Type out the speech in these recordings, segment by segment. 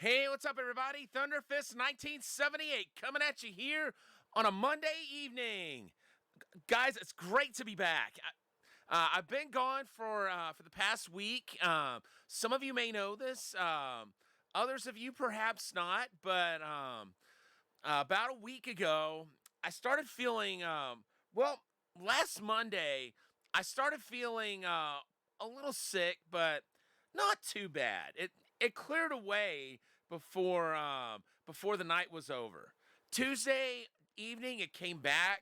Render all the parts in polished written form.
Hey, what's up, everybody? Thunderfist 1978 coming at you here on a Monday evening. Guys, it's great to be back. I've been gone for the past week. Some of you may know this. Others of you perhaps not. But about a week ago, I started feeling, last Monday, I started feeling a little sick, but not too bad. It cleared away before the night was over. Tuesday evening, it came back.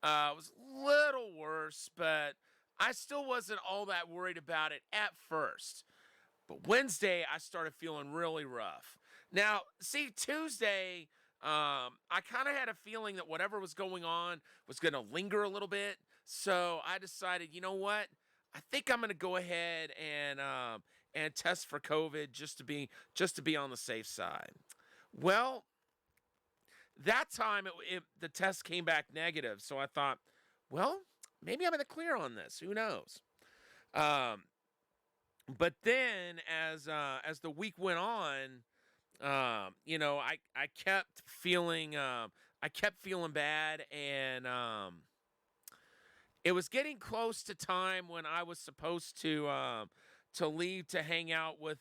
It was a little worse, but I still wasn't all that worried about it at first. But Wednesday, I started feeling really rough. Now, see, Tuesday, I kind of had a feeling that whatever was going on was going to linger a little bit. So I decided, you know what? I think I'm going to go ahead and test for COVID just to be on the safe side. Well, that time the test came back negative, so I thought, well, maybe I'm in the clear on this. Who knows? Um, but then as the week went on, I kept feeling bad, and it was getting close to time when I was supposed to leave to hang out with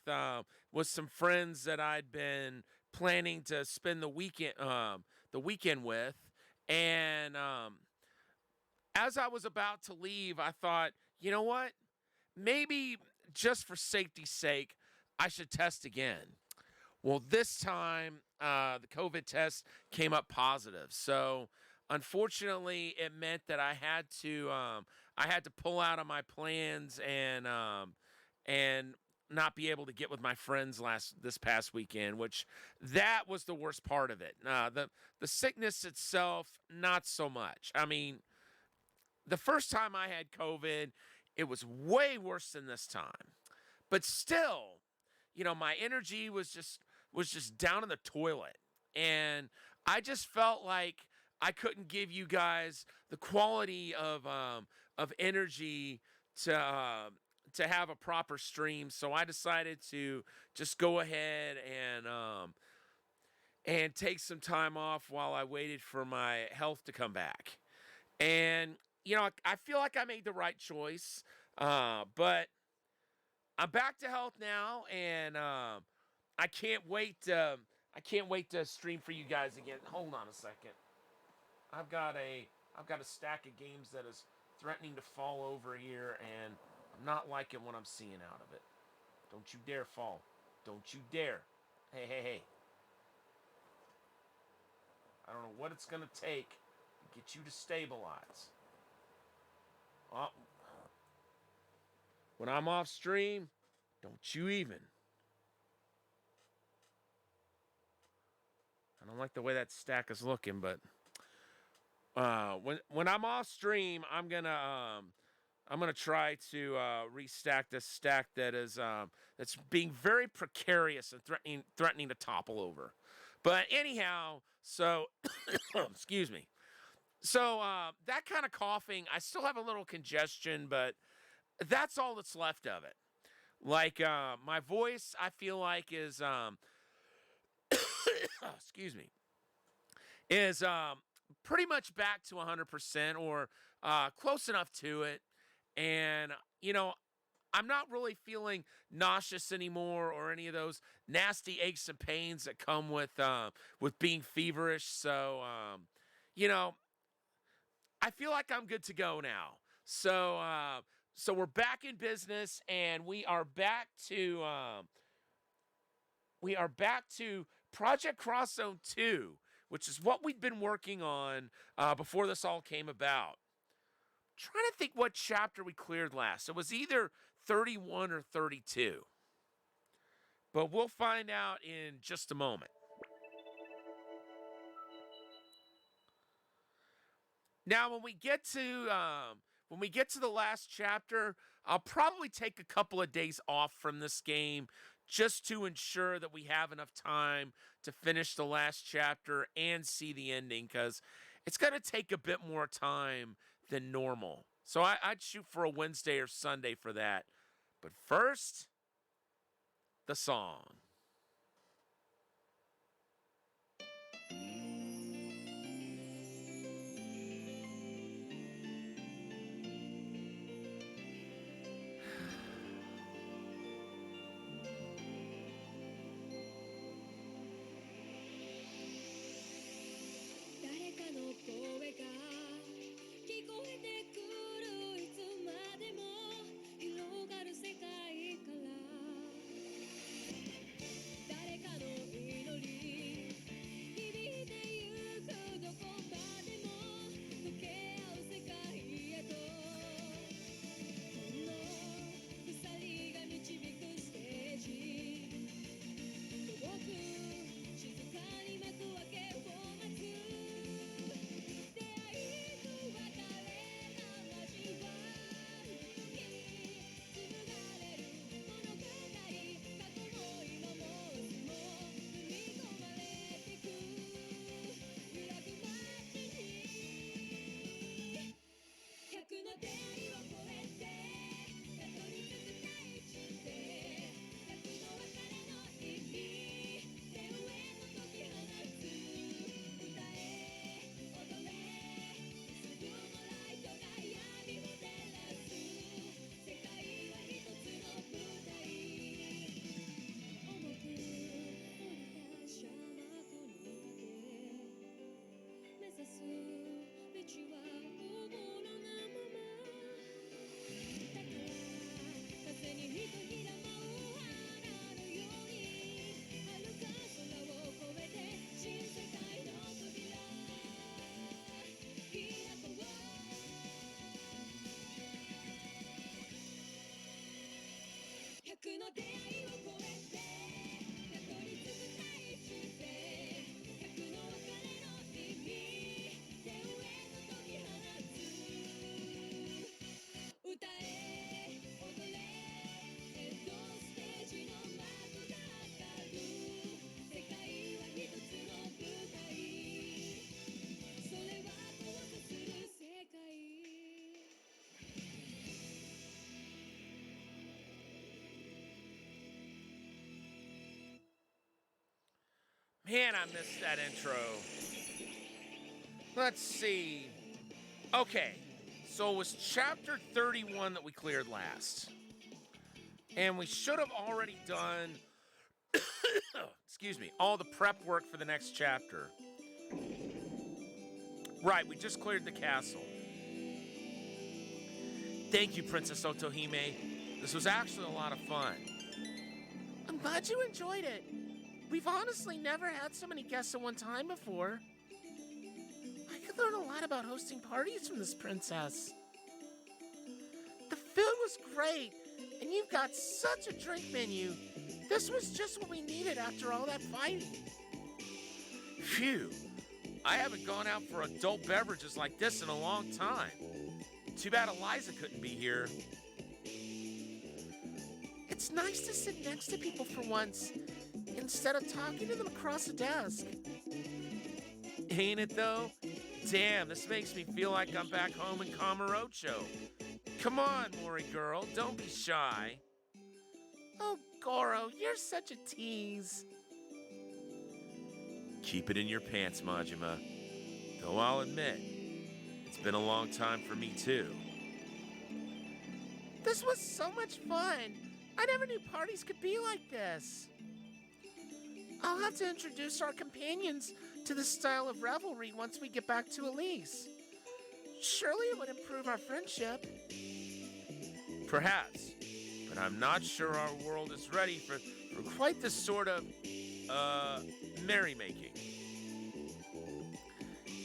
some friends that I'd been planning to spend the weekend with, and as I was about to leave, I thought, you know what? Maybe just for safety's sake, I should test again. Well, this time the COVID test came up positive. So, unfortunately, it meant that I had to pull out of my plans and not be able to get with my friends this past weekend, which that was the worst part of it. The sickness itself, not so much. I mean, the first time I had COVID, it was way worse than this time. But still, my energy was just down in the toilet. And I just felt like I couldn't give you guys the quality of energy to have a proper stream. So I decided to just go ahead and take some time off while I waited for my health to come back. And I feel like I made the right choice. But I'm back to health now, and I can't wait. I can't wait to stream for you guys again. Hold on a second. I've got a stack of games that is threatening to fall over here, and I'm not liking what I'm seeing out of it. Don't you dare fall. Don't you dare. Hey, hey, hey. I don't know what it's gonna take to get you to stabilize. Oh, when I'm off stream, don't you even. I don't like the way that stack is looking, but when I'm off stream, I'm gonna try to restack this stack that's being very precarious and threatening to topple over. But anyhow, so excuse me. So that kind of coughing, I still have a little congestion, but that's all that's left of it. Like my voice, I feel like is excuse me, is pretty much back to 100% or close enough to it. And, I'm not really feeling nauseous anymore or any of those nasty aches and pains that come with being feverish. So, you know, I feel like I'm good to go now. So we're back in business, and we are back to Project Cross Zone 2, which is what we'd been working on before this all came about. Trying to think what chapter we cleared last. It was either 31 or 32. But we'll find out in just a moment. Now, when we get to the last chapter, I'll probably take a couple of days off from this game just to ensure that we have enough time to finish the last chapter and see the ending, because it's going to take a bit more time than normal. So I'd shoot for a Wednesday or Sunday for that. But first, the song. Man, I missed that intro. Let's see. Okay, so it was chapter 31 that we cleared last. And we should have already done, excuse me, all the prep work for the next chapter. Right, we just cleared the castle. Thank you, Princess Otohime. This was actually a lot of fun. I'm glad you enjoyed it. We've honestly never had so many guests at one time before. I could learn a lot about hosting parties from this princess. The food was great, and you've got such a drink menu. This was just what we needed after all that fighting. Phew, I haven't gone out for adult beverages like this in a long time. Too bad Eliza couldn't be here. It's nice to sit next to people for once, instead of talking to them across the desk. Ain't it though? Damn, this makes me feel like I'm back home in Kamurocho. Come on, Mori girl, don't be shy. Oh, Goro, you're such a tease. Keep it in your pants, Majima. Though I'll admit, it's been a long time for me too. This was so much fun. I never knew parties could be like this. I'll have to introduce our companions to this style of revelry once we get back to Elise. Surely it would improve our friendship. Perhaps, but I'm not sure our world is ready for quite this sort of, merrymaking.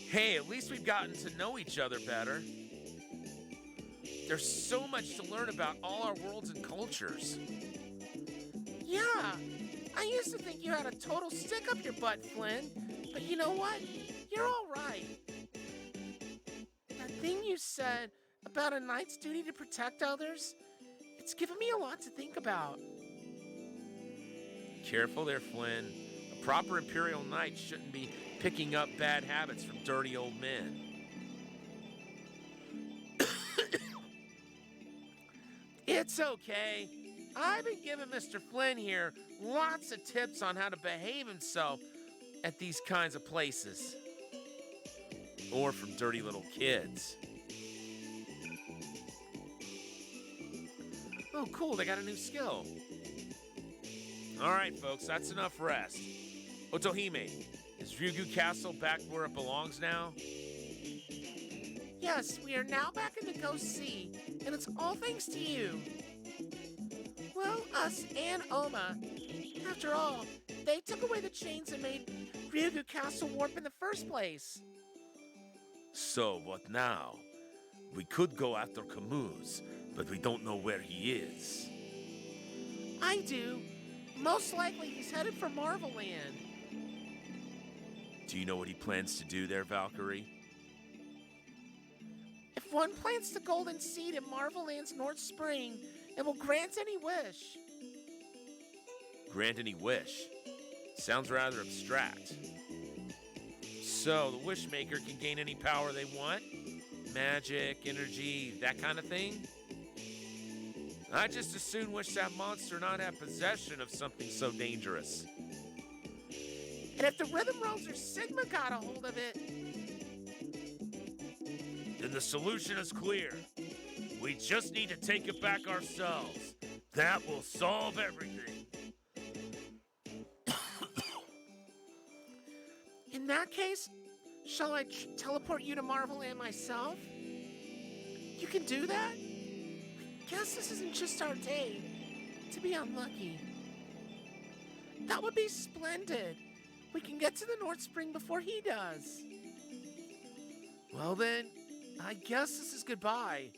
Hey, at least we've gotten to know each other better. There's so much to learn about all our worlds and cultures. Yeah, I used to think you had a total stick up your butt, Flynn. But you know what? You're all right. That thing you said about a knight's duty to protect others, it's given me a lot to think about. Careful there, Flynn. A proper Imperial Knight shouldn't be picking up bad habits from dirty old men. It's okay. I've been giving Mr. Flynn here lots of tips on how to behave himself at these kinds of places. Or from dirty little kids. Oh, cool, they got a new skill. All right, folks, that's enough rest. Otohime, Is Ryugu Castle back where it belongs now? Yes, we are now back in the Ghost Sea, and it's all thanks to you. Well, us and Oma. After all, they took away the chains and made Ryugu Castle warp in the first place. So, what now? We could go after Camus, but we don't know where he is. I do. Most likely he's headed for Marvel Land. Do you know what he plans to do there, Valkyrie? If one plants the golden seed in Marvel Land's North Spring, it will grant any wish. Grant any wish? Sounds rather abstract. So, the Wishmaker can gain any power they want? Magic, energy, that kind of thing? I just as soon wish that monster not have possession of something so dangerous. And if the Rhythm Roser Sigma got a hold of it, then the solution is clear. We just need to take it back ourselves. That will solve everything. in that case, shall I teleport you to Marvel Land myself? You can do that? I guess this isn't just our day to be unlucky. That would be splendid. We can get to the North Spring before he does. Well then, I guess this is goodbye.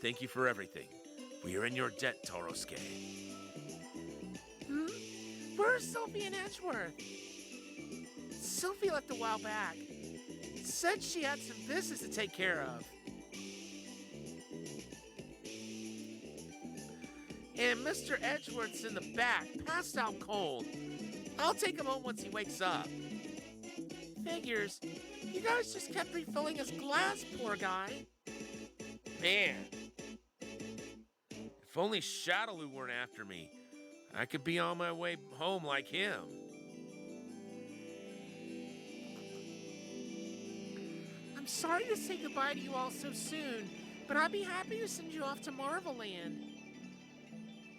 Thank you for everything. We are in your debt, Torosuke. Where's Sophie and Edgeworth? Sophie left a while back. Said she had some business to take care of. And Mr. Edgeworth's in the back, passed out cold. I'll take him home once he wakes up. Figures. You guys just kept refilling his glass, poor guy. Man. If only Shadaloo weren't after me. I could be on my way home like him. I'm sorry to say goodbye to you all so soon, but I'd be happy to send you off to Marvel Land.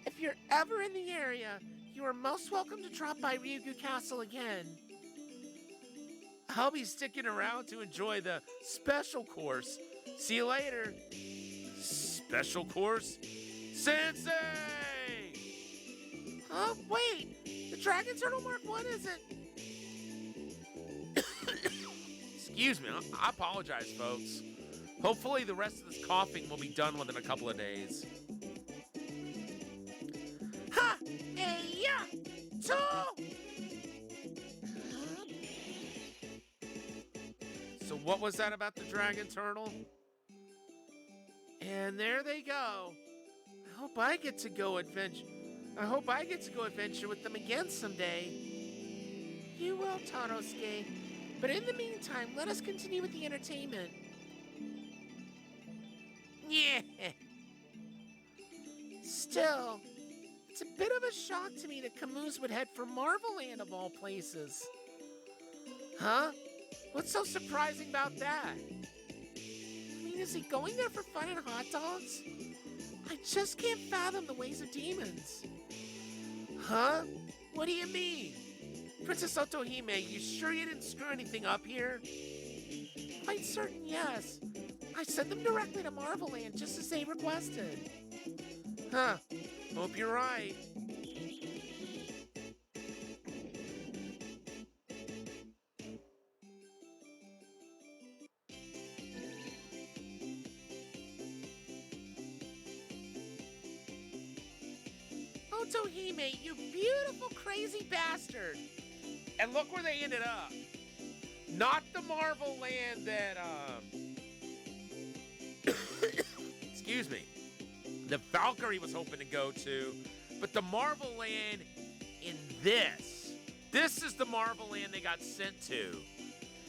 If you're ever in the area, you are most welcome to drop by Ryugu Castle again. I'll be sticking around to enjoy the special course. See you later. Special course? Sensei! Oh, wait! The Dragon Turtle Mark 1 isn't... Excuse me, I apologize, folks. Hopefully the rest of this coughing will be done within a couple of days. Ha! Hey-ya! Two! So what was that about the Dragon Turtle? And there they go. I hope I get to go adventure with them again someday. You will, Torosuke. But in the meantime, let us continue with the entertainment. Yeah. Still, it's a bit of a shock to me that Camus would head for Marvel Land of all places. Huh? What's so surprising about that? I mean, is he going there for fun and hot dogs? I just can't fathom the ways of demons. Huh? What do you mean? Princess Otohime, you sure you didn't screw anything up here? Quite certain, yes. I sent them directly to Marvel Land just as they requested. Huh. Hope you're right. Otohime, you beautiful crazy bastard! And look where they ended up. Not the Marvel Land that, excuse me, the Valkyrie was hoping to go to, but the Marvel Land in this. This is the Marvel Land they got sent to.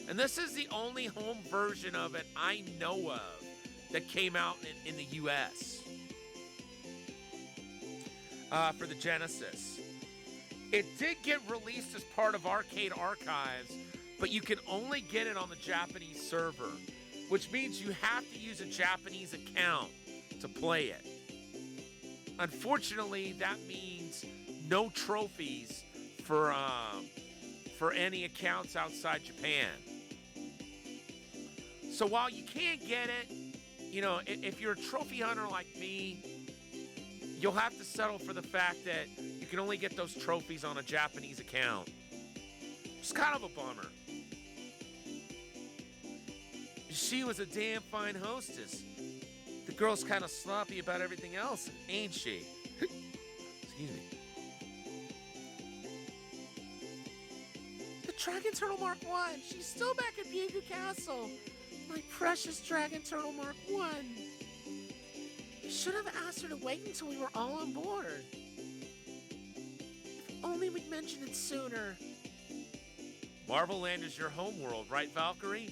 And this is the only home version of it I know of that came out in the US for the Genesis. It did get released as part of Arcade Archives, but you can only get it on the Japanese server, which means you have to use a Japanese account to play it. Unfortunately, that means no trophies for for any accounts outside Japan. So while you can't get it, you know, if you're a trophy hunter like me, you'll have to settle for the fact that you can only get those trophies on a Japanese account. It's kind of a bummer. She was a damn fine hostess. The girl's kind of sloppy about everything else, ain't she? Excuse me. The Dragon Turtle Mark 1. She's still back at Biegu Castle. My precious Dragon Turtle Mark 1. You should have asked her to wait until we were all on board. If only we'd mentioned it sooner. Marvel Land is your homeworld, right, Valkyrie?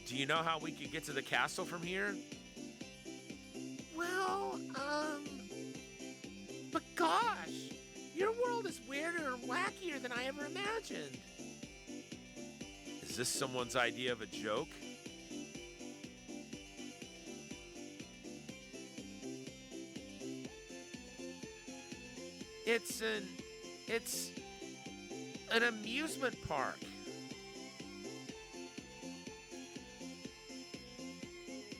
Do you know how we could get to the castle from here? Well, but gosh, your world is weirder and wackier than I ever imagined. Is this someone's idea of a joke? It's an amusement park.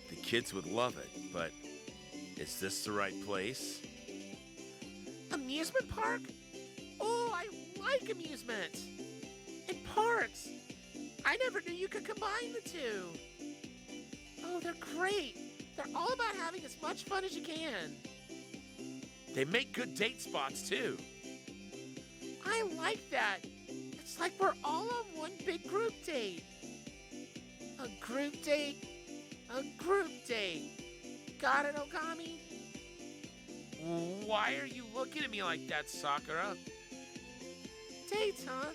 The kids would love it, but is this the right place? Amusement park? Oh, I like amusement. And parks. I never knew you could combine the two. Oh, they're great. They're all about having as much fun as you can. They make good date spots, too. I like that. It's like we're all on one big group date. A group date. A group date. Got it, Ogami? Why are you looking at me like that, Sakura? Dates, huh?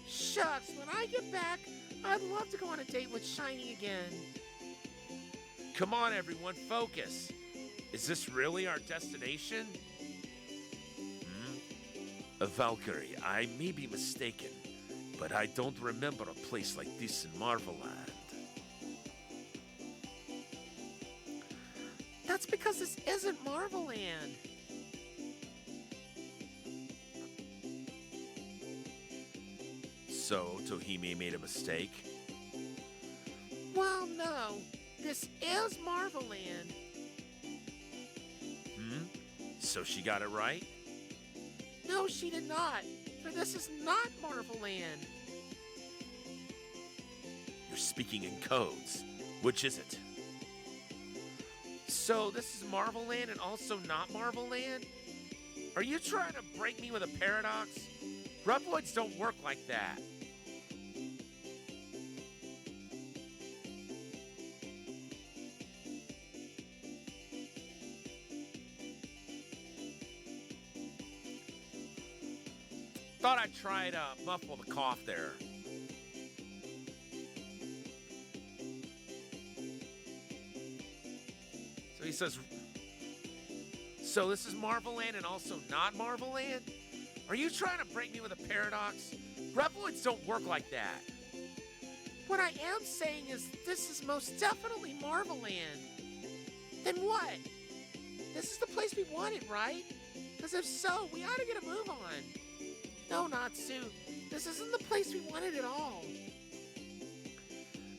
Shucks, when I get back, I'd love to go on a date with Shiny again. Come on, everyone, focus. Is this really our destination? Valkyrie, I may be mistaken, but I don't remember a place like this in Marvel Land. That's because this isn't Marvel Land. So, Tohime made a mistake? Well, no. This is Marvel Land. So she got it right? No, she did not. For this is not Marvel Land. You're speaking in codes. Which is it? So this is Marvel Land and also not Marvel Land? Are you trying to break me with a paradox? Reploids don't work like that. Thought I'd try to muffle the cough there. So he says, so this is Marvel Land and also not Marvel Land? Are you trying to break me with a paradox? Reploids don't work like that. What I am saying is this is most definitely Marvel Land. Then what? This is the place we wanted, right? Because if so, we ought to get a move on. No, Natsu. This isn't the place we wanted at all.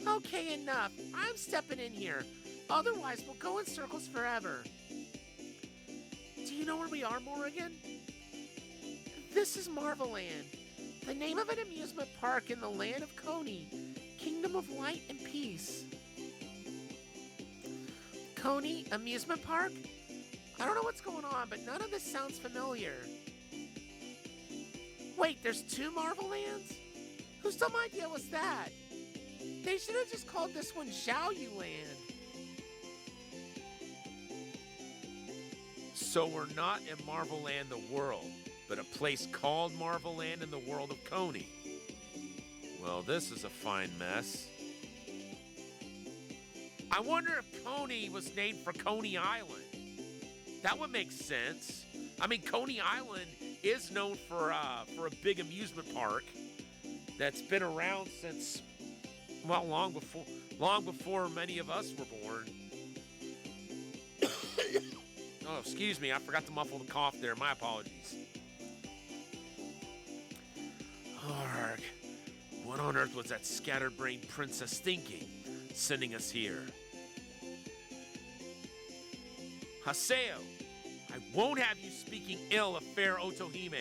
Okay, enough. I'm stepping in here. Otherwise, we'll go in circles forever. Do you know where we are, Morrigan? This is Marvel Land, the name of an amusement park in the land of Koni, Kingdom of Light and Peace. Koni Amusement Park? I don't know what's going on, but none of this sounds familiar. Wait, there's two Marvel Lands? Whose dumb idea was that? They should have just called this one Xiaoyu Land. So we're not in Marvel Land the world, but a place called Marvel Land in the world of Koni. Well, this is a fine mess. I wonder if Koni was named for Coney Island. That would make sense. I mean, Coney Island is known for a big amusement park that's been around since, well, long before many of us were born. Oh, excuse me, I forgot to muffle the cough there. My apologies. Arg. What on earth was that scatterbrained princess thinking, sending us here? Haseo, I won't have you speaking ill of fair Otohime.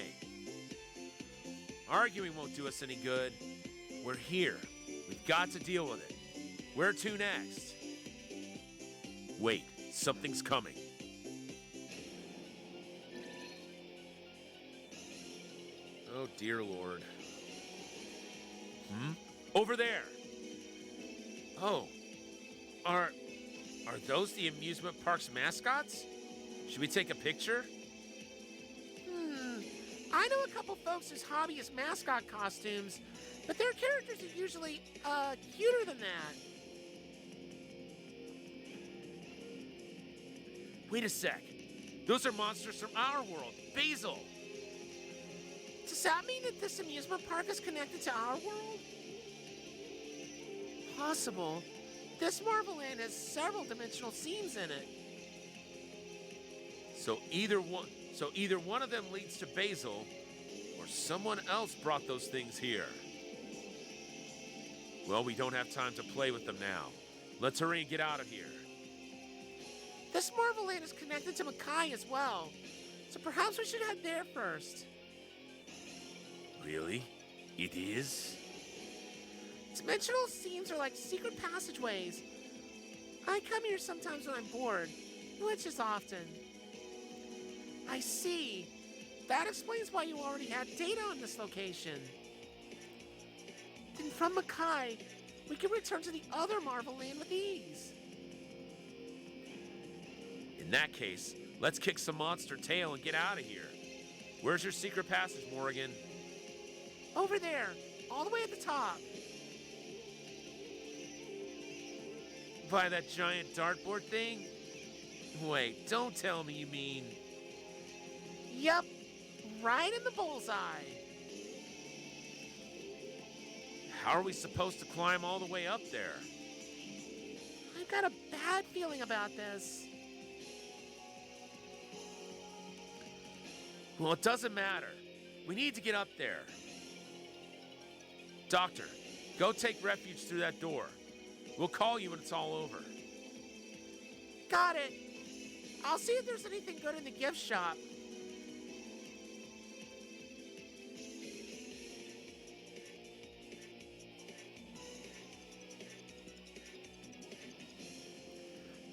Arguing won't do us any good. We're here. We've got to deal with it. Where to next? Wait, something's coming. Oh, dear Lord. Over there. Oh. Are those the amusement park's mascots? Should we take a picture? I know a couple folks whose hobby is mascot costumes, but their characters are usually, cuter than that. Wait a sec. Those are monsters from our world, Basil. Does that mean that this amusement park is connected to our world? Possible. This Marvel Land has several dimensional seams in it. So either one of them leads to Basil, or someone else brought those things here. Well, we don't have time to play with them now. Let's hurry and get out of here. This Marvel Land is connected to Makai as well, so perhaps we should head there first. Really? It is? Dimensional seams are like secret passageways. I come here sometimes when I'm bored, which is often. I see. That explains why you already had data on this location. Then from Makai, we can return to the other Marvel Land with ease. In that case, let's kick some monster tail and get out of here. Where's your secret passage, Morrigan? Over there, all the way at the top. By that giant dartboard thing? Wait, don't tell me you mean... Yup, right in the bullseye. How are we supposed to climb all the way up there? I've got a bad feeling about this. Well, it doesn't matter. We need to get up there. Doctor, go take refuge through that door. We'll call you when it's all over. Got it. I'll see if there's anything good in the gift shop.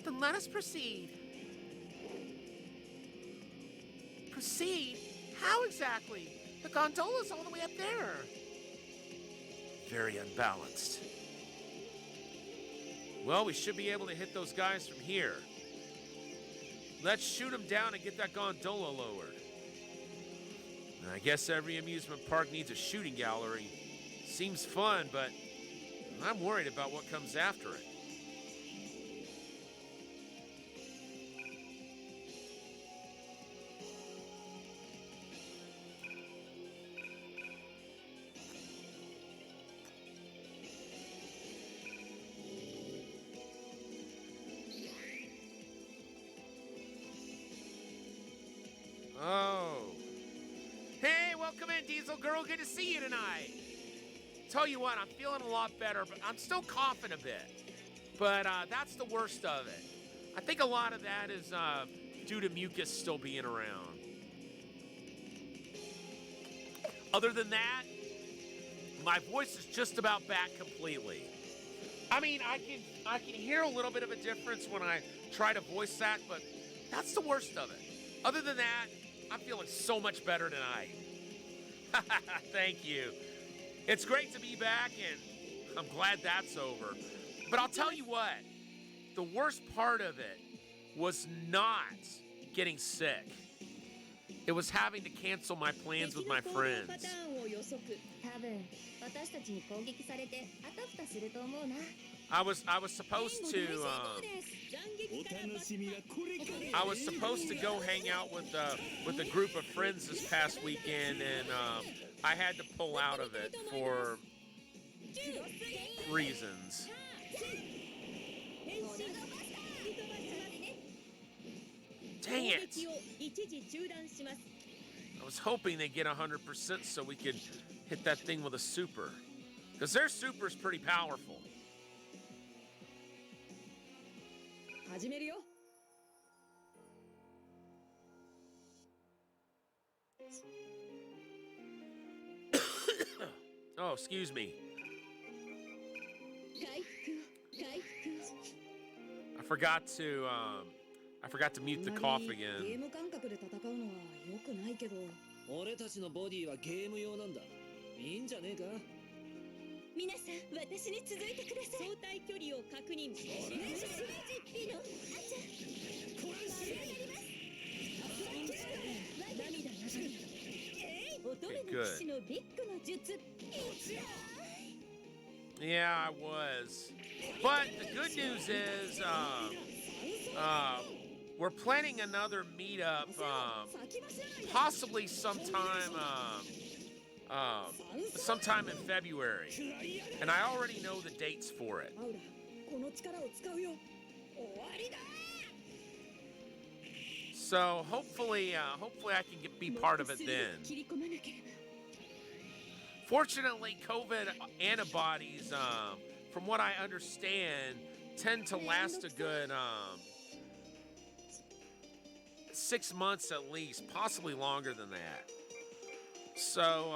Then let us proceed. Proceed? How exactly? The gondola's all the way up there. Very unbalanced. Well, we should be able to hit those guys from here. Let's shoot them down and get that gondola lowered. I guess every amusement park needs a shooting gallery. Seems fun, but I'm worried about what comes after it. Oh. Hey, welcome in, Diesel Girl. Good to see you tonight. Tell you what, I'm feeling a lot better, but I'm still coughing a bit. But that's the worst of it. I think a lot of that is due to mucus still being around. Other than that, my voice is just about back completely. I mean, I can hear a little bit of a difference when I try to voice that, but that's the worst of it. Other than that, I'm feeling so much better tonight. Thank you. It's great to be back, and I'm glad that's over. But I'll tell you what, the worst part of it was not getting sick. It was having to cancel my plans with my friends. I was supposed to go hang out with a group of friends this past weekend, and I had to pull out of it for reasons. Dang it! I was hoping they'd get 100% so we could hit that thing with a super. Because their super's pretty powerful. 始めるよ。 Oh, excuse me. 回復回復。 I forgot to mute the cough ゲ again. ーム感覚で戦うのは良くないけど。俺たちのボディはゲーム用なんだ。いいんじゃねえか。皆さん、私に続いてください。相対距離を確認。ピノ、あちゃ。これ仕上がります。涙流る。乙女の騎士のビッグの術。 Yeah, I was. But the good news is, we're planning another meetup, possibly sometime in February, and I already know the dates for it. アウラ、この力を使うよ。終わりだ。 So hopefully I can be part of it then. 切り込まなければ。 Fortunately, COVID antibodies, from what I understand, tend to last a good 6 months at least, possibly longer than that. So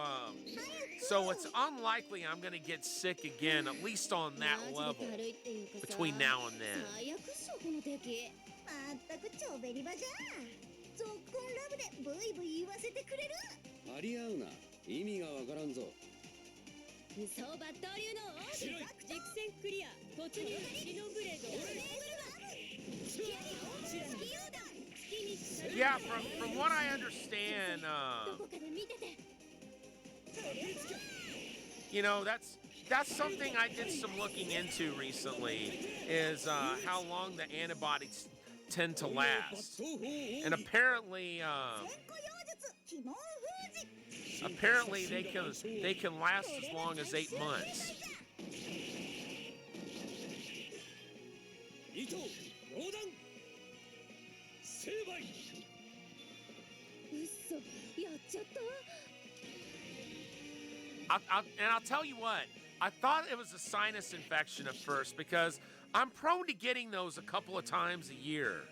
it's unlikely I'm going to get sick again, at least on that level, between now and then. まったく超ベリバじゃん。ゾッコンラブでブイブイ言わせてくれる。張り合うな。意味がわからんぞ。無双バッター流の王子。実戦クリア。突入シノブレード。 Yeah, from what I understand, どこかで見てて。 you know, that's something I did some looking into recently, is how long the antibodies tend to last. And apparently, 先行妖術鬼門封じ。 apparently they can last as long as 8 months. 糸、ロ弾。成敗。嘘、やっちゃった。 I'll tell you what, I thought it was a sinus infection at first because I'm prone to getting those a couple of times a year.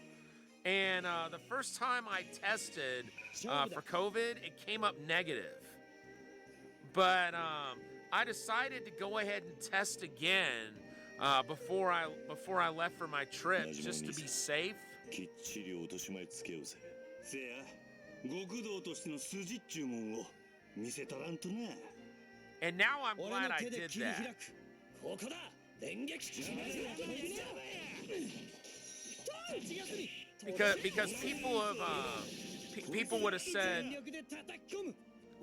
And the first time I tested for COVID, it came up negative. But I decided to go ahead and test again before I left for my trip, just to be safe. きっちり落とし前つけようぜ。せや、極道としての筋っちゅうもんを見せたらんとな。 And now I'm 俺 glad の I 手で did 切り開 that. く。ここだ。電撃。 Because people would have said, 全力で叩き込む。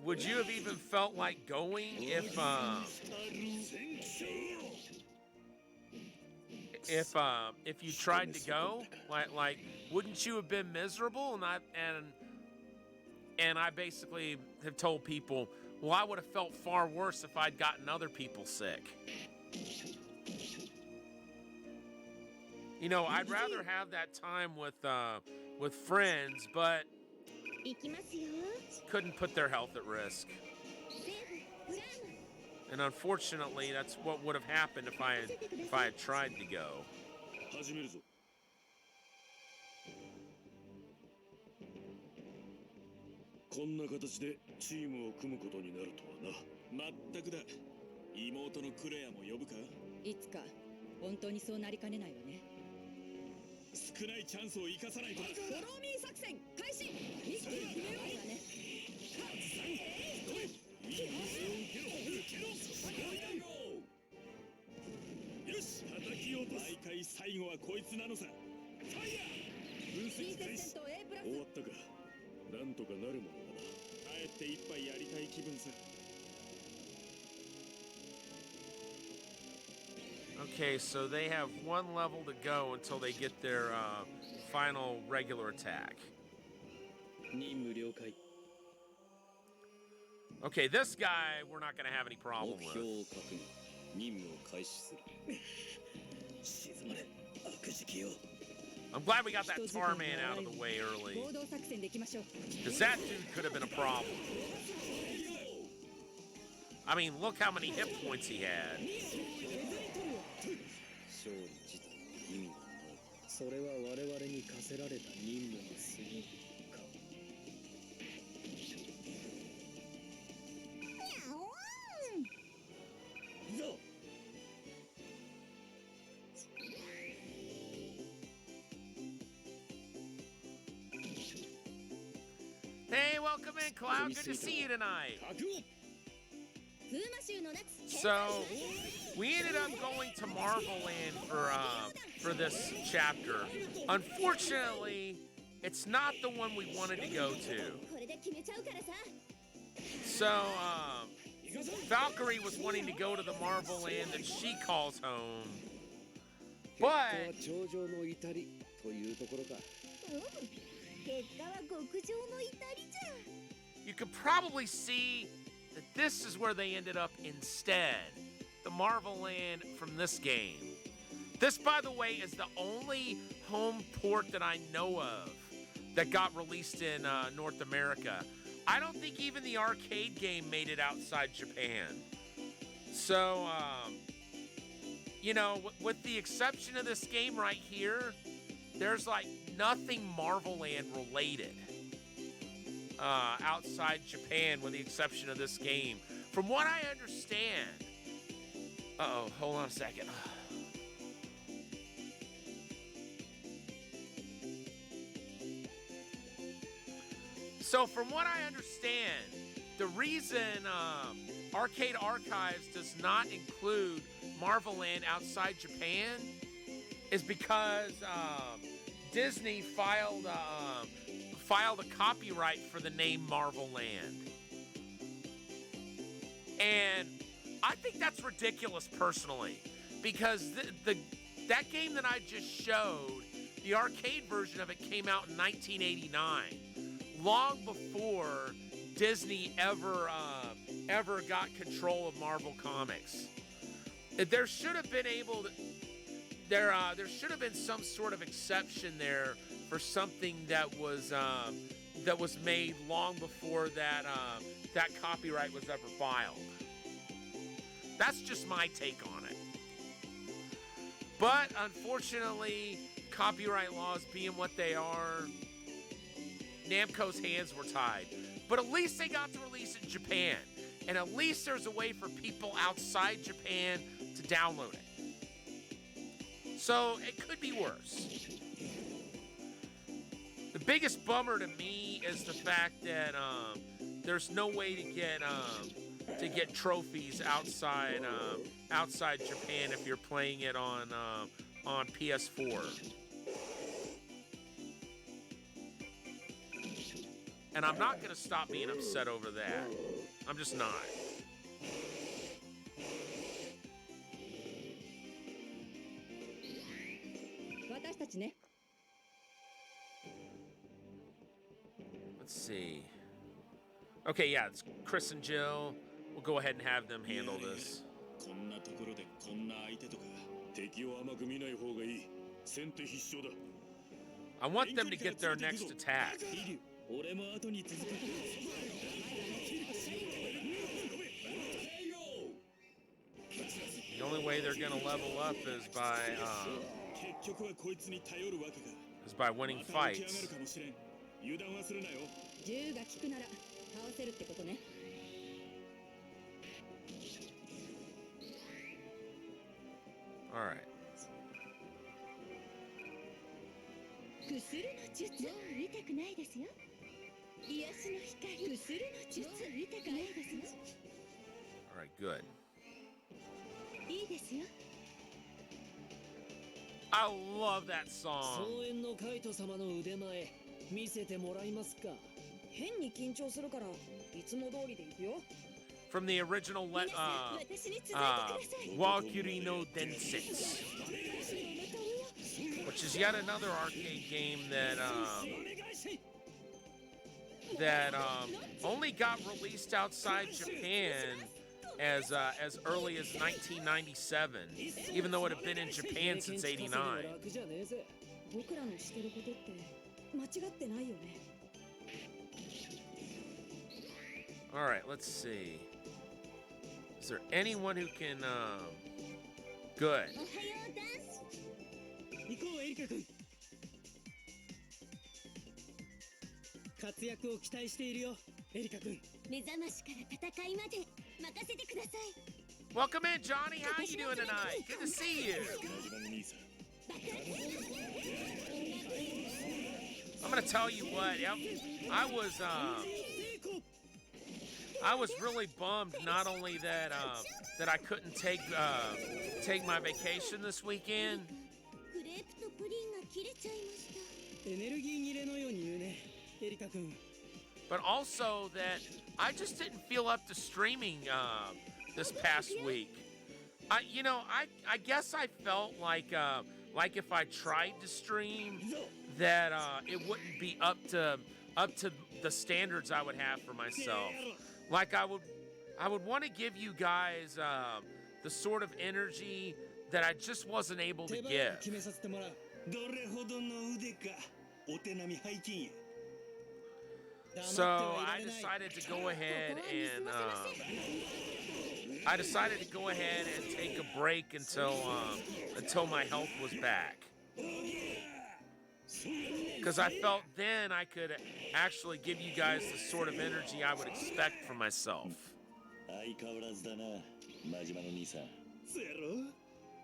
would you have even felt like going if you tried to go? Like wouldn't you have been miserable? And I basically have told people, well, I would have felt far worse if I'd gotten other people sick. You know, I'd rather have that time with friends, but 行きますよ。 couldn't put their health at risk. セーフ、ブラーム。 And unfortunately, that's what would have happened if I had tried to go. 始めるぞ。こんな形でチームを組むことになるとはな。まったくだ。妹のクレアも呼ぶか。いつか本当にそうなりかねないわね。少ないチャンスを生かさないと。フォローミー作戦開始。一気に決めようだね。よし、叩き落とす。大会最後はこいつなのさ。ファイヤー。分析開始。と A プラス。終わったか。なんとかなるものだな。帰って一杯やりたい気分さ。 Okay, so they have one level to go until they get their final regular attack. 任務了解。 Okay, this guy we're not going to have any 目 problem 標 with. を確認。任務を開始する。沈まれ。悪事記よ。 I'm glad we got that tar man out of the way early, 合同作戦でいきましょう。 because that dude could have been a problem. I mean, look how many hit points he had. 勝利自体意味がないそれは我々に課せられた任務に過ぎるかいざ Hey, welcome in, Cloud. Good to see you tonight. 覚悟 風魔衆の夏 So, we ended up going to Marvel Land for this chapter. Unfortunately, it's not the one we wanted to go to. これで決めちゃうからさ So, Valkyrie was wanting to go to the Marvel Land that she calls home. 結果は But 頂上の至りというところか結果は極上の至りじゃ you could probably see that this is where they ended up instead. The Marvel Land from this game. This, by the way, is the only home port that I know of that got released in North America. I don't think even the arcade game made it outside Japan. So, you know, with the exception of this game right here, there's like nothing Marvel Land related outside Japan with the exception of this game. From what I understand... Uh-oh, hold on a second. So from what I understand, the reason Arcade Archives does not include Marvel Land outside Japan is because Disney filed a copyright for the name Marvel Land. And I think that's ridiculous personally, because that game that I just showed, the arcade version of it came out in 1989, long before Disney ever got control of Marvel Comics. There should have been there should have been some sort of exception there for something that was made long before that copyright was ever filed. That's just my take on it. But unfortunately, copyright laws being what they are, Namco's hands were tied. But at least they got to release it in Japan. And at least there's a way for people outside Japan to download it. So it could be worse. The biggest bummer to me is the fact that there's no way to get trophies outside Japan if you're playing it on PS4. And I'm not gonna stop being upset over that. I'm just not. Let's see. Okay, yeah, it's Chris and Jill. We'll go ahead and have them handle this. こんなところでこんな相手とか敵を甘く見ない方がいい先手必勝だ I want them to get their next attack. 俺も後に続く The only way they're gonna level up is by 結局はこいつに頼るわけか winning また起き上が fights. るかもしれん油断はするなよ銃が効くなら倒せるってことね All right. 薬の術もう痛くないですよ癒しの光薬の術もう痛くないですよ All right, good. いいですよ I love that song. 総園のカイト様の腕前見せてもらいますか変に緊張するからいつも通りでいくよ From the original 皆さん私に続いてください Walkyrie no Densetsu, which is yet another arcade game that only got released outside Japan as early as 1997, even though it had been in Japan since '89. 楽じゃねえぜ僕らのしてることって間違ってないよね All right, let's see. Is there anyone who can, good. おはようダンス行こうエリカ君。活躍を期待しているよエリカ君。目覚ましから戦いまで任せてください Welcome in, Johnny. How you doing tonight? Good to see you. 真島の兄さん I'm gonna tell you what. I was really bummed. Not only that that I couldn't take my vacation this weekend, クレープとプリンが切れちゃいましたエネルギー切れのように言うねエリカ君。 but also that I just didn't feel up to streaming this past week. I guess I felt like if I tried to stream, that it wouldn't be up to the standards I would have for myself. Like I would want to give you guys the sort of energy that I just wasn't able to 手番を give. 決めさせてもらう。どれほどの腕かお手並み拝見や So 黙ってはいら I れない。 decided to go ahead and take a break until my health was back. Because I felt then I could actually give you guys the sort of energy I would expect from myself. 相変わらずだな真島の兄さんそやろ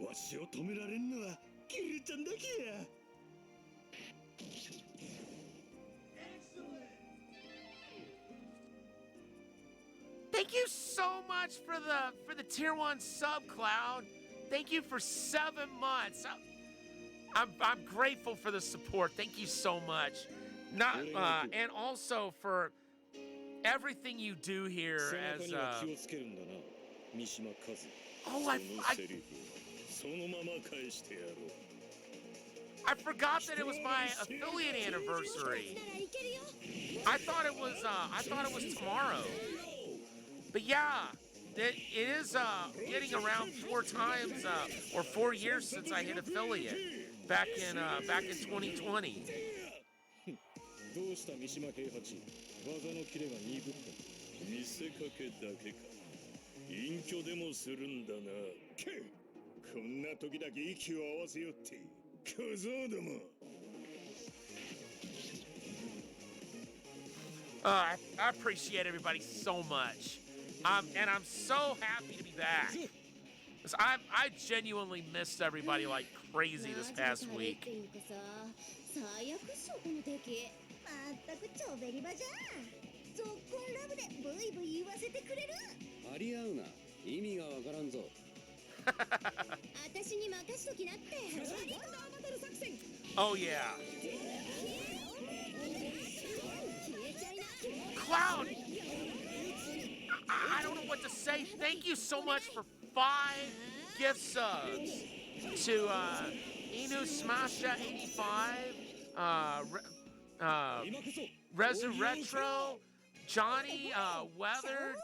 わしを止められんのはキリちゃんだけや Thank you so much for the tier 1 sub, Cloud. Thank you for 7 months. I'm grateful for the support. Thank you so much. And also for everything you do 背 here 中 as には気をつけるんだな三島和 oh そのセリフそのまま返してやろう I forgot that it was my affiliate anniversary. ならいけるよ I thought it was tomorrow. But yeah, it is getting around 4 times or 4 years since I hit affiliate back in 2020. どうした三島平八技のキレが鈍った見せかけだけか隠居でもするんだなけこんな時だけ息を合わせよって小僧ども I appreciate everybody so much. And I'm so happy to be back. 'Cause I genuinely missed everybody like crazy this past っ week. ていうかさ最悪っしょこの敵まったく超ベリバじゃん。ゾッコンラブでブイブイ言わせてくれる。張り合うな意味がわからんぞ。私に任しときなってワンダーバトル作戦 Oh yeah. 消えちゃいな Cloud! I don't know what to say. Thank you so much for 5 gift subs to Inu Smasha 85, Rezu Retro, Johnny Weathered,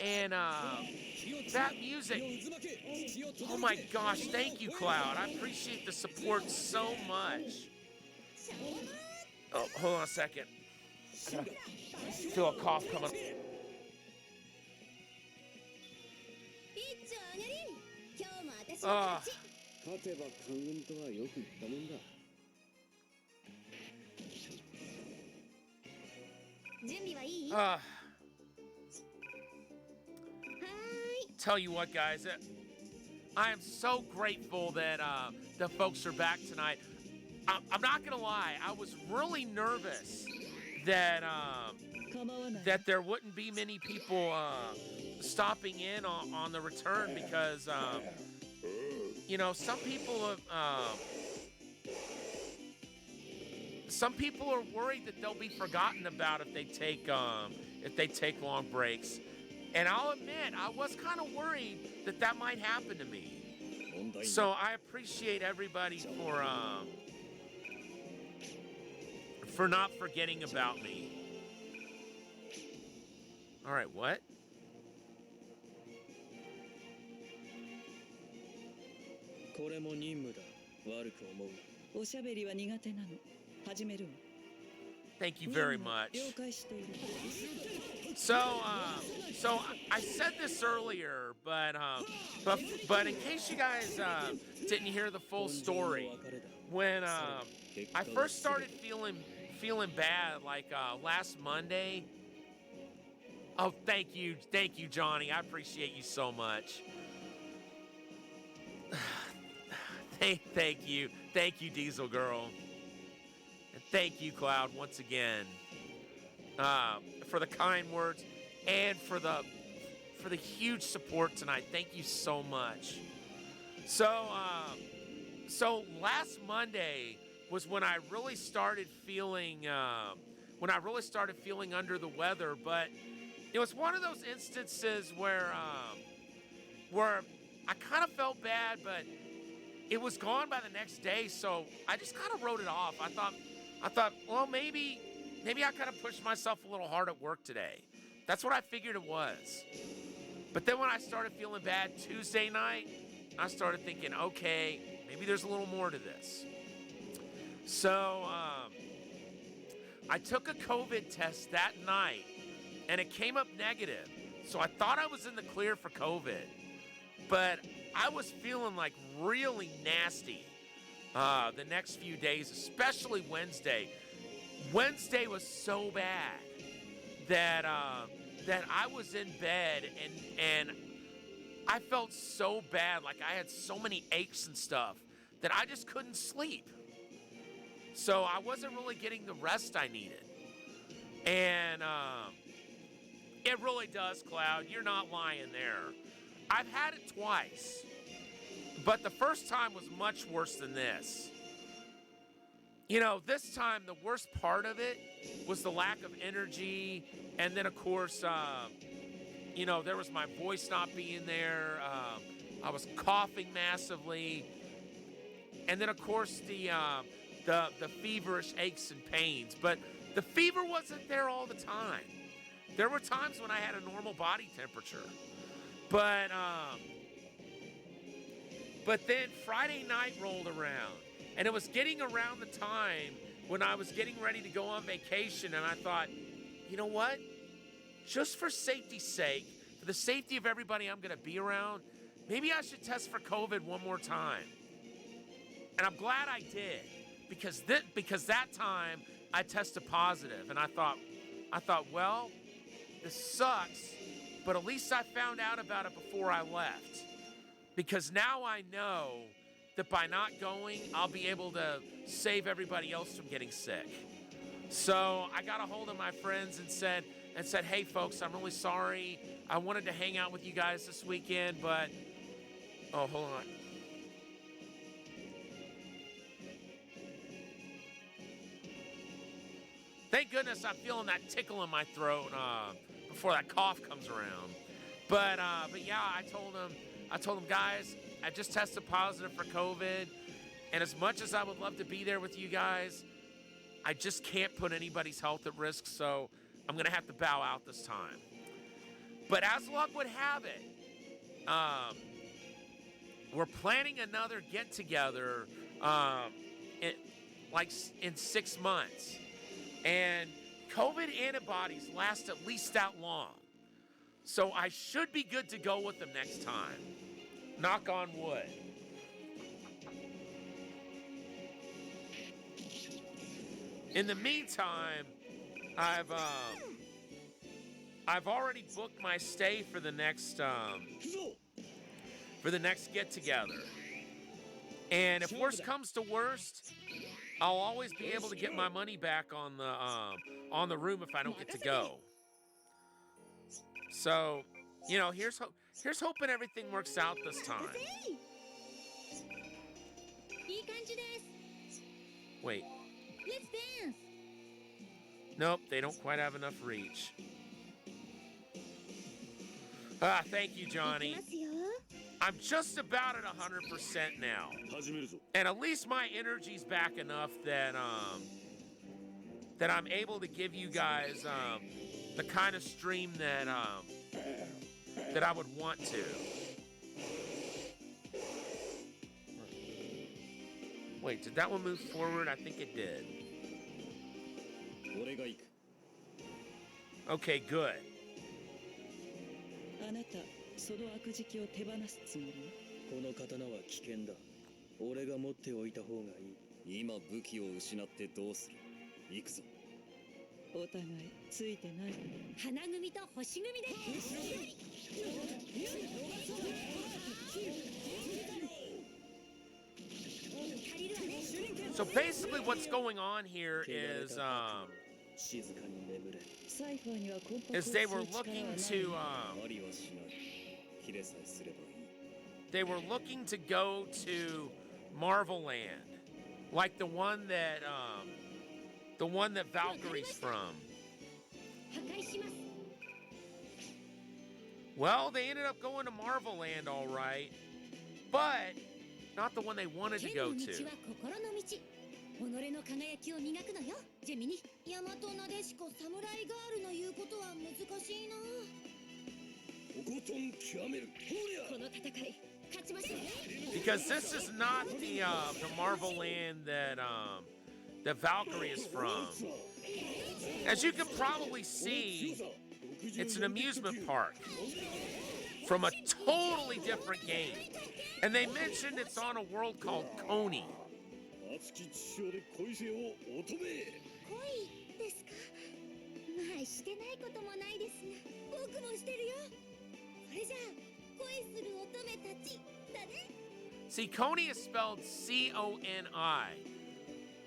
and that music. Oh my gosh, thank you, Cloud. I appreciate the support so much. Oh, hold on a second. I gotta feel a cough coming. 一丁あげりん今日も私のあ勝ち勝てば官軍とはよく言ったもんだ。準備はいい Tell you what, guys, I am so grateful that the folks are back tonight. I'm not gonna lie, I was really nervous that 構わない that there wouldn't be many people stopping in on the return because you know some people are worried that they'll be forgotten about if they take long breaks. And I'll admit, I was kind of worried that that might happen to me. So I appreciate everybody for not forgetting about me. All right, what? これも任務だ。悪く思うな。おしゃべりは苦手なの始めるわ Thank you very much. 了解している So I said this earlier, but in case you guys didn't hear the full story, when I first started feeling bad, like last Monday. Oh, thank you, Johnny. I appreciate you so much. Thank you, Diesel Girl, and thank you, Cloud, once again, for the kind words and for the huge support tonight. Thank you so much. So last Monday was when I really started feeling under the weather, but it was one of those instances where I kind of felt bad, but it was gone by the next day, so I just kind of wrote it off. I thought, well, maybe I kind of pushed myself a little hard at work today. That's what I figured it was. But then when I started feeling bad Tuesday night, I started thinking, okay, maybe there's a little more to this. So I took a COVID test that night, and it came up negative. So I thought I was in the clear for COVID. But I was feeling like really nasty the next few days, especially Wednesday. Wednesday was so bad that I was in bed and I felt so bad, like I had so many aches and stuff that I just couldn't sleep. So I wasn't really getting the rest I needed. And it really does, Cloud. You're not lying there. I've had it twice, but the first time was much worse than this. You know, this time the worst part of it was the lack of energy, and then of course, you know, there was my voice not being there. I was coughing massively, and then of course the feverish aches and pains. But the fever wasn't there all the time. There were times when I had a normal body temperature. But then Friday night rolled around, and it was getting around the time when I was getting ready to go on vacation, and I thought, you know what? Just for safety's sake, for the safety of everybody I'm going to be around, maybe I should test for COVID one more time. And I'm glad I did, because that time I tested positive, and I thought, well, this sucks. But at least I found out about it before I left. Because now I know that by not going, I'll be able to save everybody else from getting sick. So I got a hold of my friends and said, hey folks, I'm really sorry. I wanted to hang out with you guys this weekend, but, oh, hold on. Thank goodness I'm feeling that tickle in my throat before that cough comes around. But yeah, I told them, guys, I just tested positive for COVID, and as much as I would love to be there with you guys, I just can't put anybody's health at risk, so I'm gonna have to bow out this time. But as luck would have it, we're planning another get-together in 6 months, and COVID antibodies last at least that long. So I should be good to go with them next time. Knock on wood. In the meantime, I've already booked my stay for the next get together. And if worst comes to worst, I'll always be able to get my money back on the room if I don't get to go. So, you know, here's hoping everything works out this time. Wait. Let's dance. Nope, they don't quite have enough reach. Thank you, Johnny. I'm just about at 100% now. And at least my energy's back enough that I'm able to give you guys the kind of stream that I would want to. Wait, did that one move forward? I think it did. Okay, good. その悪事記を手放すつもり？この刀は危険だ。俺が持っておいた方がいい。今武器を失ってどうする？行くぞ。お互いついてない。花組と星組で借りるわね。 So basically, what's going on here is 静かに眠れ。サイファーにはコンパク is ト they をす were る力はない。 looking to ありはしない。切れさえすればいい。 they were looking to go to Marvel Land, like the one that Valkyrie's from. 破壊します。 Well, they ended up going to Marvel Land, all right, but not the one they wanted to 剣 go の道 to. は心の道。己の輝きを磨くのよ。ジェミニ。大和なでしこ侍ガールの言うことは難しいな。とことん極める。ほりゃ。この戦い勝ちましょう。 Because this is not the Marvel Land that Valkyrie is from. As you can probably see, it's an amusement park from a totally different game. And they mentioned it's on a world called Coney. 熱き血潮で恋せよ乙女。恋ですか。まあしてないこともないですが、僕もしてるよ。それじゃあ恋する乙女たちだね。 See, Coney is spelled C-O-N-I.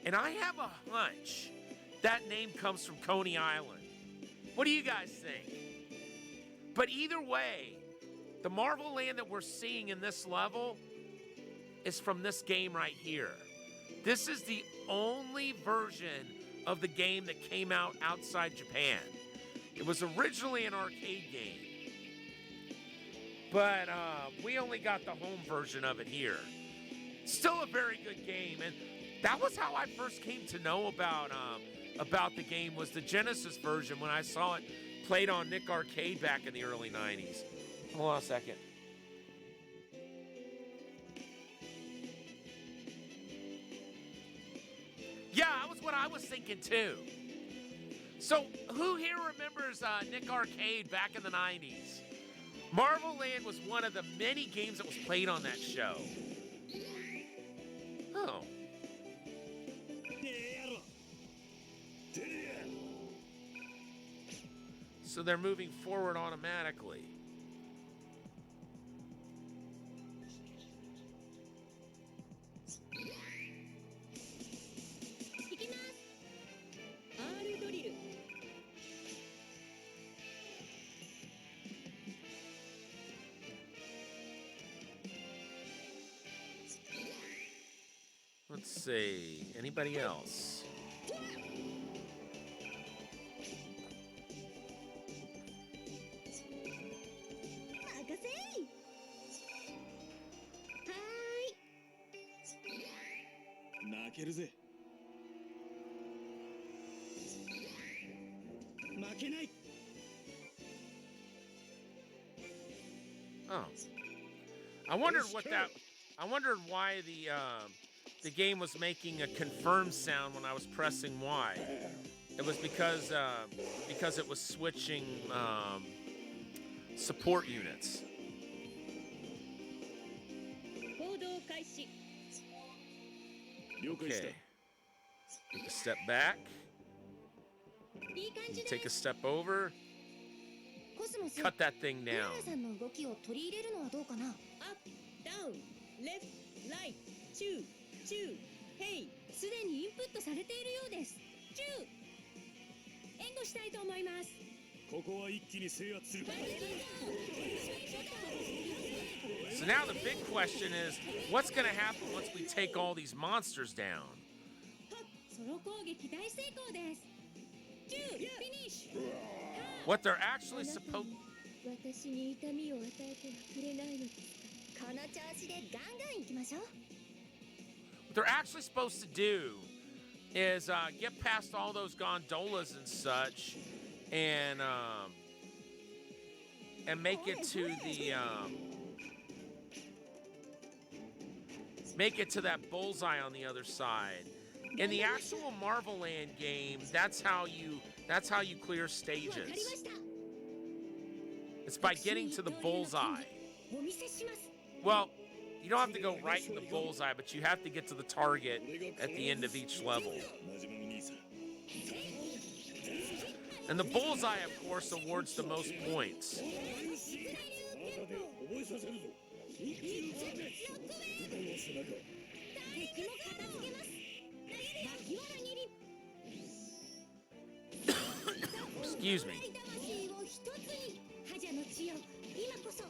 And I have a hunch that name comes from Coney Island. What do you guys think? But either way, the Marvel Land that we're seeing in this level is from this game right here. This is the only version of the game that came out outside Japan. It was originally an arcade game, but we only got the home version of it here. Still a very good game, and that was how I first came to know about the game, was the Genesis version when I saw it played on Nick Arcade back in the early 90s. Hold on a second. Yeah, that was what I was thinking too. So, who here remembers Nick Arcade back in the 90s? Marvel Land was one of the many games that was played on that show. Oh. So they're moving forward automatically. 行きます。 R ドリル。 Let's see. Anybody else? 任せい。はーい。泣けるぜ。負けない。 Oh. I wondered why the game was making a confirm sound when I was pressing Y. It was because it was switching support units. 行動開始。了解した。 Okay. Take a step back. いい感じで Take a step over. コスモス。 Cut that thing ナ down. ナさんの動きを取り入れるのはどうかな。アップ、ダウン、レフト、ライト、チュー、チュー、ヘイ。すでにインプットされているようです。チュー。援護したいと思います。ここは一気に制圧する。 So now the big question is, what's going to happen once we take all these monsters down? ソロ攻撃大成功です。チュー、フィニッシュ。 What they're actually supposed 私に痛みを与えてはくれないのですか。この調子でガンガン行きましょう。 what they're actually supposed to do is get past all those gondolas and such, and make it to the make it to that bullseye on the other side. In the actual Marvel Land game, that's how you clear わかりま stages. した。It's by getting to the bullseye. お見せします。 Well, you don't have to go right in the bullseye, but you have to get to the target at the end of each level. 真面目に兄さん And the bullseye, of course, awards the most points. 後で覚えさせるぞ一気の風豚の背中 敵も片付けます。脇腹にり Excuse me. 魂を一つに。覇者の血よ、今こそ。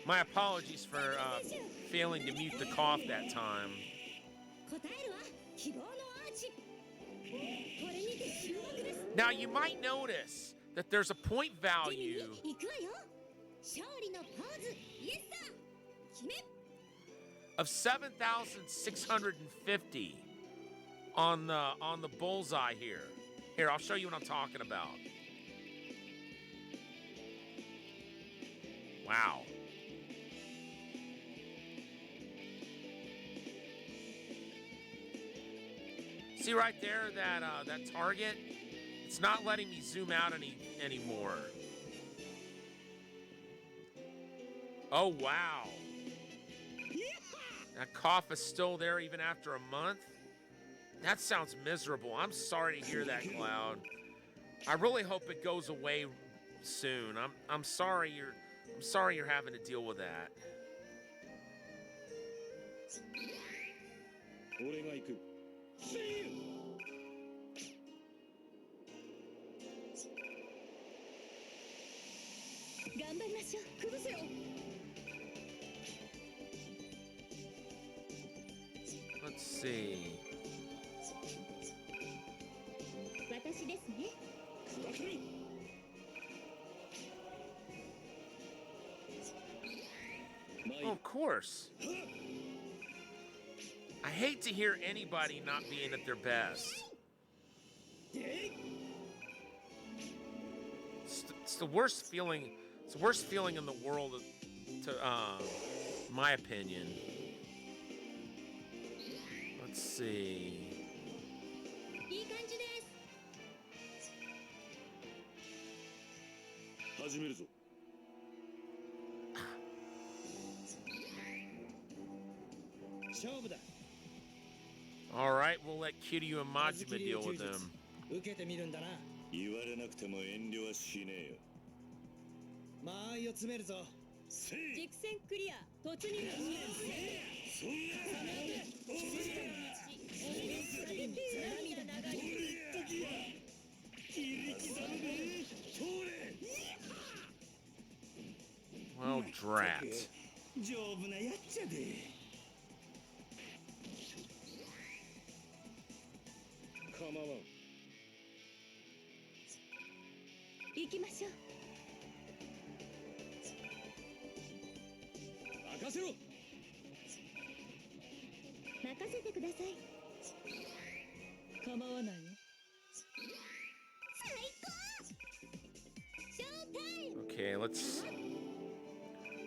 My apologies for failing to mute the cough that time. 答えるわ、希望のアーチ。これにて終幕です。 Now, you might notice that there's a point ジェミ value に行くわよ。勝利のポーズ、イエスだ。決め。 of 7,650 on the bullseye here. Here, I'll show you what I'm talking about. Wow. See right there that target? It's not letting me zoom out anymore. Oh wow. That cough is still there even after a month? That sounds miserable. I'm sorry to hear that, Cloud. I really hope it goes away soon. I'm sorry you're having to deal with that. 俺が行く 頑張りましょう。崩せよ。 Let's see. 私ですね。 Oh, of course. I hate to hear anybody not being at their best. It's the worst feeling. It's the worst feeling in the world, to my opinion. Let's see. いい感じです。 始めるぞ 勝負だ All right, we'll let Kiryu and Majima deal with them. 受けてみるんだな言われなくても遠慮はしねえよ間合いを詰めるぞせい軸線クリア。突入。そんな涙流れ。時や切り刻むで通れ Well, drat. 丈夫なやっちゃで構わん行きましょう。 任せろ任せてください。構わないよ。最高。ショータイム。 Okay, let's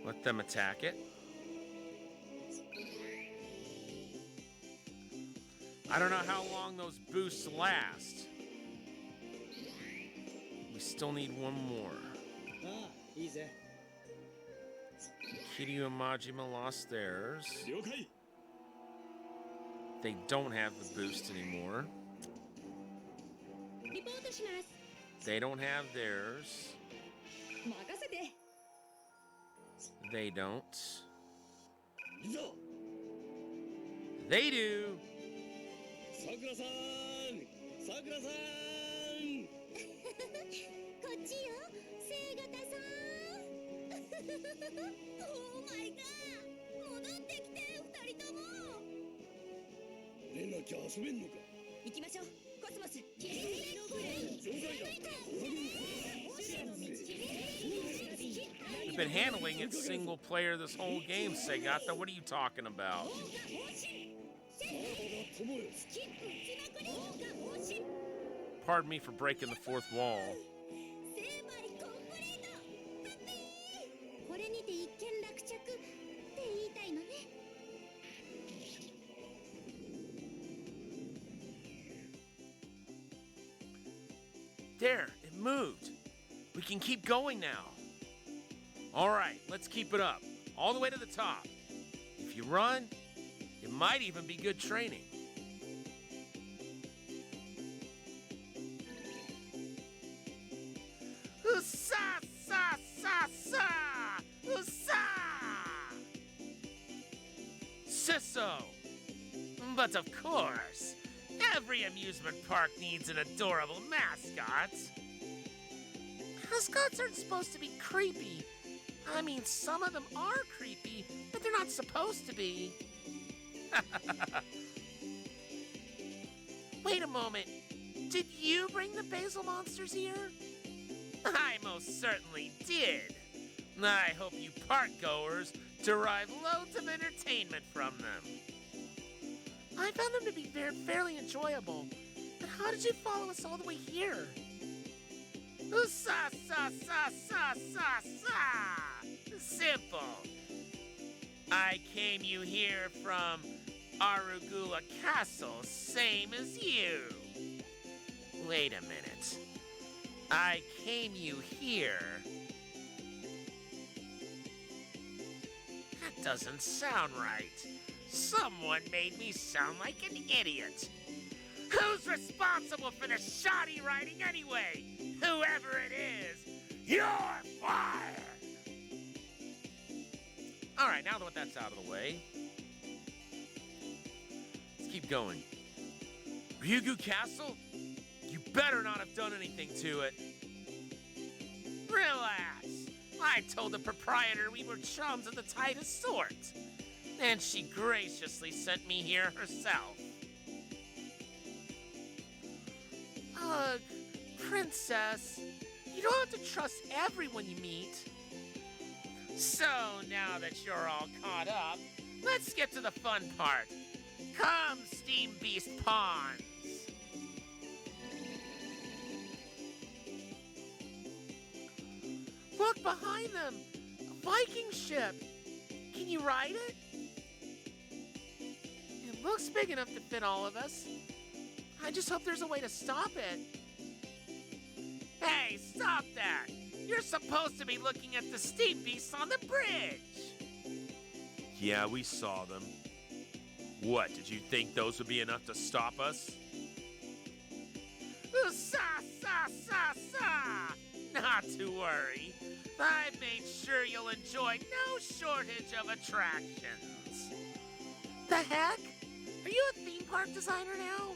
let them attack it. I don't know how long those boosts last. We still need one more. ああいいぜ Kiryu and Majima lost theirs. 了解 They don't have the boost anymore. リポートします。 They don't have theirs. 任せて。 They don't. いざ They do. さくらさんさくらさんこっちよ、聖型さん。オーマイガー、戻ってきて、二人とも。でなきゃ遊べんのか行きましょう。コスモス。場外だ We've been handling it single player this whole game, Segata. What are you talking about? 友よ Pardon me for breaking the fourth wall. 聖マリコンプリート。ハッピー。これにて一件落着って言いたいのね。 There, it moved. We can keep going now. All right, let's keep it up. All the way to the top. If you run, it might even be good training. Sa sa sa sa! Sa! Sisso! But of course, every amusement park needs an adorable mascot. Mascots aren't supposed to be creepy. I mean, some of them are creepy, but they're not supposed to be. Wait a moment. Did you bring the basil monsters here? I most certainly did. I hope you park goers derive loads of entertainment from them. I found them to be fairly enjoyable. But how did you follow us all the way here? Sa sa sa sa sa sa! Simple. I came you here from Arugula Castle, same as you. Wait a minute. I came you here. That doesn't sound right. Someone made me sound like an idiot. Who's responsible for the shoddy writing anyway? Whoever it is, you're fired! All right, now that that's out of the way, let's keep going. Ryugu Castle? You better not have done anything to it. Relax. I told the proprietor we were chums of the tightest sort, and she graciously sent me here herself. Ugh, Princess, you don't have to trust everyone you meet. So now that you're all caught up, let's get to the fun part. Come, Steam Beast Pawns. Look behind them! A Viking ship! Can you ride it? It looks big enough to fit all of us. I just hope there's a way to stop it. Hey, stop that! You're supposed to be looking at the steam beasts on the bridge! Yeah, we saw them. What, did you think those would be enough to stop us? Sa, sa, sa, sa! Not to worry. I've made sure you'll enjoy no shortage of attractions. The heck? Are you a theme park designer now?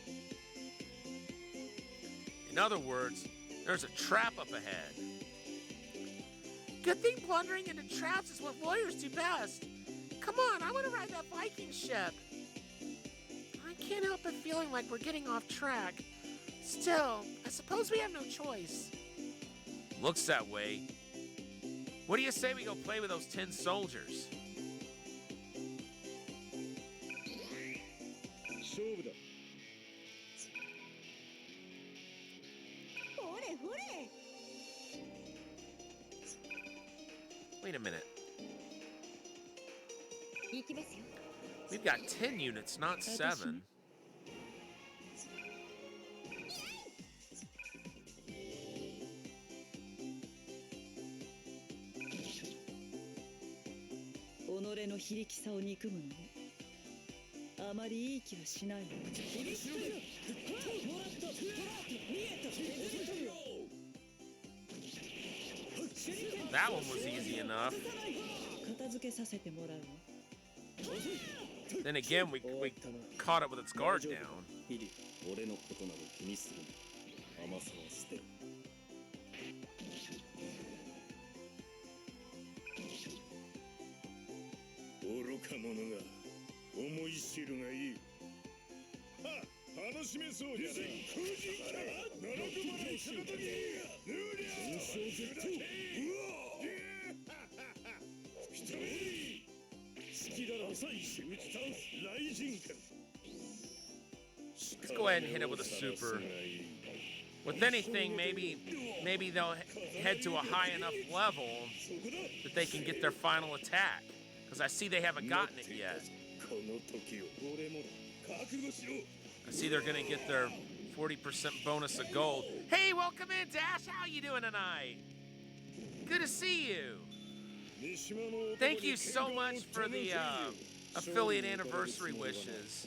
In other words, there's a trap up ahead. Good thing plundering into traps is what lawyers do best. Come on, I want to ride that Viking ship. I can't help but feeling like we're getting off track. Still, I suppose we have no choice. Looks that way. What do you say we go play with those tin soldiers? 勝負だ。ほれほれ。 Wait a minute. 行きますよ。 We've got 10 units, not 7. 己の非力さを憎むのもあまりいい気はしないわ。 That one was easy enough. 片付けさせてもらうわ。 Then again, we caught it with its guard down. ヒリ、俺のことなど気にするな。甘さは捨てろ。愚か者が思い知るがいい。はっ、楽しめそうじゃない。空人から七熊の仕事にぬりゃー絶対うお一人好きだろ浅いし打ち倒す雷神剣。 Let's go ahead and hit it with a super. With anything, maybe they'll head to a high enough level that they can get their final attack. Because I see they haven't gotten it yet. この時を俺も覚悟しろ。 I see they're going to get their 40% bonus of gold. Hey, welcome in, Dash. How you doing tonight? Good to see you. Thank you so much for the affiliate anniversary wishes.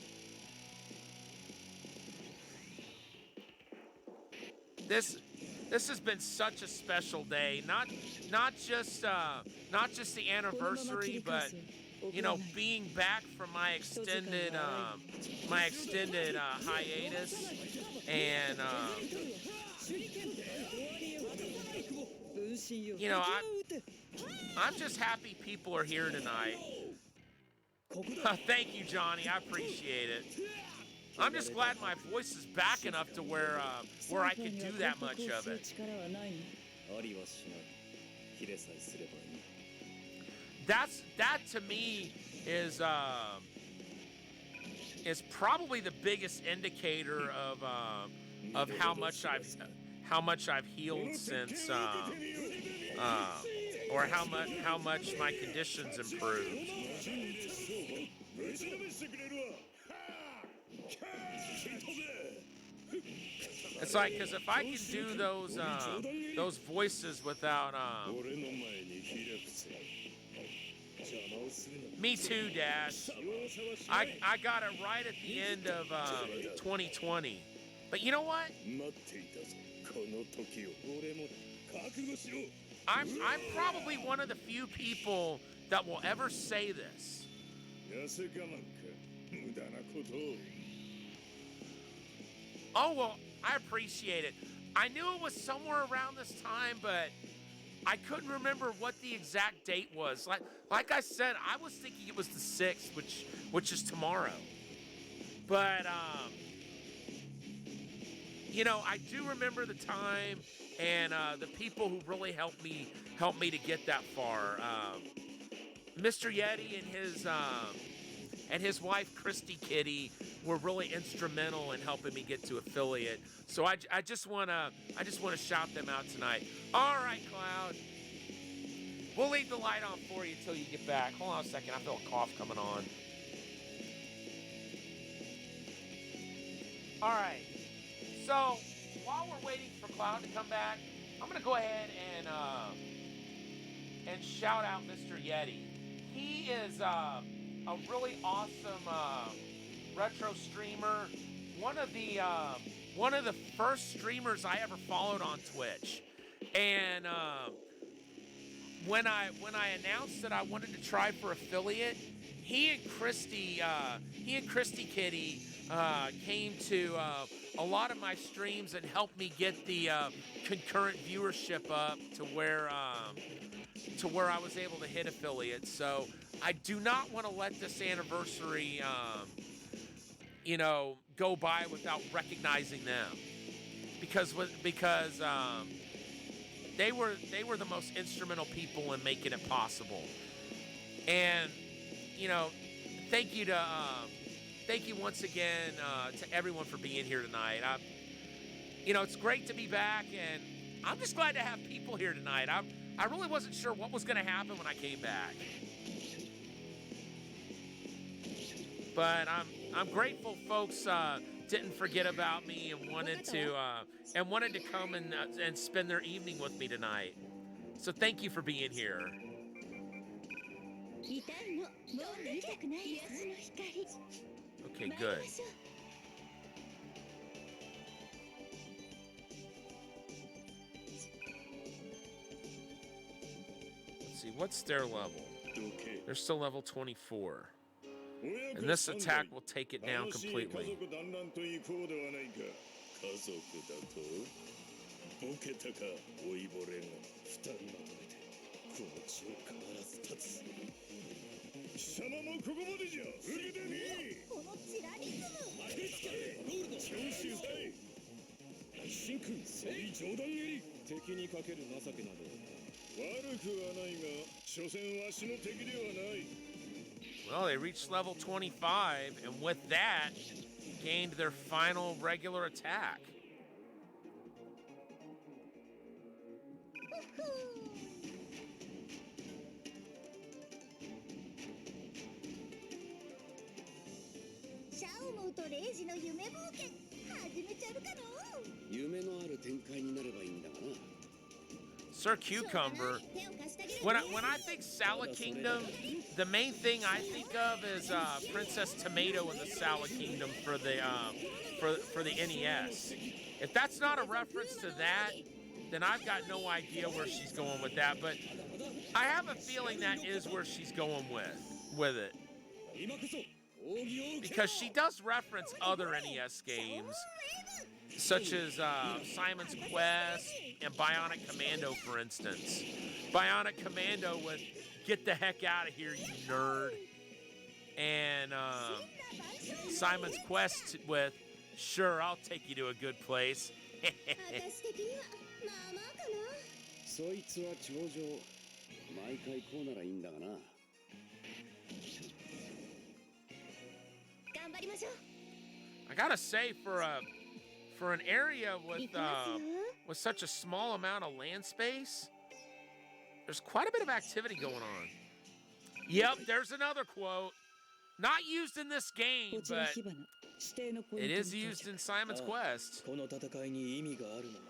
This has been such a special day. Not just the anniversary, but you know, being back from my extended hiatus, and you know, I'm just happy people are here tonight. Thank you, Johnny. I appreciate it. I'm just glad my voice is back enough to where I can do that much of it. That to me is probably the biggest indicator of how much I've healed since or how much my conditions improved. It's like, because if I can do those voices without me too, Dash. I got it right at the end of 2020. But you know what? I'm probably one of the few people that will ever say this. Oh, well, I appreciate it. I knew it was somewhere around this time, but I couldn't remember what the exact date was. Like I said, I was thinking it was the 6th, which is tomorrow. But you know, I do remember the time and the people who really helped me to get that far. Mr. Yeti and his wife Christy Kitty were really instrumental in helping me get to affiliate. So I just wanna shout them out tonight. All right, Cloud. We'll leave the light on for you until you get back. Hold on a second. I feel a cough coming on. All right. So while we're waiting for Cloud to come back, I'm gonna go ahead and shout out Mr. Yeti. He is a really awesome retro streamer. One of the first streamers I ever followed on Twitch, and when I announced that I wanted to try for affiliate, he and Christy Kitty came to a lot of my streams and helped me get the concurrent viewership up to where I was able to hit affiliate. So I do not want to let this anniversary go by without recognizing them, because they were the most instrumental people in making it possible. And thank you once again to everyone for being here tonight. It's great to be back, and I'm just glad to have people here tonight. I really wasn't sure what was going to happen when I came back, but I'm grateful folks didn't forget about me and wanted to come and spend their evening with me tonight. So thank you for being here. Okay, good. Let's see, what's their level? They're still level 24. And this attack will take it down completely. Well, they reached level 25, and with that, gained their final regular attack. Sir Cucumber. When I think Salad Kingdom, the main thing I think of is Princess Tomato in the Salad Kingdom for the NES. If that's not a reference to that, then I've got no idea where she's going with that. But I have a feeling that is where she's going with it, because she does reference other NES games, such as Simon's Quest and Bionic Commando, for instance. Bionic Commando with "Get the heck out of here, you nerd," and Simon's Quest with "Sure, I'll take you to a good place." 私的にはまあまあかな。そいつは頂上。毎回こうならいいんだがな。頑張りましょう。 I gotta say, for an area with such a small amount of land space, there's quite a bit of activity going on. Yep, there's another quote. Not used in this game, こちら but 火花指定のポイン it ト is に到 used 着 in Simon's Quest. この戦いに意味があるのも。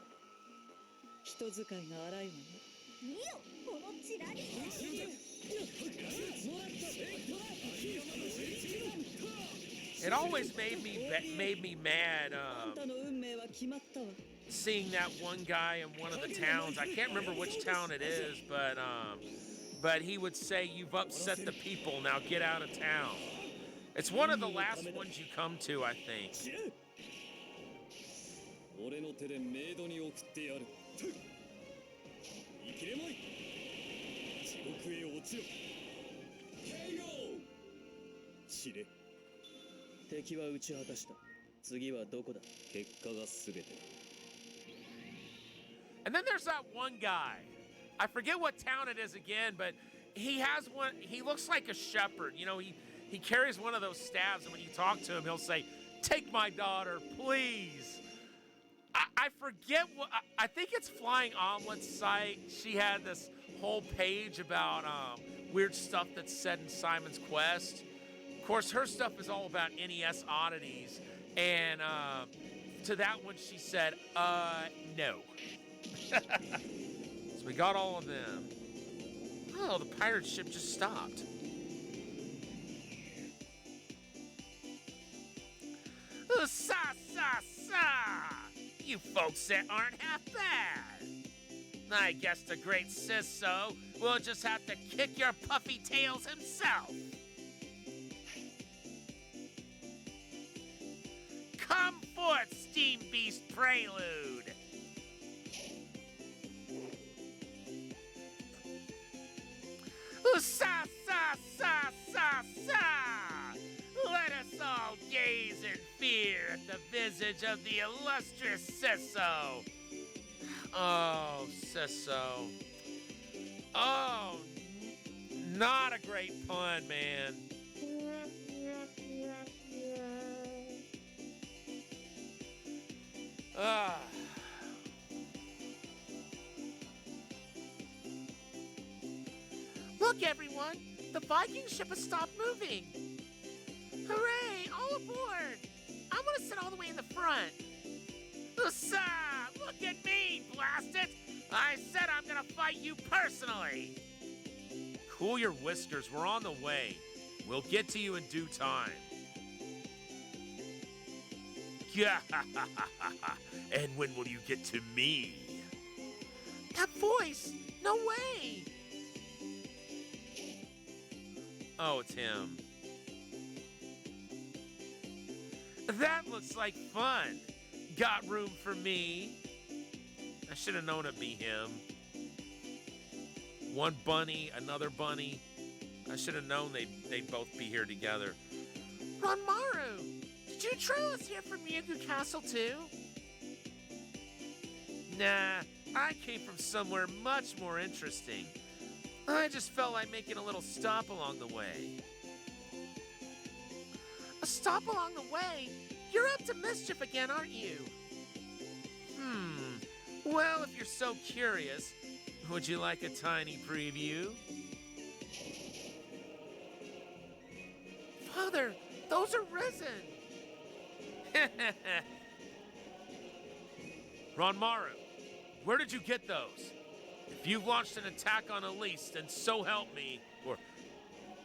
人使いが荒いわね。見よこのチラリ。 It always made me mad あんたの運命は決まったわ。 seeing that one guy in one of the towns. I can't remember which town it is, but he would say, "You've upset the people. Now get out of town." It's one of the last ones you come to, I think. 俺の手でメイドに送ってやる。生きれまい。地獄へ落ちろ。KO。知れ。敵は打ち果たした。次はどこだ。結果が全てだ。 And then there's that one guy. I forget what town it is again, but he has one. He looks like a shepherd. You know, he carries one of those staves, and when you talk to him, he'll say, "Take my daughter, please." I forget what. I think it's Flying Omelet's site. She had this whole page about weird stuff that's said in Simon's Quest. Of course, her stuff is all about NES oddities, and to that one she said, "No." So we got all of them. Oh, the pirate ship just stopped. Sa sa sa! You folks that aren't half bad. I guess the great Sisso will just have to kick your puffy tails himself. Come forth, Steam Beast Prelude. Sa sa sa sa sa! Let us all gaze in fear at the visage of the illustrious Sisso. Oh, Sisso. Oh, not a great pun, man. Ah. Look, everyone! The Viking ship has stopped moving! Hooray! All aboard! I'm gonna sit all the way in the front. Ussa! Look at me, blast it! I said I'm gonna fight you personally! Cool your whiskers, we're on the way. We'll get to you in due time. And when will you get to me? That voice! No way! Oh, it's him. That looks like fun. Got room for me? I should have known it'd be him. One bunny, another bunny. I should have known they'd both be here together. Ranmaru! Did you trail us here from Yugu Castle too? Nah, I came from somewhere much more interesting. I just felt like making a little stop along the way. A stop along the way? You're up to mischief again, aren't you? Well, if you're so curious, would you like a tiny preview? Father, those are risen! Ranmaru, where did you get those? If you've launched an attack on Elise, then so help me. Or,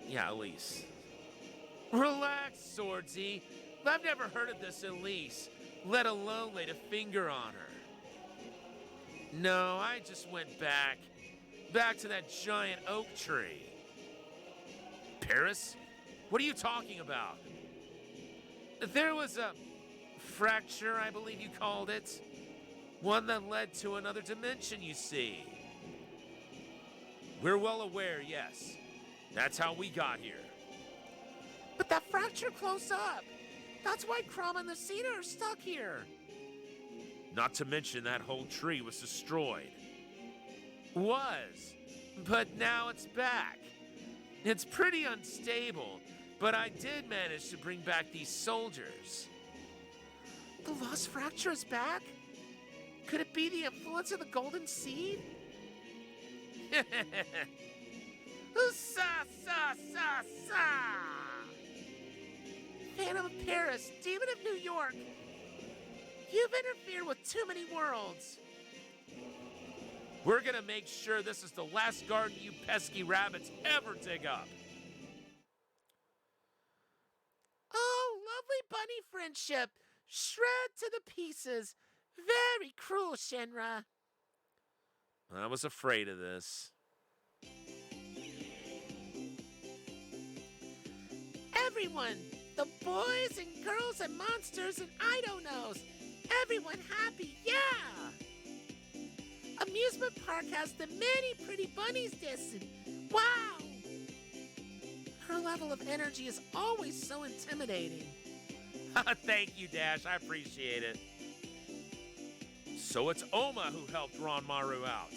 yeah, Elise. Relax, Swordsy. I've never heard of this Elise, let alone laid a finger on her. No, I just went back to that giant oak tree. Paris? What are you talking about? There was a fracture, I believe you called it. One that led to another dimension, you see. We're well aware, yes. That's how we got here. But that fracture close up. That's why Crom and the Cedar are stuck here. Not to mention that whole tree was destroyed. Was. But now it's back. It's pretty unstable, but I did manage to bring back these soldiers. The lost fracture is back? Could it be the influence of the Golden Seed? Sa sa sa sa! Phantom of Paris, Demon of New York. You've interfered with too many worlds. We're gonna make sure this is the last garden you pesky rabbits ever dig up. Oh, lovely bunny friendship. Shred to the pieces. Very cruel, Shinra. I was afraid of this. Everyone, the boys and girls and monsters and I don't knows. Everyone happy, yeah! Amusement park has the many pretty bunnies this. Wow! Her level of energy is always so intimidating. Thank you, Dash. I appreciate it. So it's Oma who helped Ranmaru out.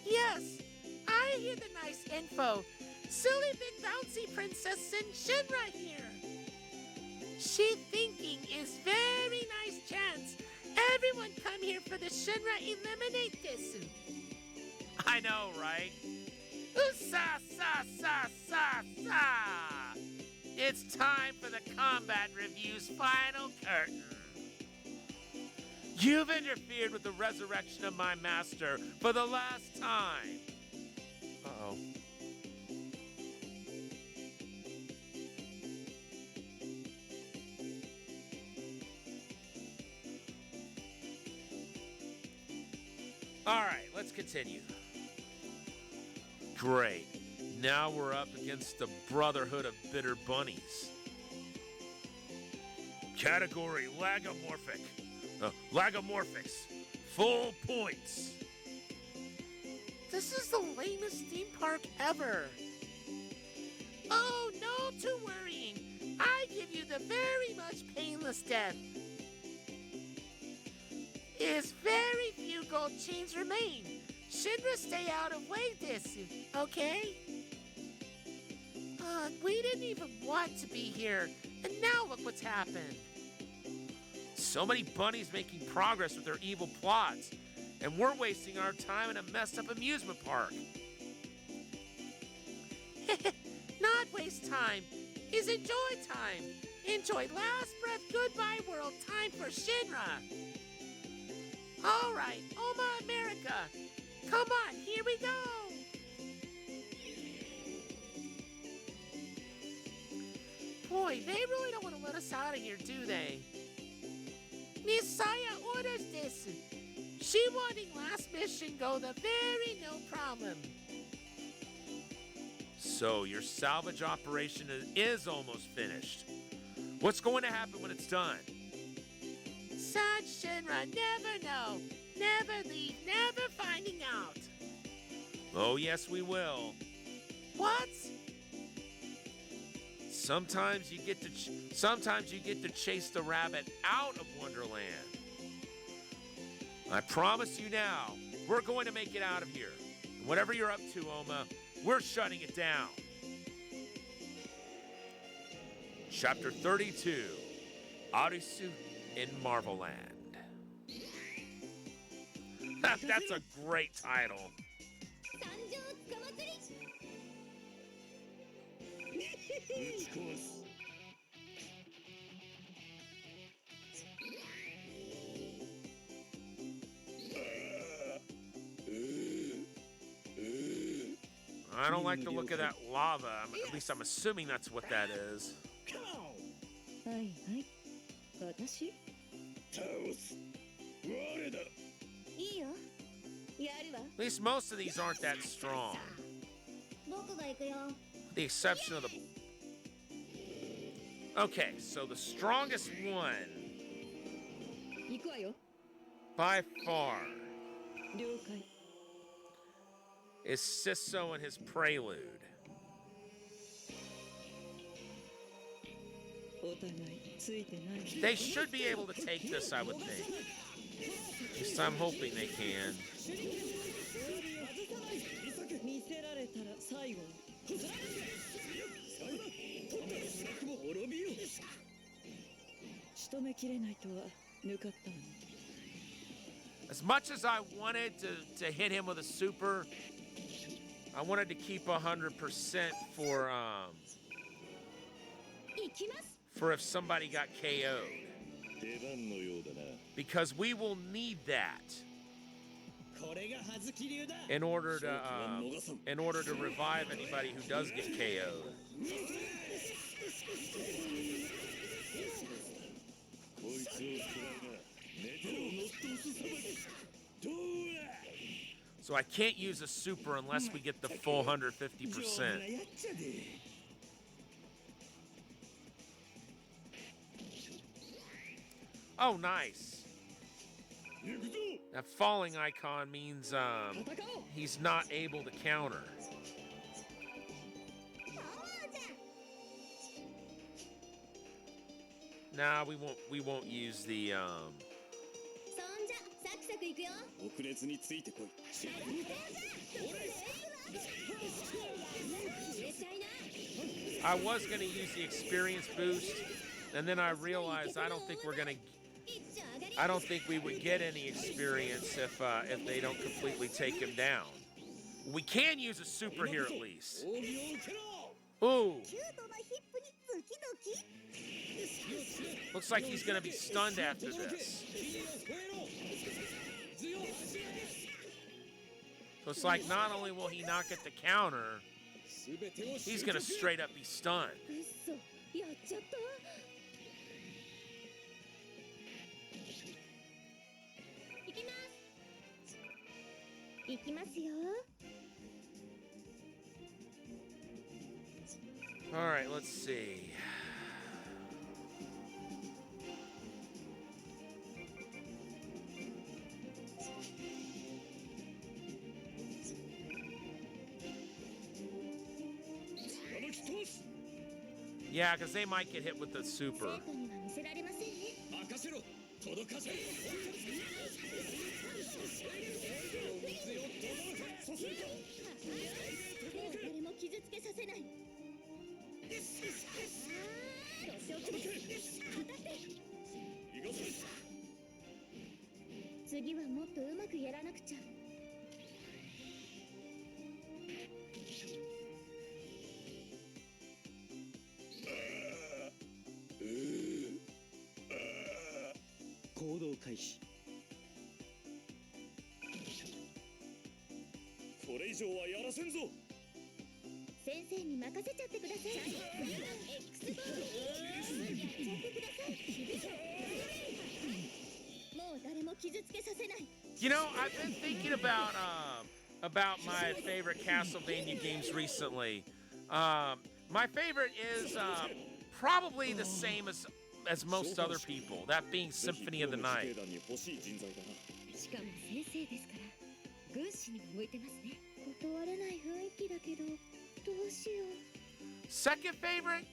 Yes, I hear the nice info. Silly big bouncy princess and Shinra here. She thinking is very nice chance. Everyone come here for the Shinra Eliminate this. I know, right? Sa sa sa sa sa. It's time for the Combat Review's final curtain. You've interfered with the resurrection of my master for the last time. Uh-oh. All right, let's continue. Great. Now we're up against the Brotherhood of Bitter Bunnies. Category Lagomorphic. Lagomorphics. Full points. This is the lamest theme park ever. Oh, no to worrying. I give you the very much painless death. Is very few gold chains remain. Shinra stay out of way this, okay? We didn't even want to be here, and now look what's happened. So many bunnies making progress with their evil plots, and we're wasting our time in a messed up amusement park. Not waste time, is enjoy time. Enjoy last breath, goodbye world, time for Shinra. All right, Oma America, come on, here we go. Boy, they really don't want to let us out of here, do they? Messiah orders this. She wanting last mission go the very no problem. So your salvage operation is almost finished. What's going to happen when it's done? Sad Shinra never know, never leave, never finding out. Oh, yes, we will. What? Sometimes you get to chase the rabbit out of Wonderland. I promise you now, we're going to make it out of here. Whatever you're up to, Oma, we're shutting it down. Chapter 32, Arisu in Marvel Land. That's a great title. 参上つかまつり打ち壊す。I don't like the look of that lava. At least I'm assuming that's what that is. はいはい私倒す我だいいよやるわ At least most of these aren't that strong. 僕が行くよ With the exception of the... Okay, so the strongest one 行くわよ by far 了解 is Sisso and his Prelude. お互いついてない They should be able to take this, I would think. At least I'm hoping they can. 見せられたら最後も滅びよ仕留めきれないとは抜かったのに As much as I wanted to hit him with a super, I wanted to keep 100% for if somebody got KO'd. 出番のようだな Because we will need that これが葉月流だ in order 勝負は逃さん to revive anybody who does get KO'd. こいつを食らいな寝てろノットスさばきどうだ So I can't use a super unless we get the full 150%. やっちゃで Oh, nice. 行くぞ That falling icon means he's not able to counter. Nah, we won't use the そんじゃサクサクいくよ遅れずについてこい I was gonna use the experience boost, and then I realized I don't think we would get any experience if they don't completely take him down. We can use a super here at least. 奥義を受けろ Ooh, キュートなヒップにドキドキ looks like he's gonna be stunned after this. 君を超えろ強い So it's like not only will he not get the counter, 全てを he's gonna straight up be stunned. うっそやっちゃった行きます行きますよ All right, let's see. Yeah, because they might get hit with the super. 生徒には見せられませんね任せろ届かせろそうするか誰も傷つけさせないどうしておきます当たって次はもっとうまくやらなくちゃ行動開始これ以上はやらせんぞ先生に任せちゃってください X ボールやっちゃってくださいもう誰も傷つけさせない You know, I've been thinking about my favorite Castlevania games recently. My favorite is probably the same as most other people, that being Symphony of the Night. に欲しい人材だなしかも先生ですから軍師にも向いてますね断れない雰囲気だけどどうしよう Second favorite,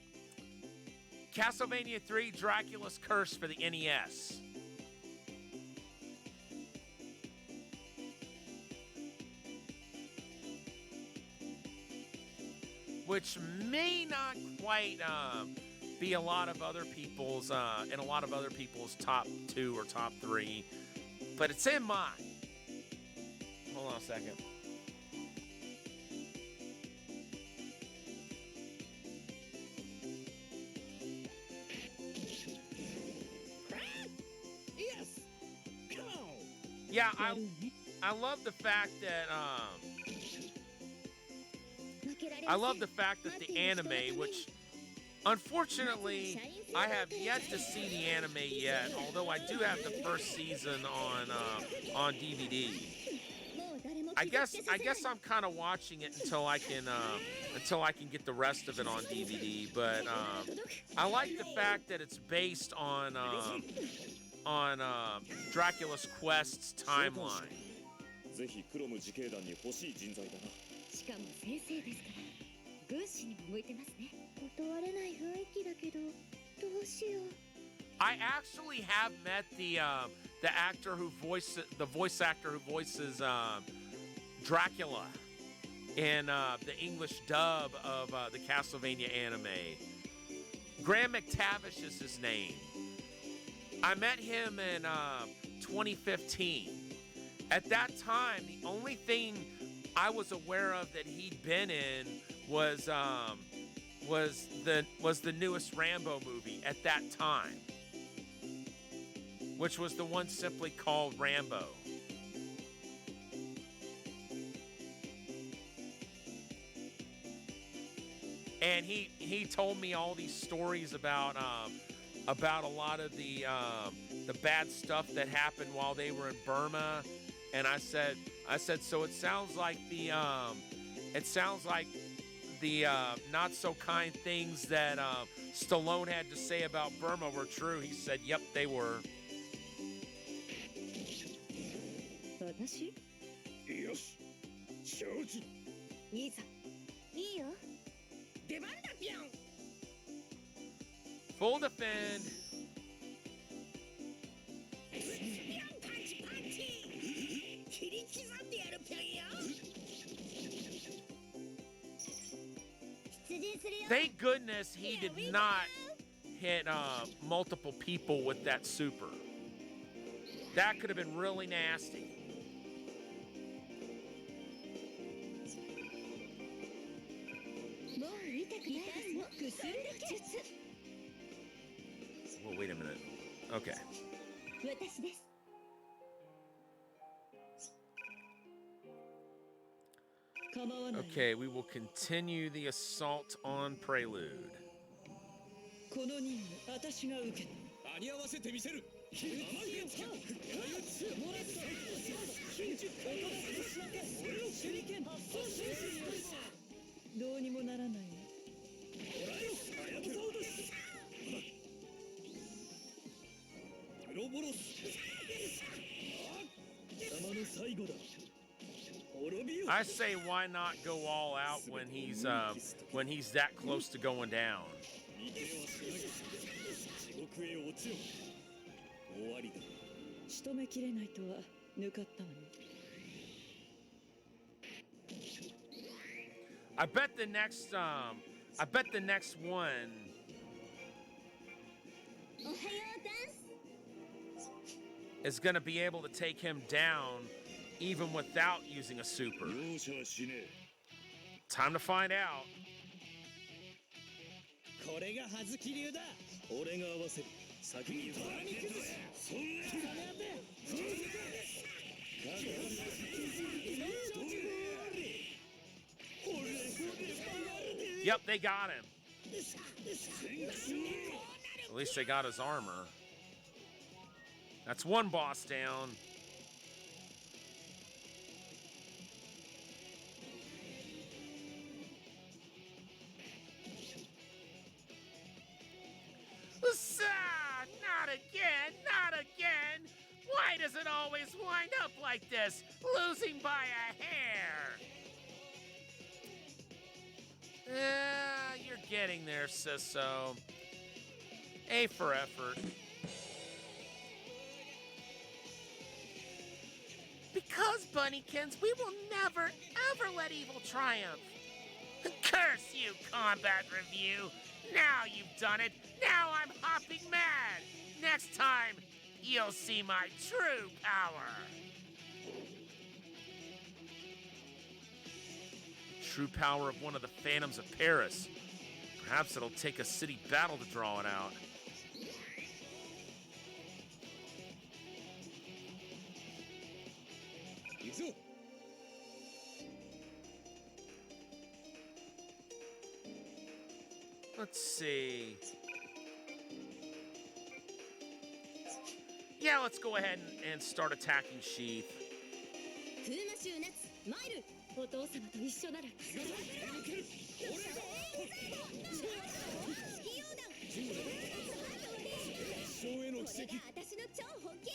Castlevania 3 Dracula's Curse for the NES. Which may not quite be a lot of other people's in a lot of other people's top 2 or top 3, but it's in mine. Hold on a second. Yes! Come on! Yeah, I love the fact that I love the fact that the anime, which unfortunately I have yet to see the anime yet, although I do have the first season on DVD. I guess I'm kind of watching it until I can get the rest of it on DVD. But I like the fact that it's based on Dracula's Quest's timeline. ぜひクロム自警団に欲しい人材だな。しかも先生ですから軍師にも向いてますね。断れない雰囲気だけどどうしよう。 I actually have met the voice actor who voices Dracula in the English dub of the Castlevania anime. Graham McTavish is his name. I met him in 2015. At that time, the only thing I was aware of that he'd been in was the newest Rambo movie at that time, which was the one simply called Rambo. And he told me all these stories about a lot of the bad stuff that happened while they were in Burma. And I said, so it sounds like the not so kind things that Stallone had to say about Burma were true. He said, yep, they were. 私よし、承知。いいぞいいよ。出番だピョン Full defend. ピョンパンチパンチ切り刻んでやるピョンよ 出陣するよ。 Thank goodness he did not hit multiple people with that super. That could have been really nasty. もう痛くないですよ。くすんでけ Well, wait a minute. Okay. 私です。 構わない。 Okay, we will continue the assault on Prelude. この任務私が受けた。間に合わせてみせる。もらった緊急手裏剣発動しどうにもならないわ。プロボロス。貴様の最後だ。滅びよ。 I say, why not go all out when he's that close to going down? 逃げはしない。地獄へ落ちよ。終わりだ。仕留めきれないとは抜かったわね。 I bet the next one おはようダンス。 is going to be able to take him down even without using a super. 容赦はしねえ。 Time to find out. これが葉月流だ。俺が合わせる。先に言う。そんな。 Yep, they got him. At least they got his armor. That's one boss down. Not again, not again. Why does it always wind up like this? Losing by a hair. You're getting there, Sisso. A for effort. Because, Bunnykins, we will never, ever let evil triumph. Curse you, Combat Review. Now you've done it. Now I'm hopping mad. Next time, you'll see my true power. True power of one of the Phantoms of Paris. Perhaps it'll take a city battle to draw it out. Let's see. Yeah, let's go ahead and start attacking Sheath. クーマシューナツマイルお父様と一緒なら気象への奇跡私の超本気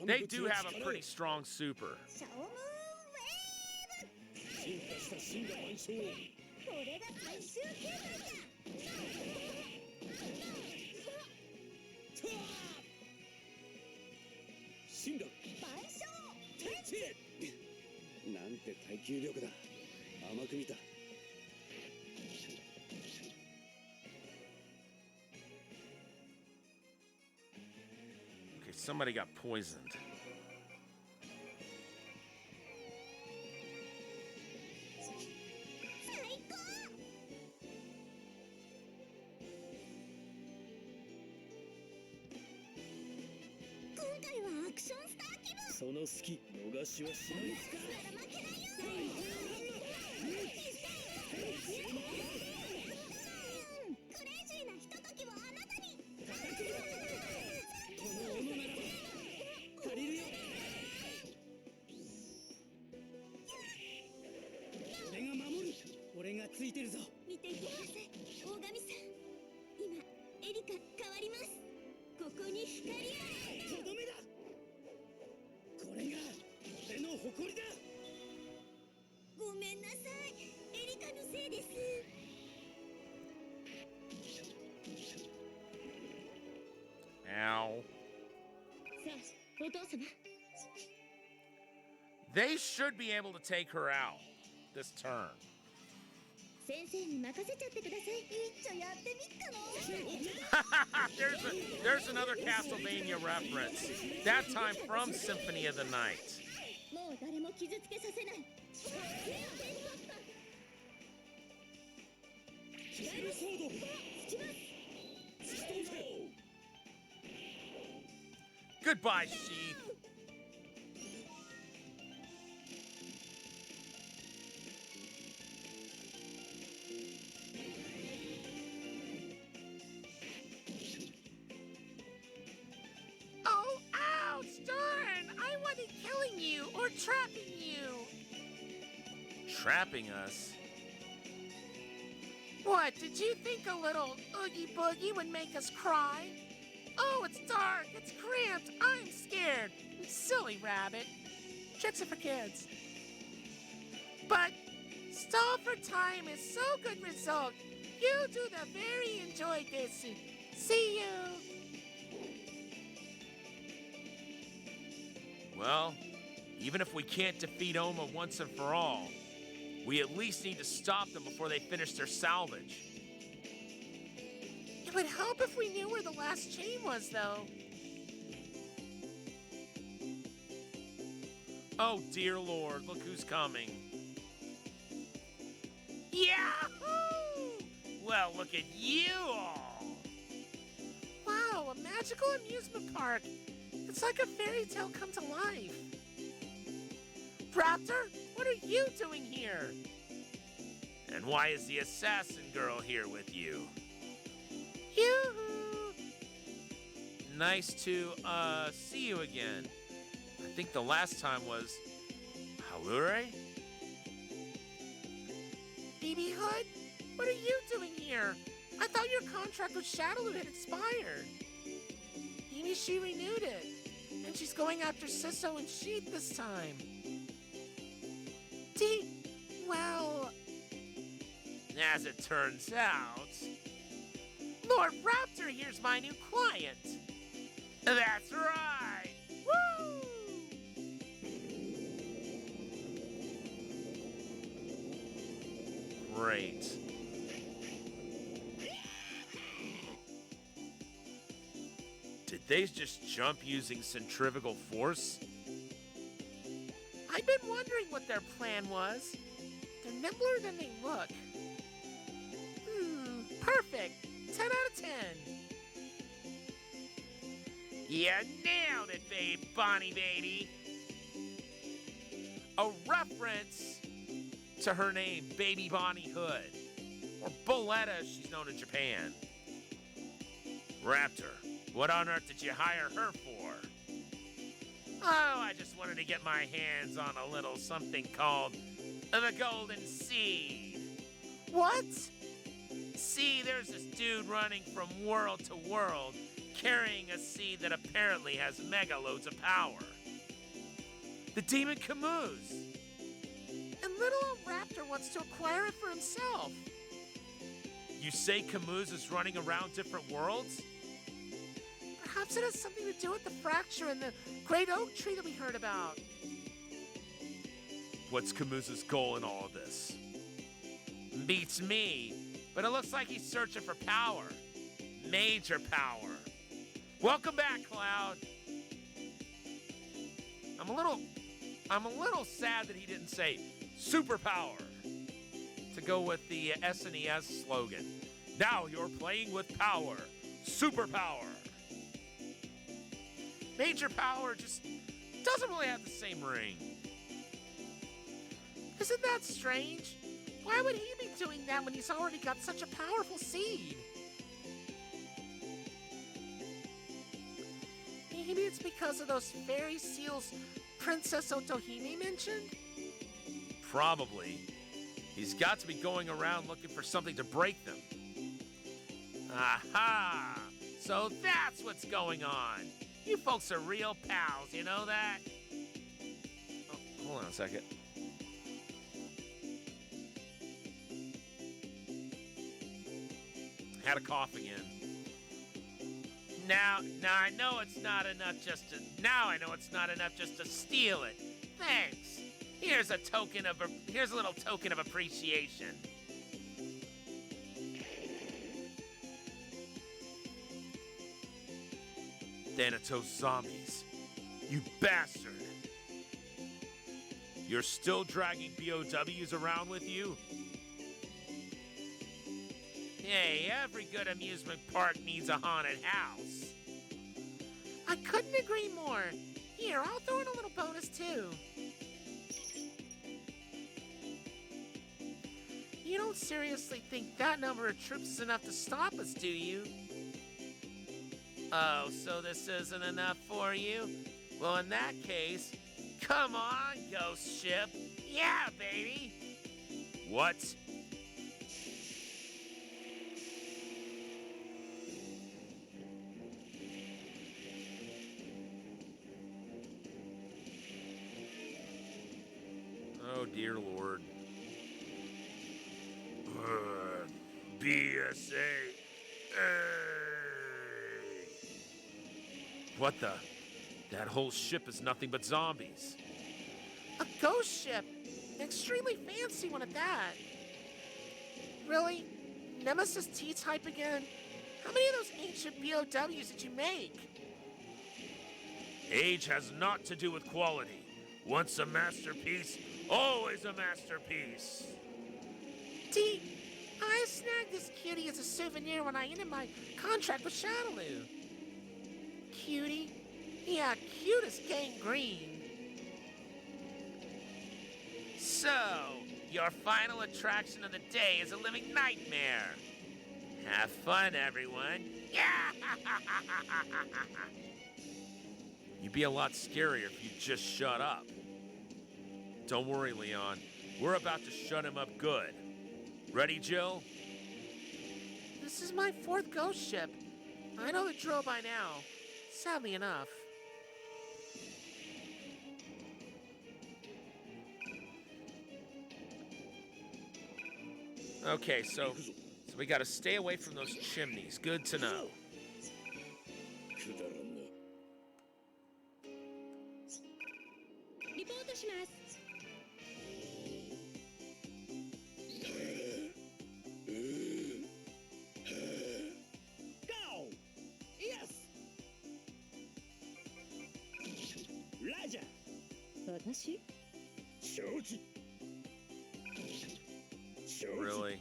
They do have a pretty strong super. シャオムーンウェーブ進化した真羅万象これが最終形態だ真羅万象天地なんて耐久力だ甘く見た Okay, somebody got poisoned. Action その隙逃しはしないクレイジーなひとときをあなたにこの斧ならば足りるよ俺が守る俺がついてるぞ見ていてください大神さん今エリカ変わりますここに光をとどめだこれが俺の誇りだごめんなさいエリカのせいです Ow. さあお父様 They should be able to take her out this turn. 先生に任せちゃってください一丁やってみっかの there's another Castlevania reference. That time from Symphony of the Night. もう誰も傷つけさせないキセルソードつきます Goodbye, Sheath. Oh, ouch, darn! I wasn't killing you or trapping you. Trapping us? What, did you think a little Oogie Boogie would make us cry? Oh, it's dark, it's cramped, I'm scared. Silly rabbit. Tricks are for kids. But stall for time is so good result. You do the very enjoy this. See you. Well, even if we can't defeat Oma once and for all, we at least need to stop them before they finish their salvage. It would help if we knew where the last chain was, though. Oh, dear Lord, look who's coming. Yahoo! Well, look at you all. Wow, a magical amusement park. It's like a fairy tale come to life. Raptor, what are you doing here? And why is the assassin girl here with you? Yoo-hoo! Nice to, see you again. I think the last time was Halure? BB Hood, what are you doing here? I thought your contract with Shadowloo had expired. Maybe she renewed it, and she's going after Sisso and Sheath this time. Well, As it turns out, Lord Raptor here's my new client. that's right. Woo! Great. Did they just jump using centrifugal force? I've been wondering what their plan was. They're nimbler than they look. Perfect. 10 out of 10. You nailed it, babe, Bonnie baby. a reference to her name, Baby Bonnie Hood, or Bulletta as she's known in Japan. Raptor, what on earth did you hire her for? Oh, I just wanted to get my hands on a little something called the Golden Seed. What? See, there's this dude running from world to world, carrying a seed that apparently has mega loads of power. The Demon Camus. And little old Raptor wants to acquire it for himself. You say Camus is running around different worlds? Perhaps it has something to do with the fracture in the great oak tree that we heard about. What's Camus's goal in all of this? Beats me, but it looks like he's searching for power. Major power. Welcome back, Cloud. I'm a little sad that he didn't say superpower to go with the SNES slogan. Now you're playing with power. Superpower. Major power just doesn't really have the same ring. Isn't that strange? Why would he be doing that when he's already got such a powerful seed? Maybe it's because of those fairy seals Princess Otohime mentioned? Probably. He's got to be going around looking for something to break them. Aha! So that's what's going on. You folks are real pals, you know that? Oh, hold on a second. Had a cough again. Now I know it's not enough just to steal it. Thanks. Here's a little token of appreciation. Thanatos zombies. You bastard. You're still dragging BOWs around with you? Hey, every good amusement park needs a haunted house. I couldn't agree more. Here, I'll throw in a little bonus too. You don't seriously think that number of troops is enough to stop us, do you? Oh, so this isn't enough for you? Well, in that case, come on, ghost ship. Yeah, baby. What? Oh, dear Lord. BSA. What the? That whole ship is nothing but zombies. A ghost ship. An extremely fancy one at that. Really? Nemesis T-type again? How many of those ancient BOWs did you make? Age has naught to do with quality. Once a masterpiece, always a masterpiece. T, I snagged this cutie as a souvenir when I ended my contract with Shadaloo. Cutie? Yeah, cute as gangrene. So, your final attraction of the day is a living nightmare. Have fun, everyone. You'd be a lot scarier if you just shut up. Don't worry, Leon. We're about to shut him up good. Ready, Jill? This is my 4th ghost ship. I know the drill by now, sadly enough. Okay, so we gotta stay away from those chimneys. Good to know. くだらんな。リポートします。Go! Yes! ラジャー私承知。承知。 Really?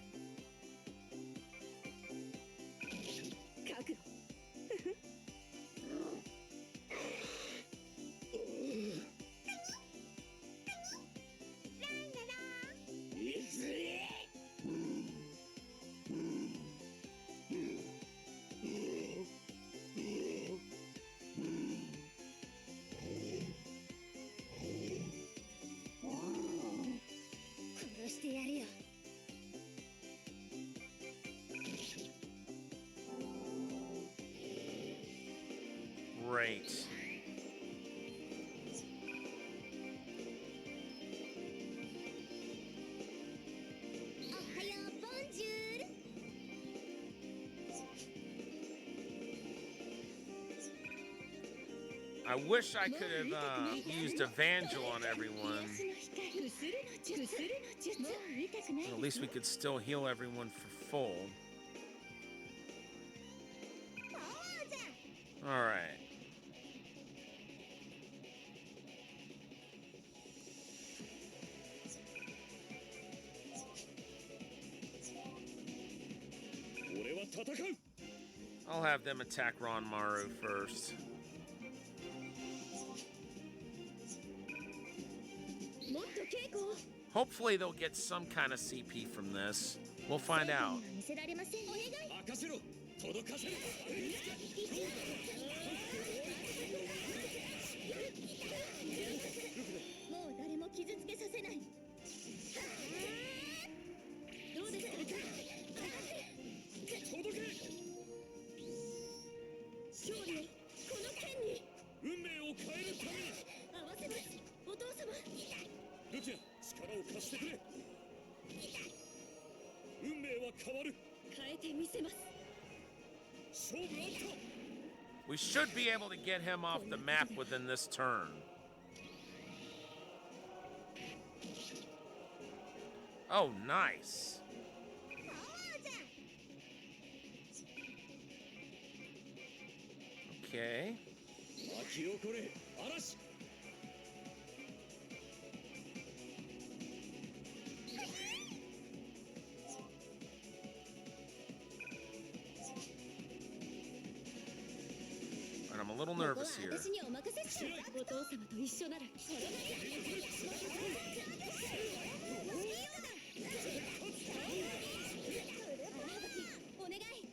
覚悟 great. Ohayo, bonjour. I wish I could have used Evangel on everyone. くするの術もう痛くない At least we could still heal everyone for full. そうじゃ All right. I'll have them attack Ronmaru first. もっと稽古を Hopefully they'll get some kind of CP from this. We'll find out. 見せられませんお願い任せろ届かせるもう誰も傷つけさせないどうですか届け勝利をこの剣に運命を変えるために合わせますお父様ルキア力を貸してくれ運命は変わる変えてみせます勝負あった We should be able to get him off the map within this turn. Oh, nice. そうじゃ Okay. 巻き起これ嵐 And I'm a little ここは nervous here. 私にお任せっすお父様と一緒ならお願い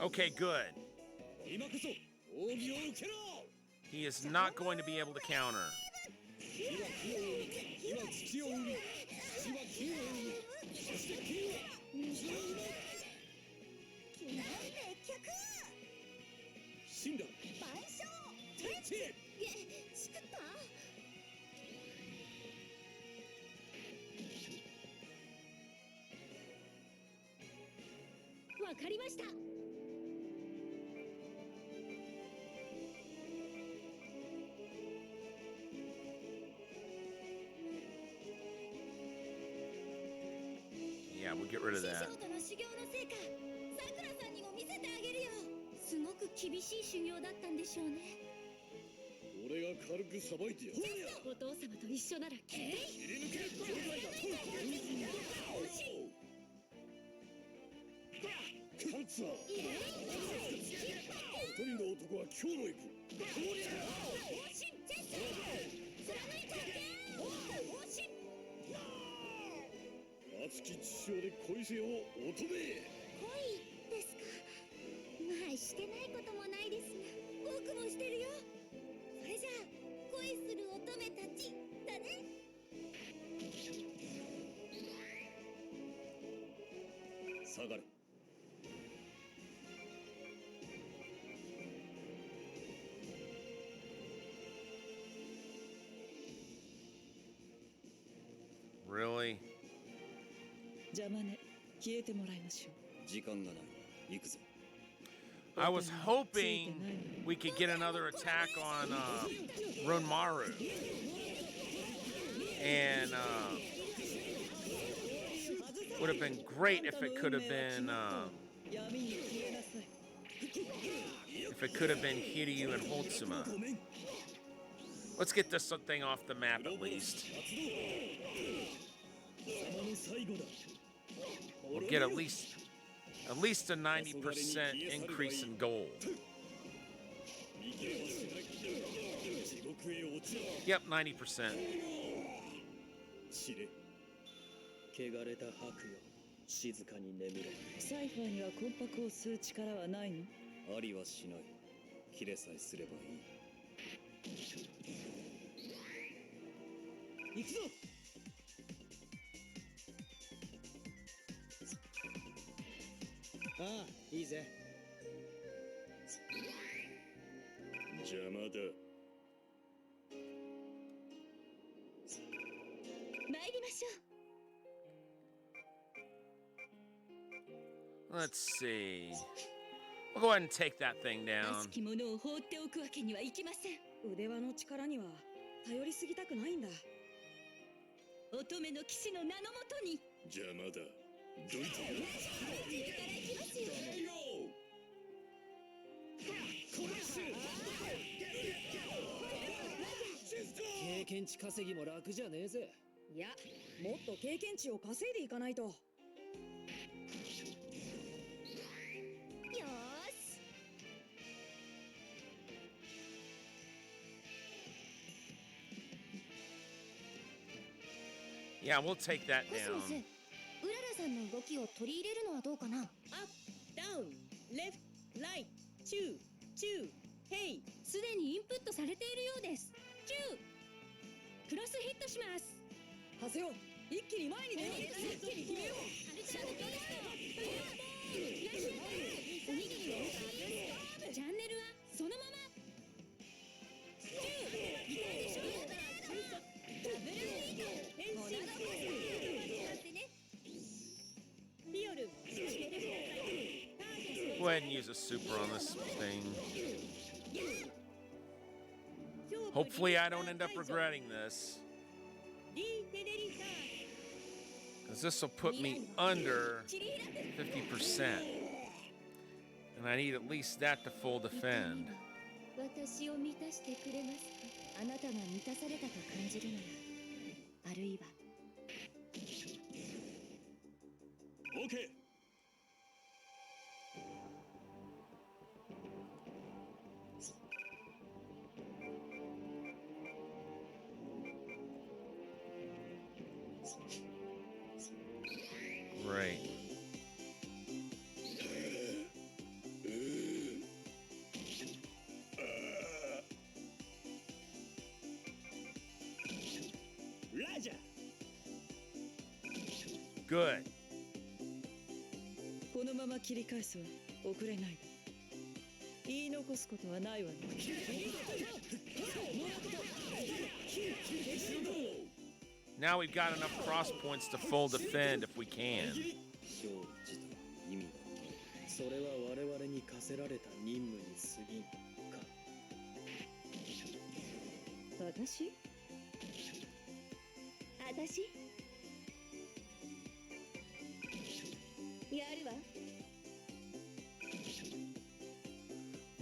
Okay, good. 今こそ奥義を受けろ He is not going to be able to counter. 今土を生み土は金を生みそして金は水を生む名曲死んだ賠償天地へチクったわかりました Yeah, we'll get rid of 師 that. 匠との修行の成果さくらさんにも見せてあげるよすごく厳しい修行だったんでしょうね俺が軽くさばいてやるお父様と一緒ならきっと切り抜け状態だ勝つわ一人の男は今日の行く熱き父親で恋せよ乙女恋ですかまあしてないこともないですが僕もしてるよそれじゃあ恋する乙女たちだね 下がれ Really? 邪魔ね消えてもらいましょう時間がない行くぞ I was hoping we could get another attack on Ronmaru. And would have been great if it could have been Hiryu and Hotsuma. Let's get this thing off the map at least. We'll get at least a 90% increase in gold. Yep, 90%. 知れ汚れた白よ静かに眠れサイファーには魂魄を吸う力はないのありはしない切れさえすればいい行くぞああ、いいぜ。邪魔だ。参りましょう。 Let's see. We'll go ahead and take that thing 悪 down. しきものを放っておくわけにはいきません。腕輪の力には頼りすぎたくないんだ。乙女の騎士の名のもとに。邪魔だ。どいてよ。経験値稼ぎも楽じゃねえぜ。いや、もっと経験値を稼いでいかないと。よーし。 Yeah, we'll take that コスモス、 down. うららさんの動きを取り入れるのはどうかな。アップ、ダウン、レフト、ライト、チュー、チュー、ヘイ。すでにインプットされているようです。チュー。クロスヒットします。ハセよ、一気に前に出よう。一気に決めよう。おにぎりをチャンネルはそのまま。チュー。痛いでしょ。ダブルヒート。変身。ビオル。 Go ahead and use a super on this thing. Hopefully I don't end up regretting this. Because this will put me under 50%. And I need at least that to full defend. 私を満たしてくれますか。あなたが満たされたと感じるなら、あるいは。 OK。Right. Good. このまま切り返すわ。遅れない。言い残すことはないわね。 Now we've got enough cross points to full defend if we can. 勝利自体意味がない。それは我々に課せられた任務に過ぎんか。私？私やるわ。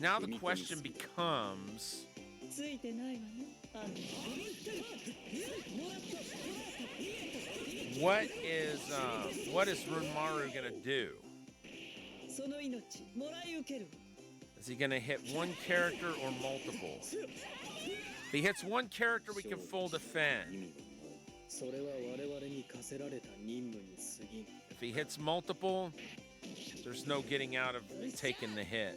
Now the question becomes, ついてないわね。あんた。 what is Runmaru gonna do? その命もらい受けるわ。 Is he gonna hit one character or multiple? If he hits one character, we can full 意 defend. 味がない。それは我々に課せられた任務に過ぎん。 If he hits multiple, there's no getting out of taking the hit.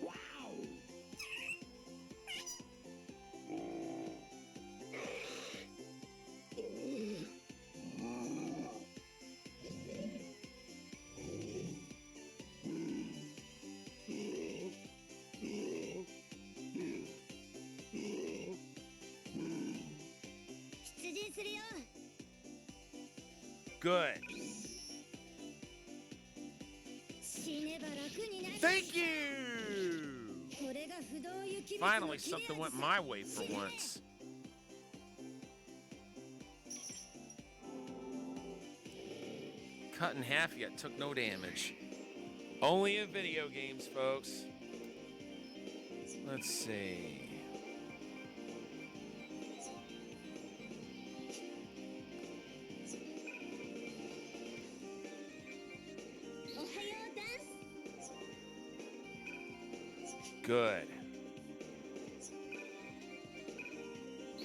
Good. 死ねば楽になる。 Thank you! これが不動雪道の Finally, 切れ something 味 went my way for once. Cut in half yet took no damage. Only in video games, folks. Let's see. Good.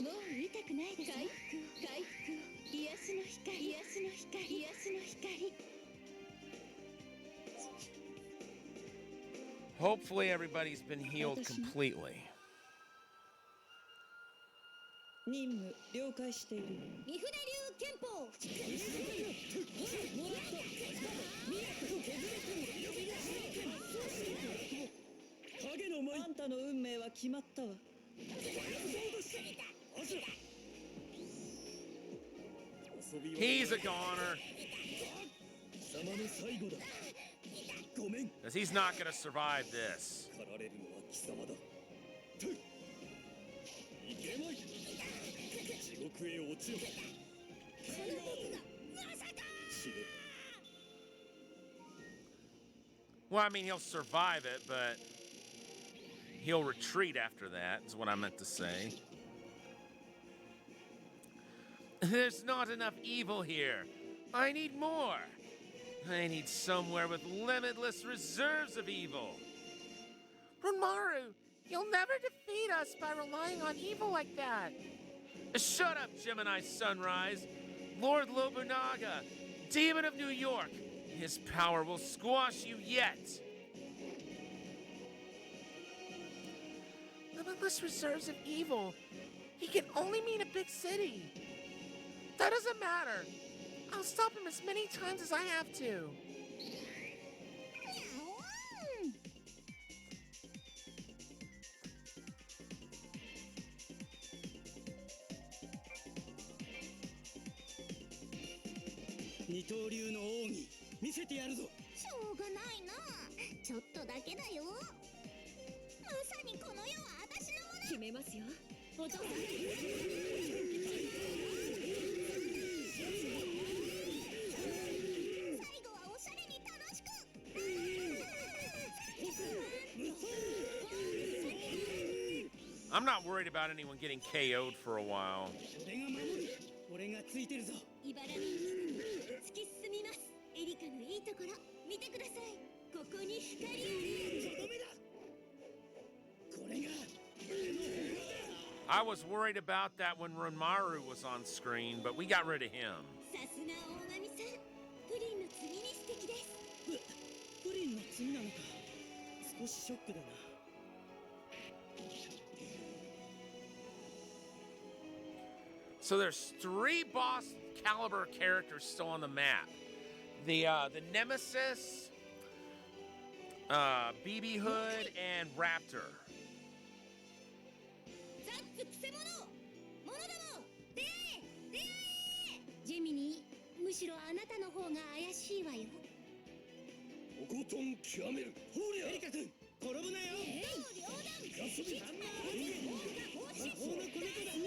もう痛くないですか。回復癒しの光癒しの光癒しの光。 Hopefully everybody's been healed completely. 任務了解している。三船流憲法。影の舞あんたの運命は決まったわ。遊びは He's a goner. 貴様の最後だ。ごめん。 Because he's not going to survive this. 狩られるのは貴様だ。ふっいけまい。地獄へ落ちろ。死ね。 Well, I mean, he'll survive it, but he'll retreat after that, is what I meant to say. There's not enough evil here. I need more. I need somewhere with limitless reserves of evil. Ronmaru, you'll never defeat us by relying on evil like that. Shut up, Gemini Sunrise. Lord Lobunaga, Demon of New York. His power will squash you yet. Limitless reserves of evil. He can only mean a big city. That doesn't matter. I'll stop him as many times as I have to. Meow. 二刀流の奥義見せてやるぞ。しょうがないな。ちょっとだけだよ。まさにこの世は私のもの。決めますよお父さん。最後はおしゃれに楽しく。 I'm not worried about anyone getting KO'd for a while. 俺が守る。俺がついてるぞ。茨の道に突き進みます。エリカのいいところ見てください。ここに光を。とどめだ。これが I was worried about that when Ronmaru was on screen, but we got rid of him. さすが大神さん。プリンの次に素敵です。プリンの次なのか。少しショックだな。 So there's 3 boss caliber characters still on the map. The Nemesis, BB Hood, and Raptor. ザッツくせ者。者ども出会え出会え。ジェミニー、むしろあなたの方が怪しいわよ。とことん極める。ほりゃエリカ君転ぶなよ。両断。ガスビハンナー。魔法の子猫だ。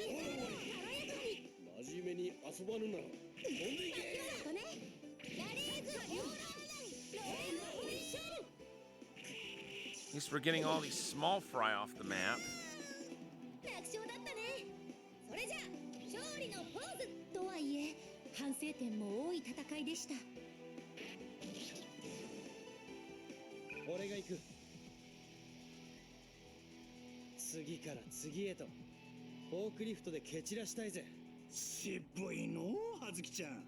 真面目に遊ばぬなら飛んでいけ。とね。ラレーズ両断。ローマオリショル。 At least we're getting all these small fry off the map. 楽勝だったね。それじゃあ勝利のポーズとはいえ反省点も多い戦いでした。俺が行く。次から次へとフォークリフトで蹴散らしたいぜ。渋いの葉月ちゃん。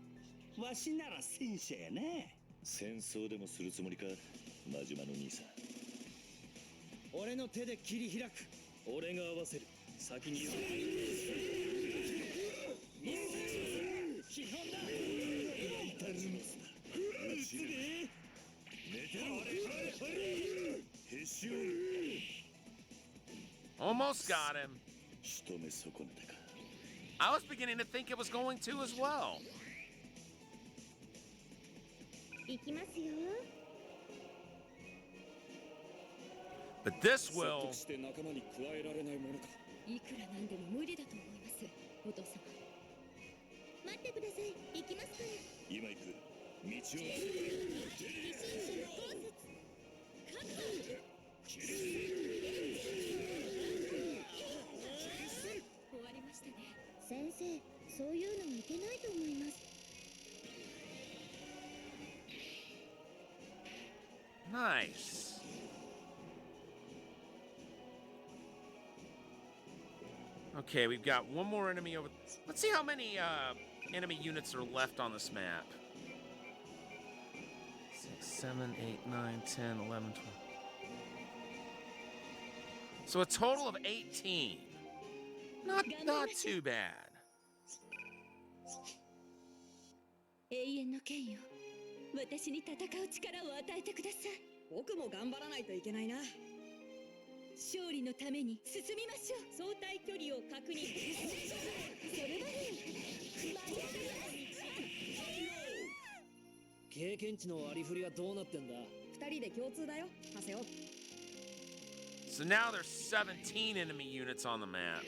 わしなら戦車やね。戦争でもするつもりか、真島の兄さん。俺の手で切り開く。俺が合わせる。先に言う。批判だ。イタルミスだ。うちで寝てろ。へし折る。 Almost got him. 仕留め損ねたか。 I was beginning to think it was going to as well. いきますよ。 But this 説 will. 得して仲間に加えられないものか。いくらなんでも無理だと思いますお父様。待ってください。行きますから。今行く。道を。不審者のコース。終わりましたね。先生、そういうのいけないと思います。 Nice. Okay, we've got one more enemy over. Let's see how many enemy units are left on this map. 6, 7, 8, 9, 10, 11, 12. So a total of 18. Not too bad. 永遠の剣よ、私に戦う力を与えてください。僕も頑張らないといけないな。勝利のために進みましょう。相対距離を確認。それまで経験値の割り振りはどうなってんだ。二人で共通だよ、ハセオ。 So now there's 17 enemy units on the map.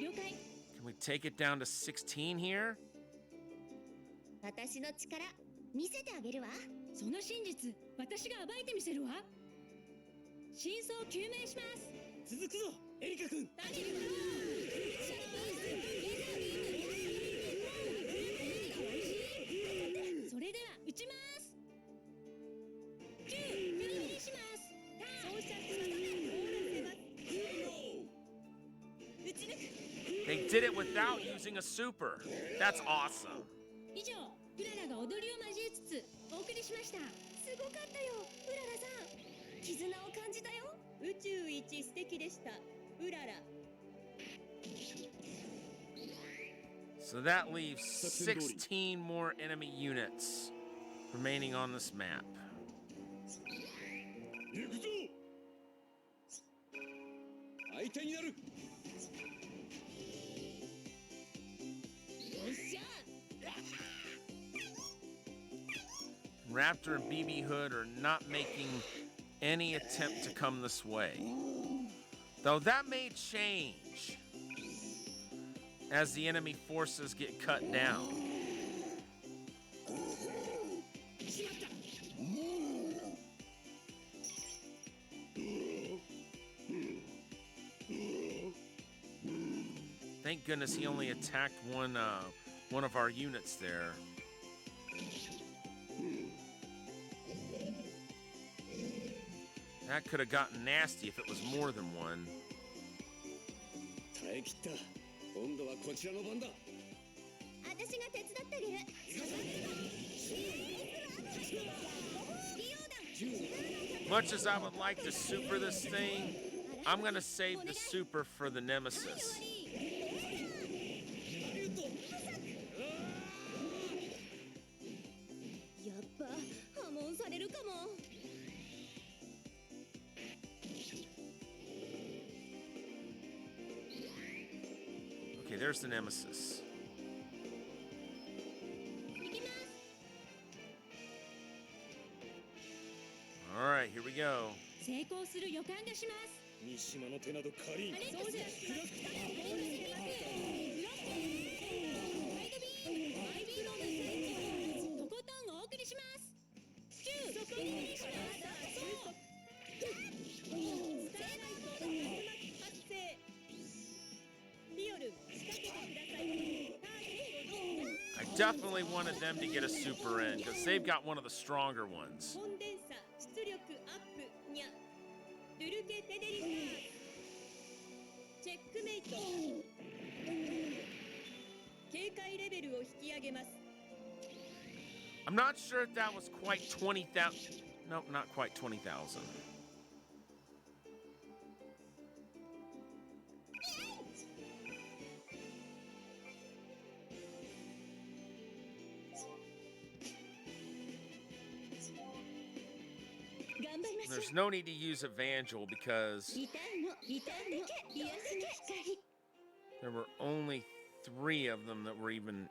了解。 Can we take it down to 16 here? 私の力見せてあげるわ。その真実、私が暴いてみせるわ。真相を究明します。続くぞエリカ君。ダニエルそれでは撃ちます。9、フルフリします。装着します。凍らせます。撃ち抜く。 They did it without using a super. That's awesome. 以上、うららが踊りを交えつつお送りしました。すごかったよ、うららさん。絆を感じたよ。宇宙一素敵でした。うらら。 So that leaves 16 more enemy units remaining on this map. 行くぞ。相手になる。よっしゃ。 Raptor and BB Hood are not making any attempt to come this way. Though that may change as the enemy forces get cut down. Thank goodness he only attacked one of our units there. That could have gotten nasty if it was more than one. 耐え切った。今度はこちらの番だ。私が手伝ってあげる。 Much as I would like to super this thing, I'm gonna save the super for the Nemesis. やっぱ破門されるかも。 Okay, there's the Nemesis. 行きます。 All right, here we go. 成功する予感がします。三島の手など借りん。アレックス、クラフト、アレックス、ワイドビーム、とことんお送りします。9、そこにします。そう。スターライト、発生。リオル、仕掛けてください。ターゲットどう？ I definitely wanted them to get a super in because they've got one of the stronger ones. コンデンサ、出力アップ、にゃ。ルルケ・テデリカー。チェックメイト。警戒レベルを引き上げます。 I'm not sure if that was quite 20,000. Nope, not quite 20,000. There's no need to use Evangel because リターンのリターンの癒しの光。 there were only 3 of them that were even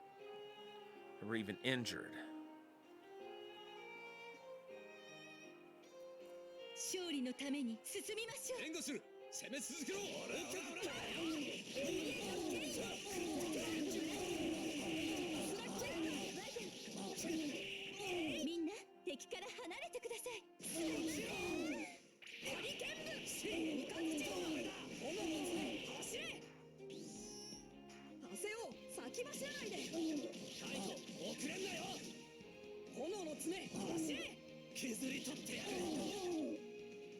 injured. 勝利のために進みましょう。援護する。攻め続けろ。みんな敵から離れてください。ハリケーン部、三角地方だ。炎の爪、走れ。ハセオ、先走らないで。カイト遅れんなよ。炎の爪、走れ。削り取ってやる。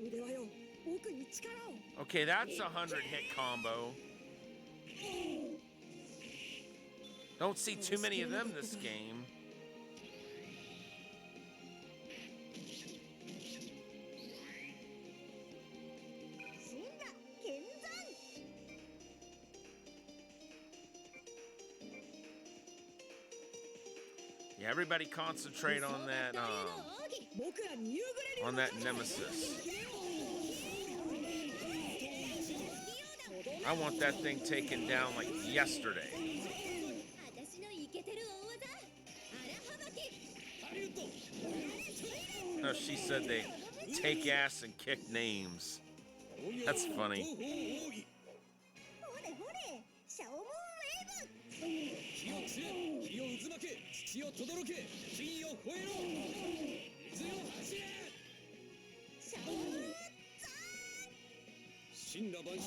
腕輪よ、奥に力を。 Okay, that's a 100 hit combo. Don't see too many of them this game. 神羅剣山。 Yeah, everybody concentrate on that 僕らに夕暮れ流 on that Nemesis. I want that thing taken down like yesterday. 私のイケてる大技荒はばき No, she said they take ass and kick names. That's funny. ほれほれシャオモンウェーブ火を散れ火を渦巻け土を轟け金を吠えろ水を走れシャオモン神羅万象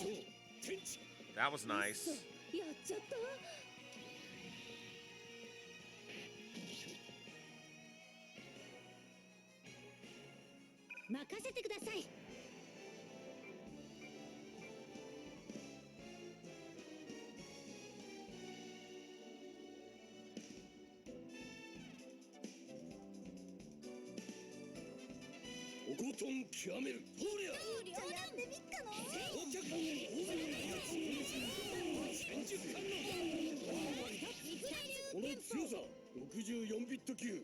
天地 That was nice. やっちゃった任せてくださいとことん極めるほりゃ冗談でみっかのお客戦術観この強さ64ビット級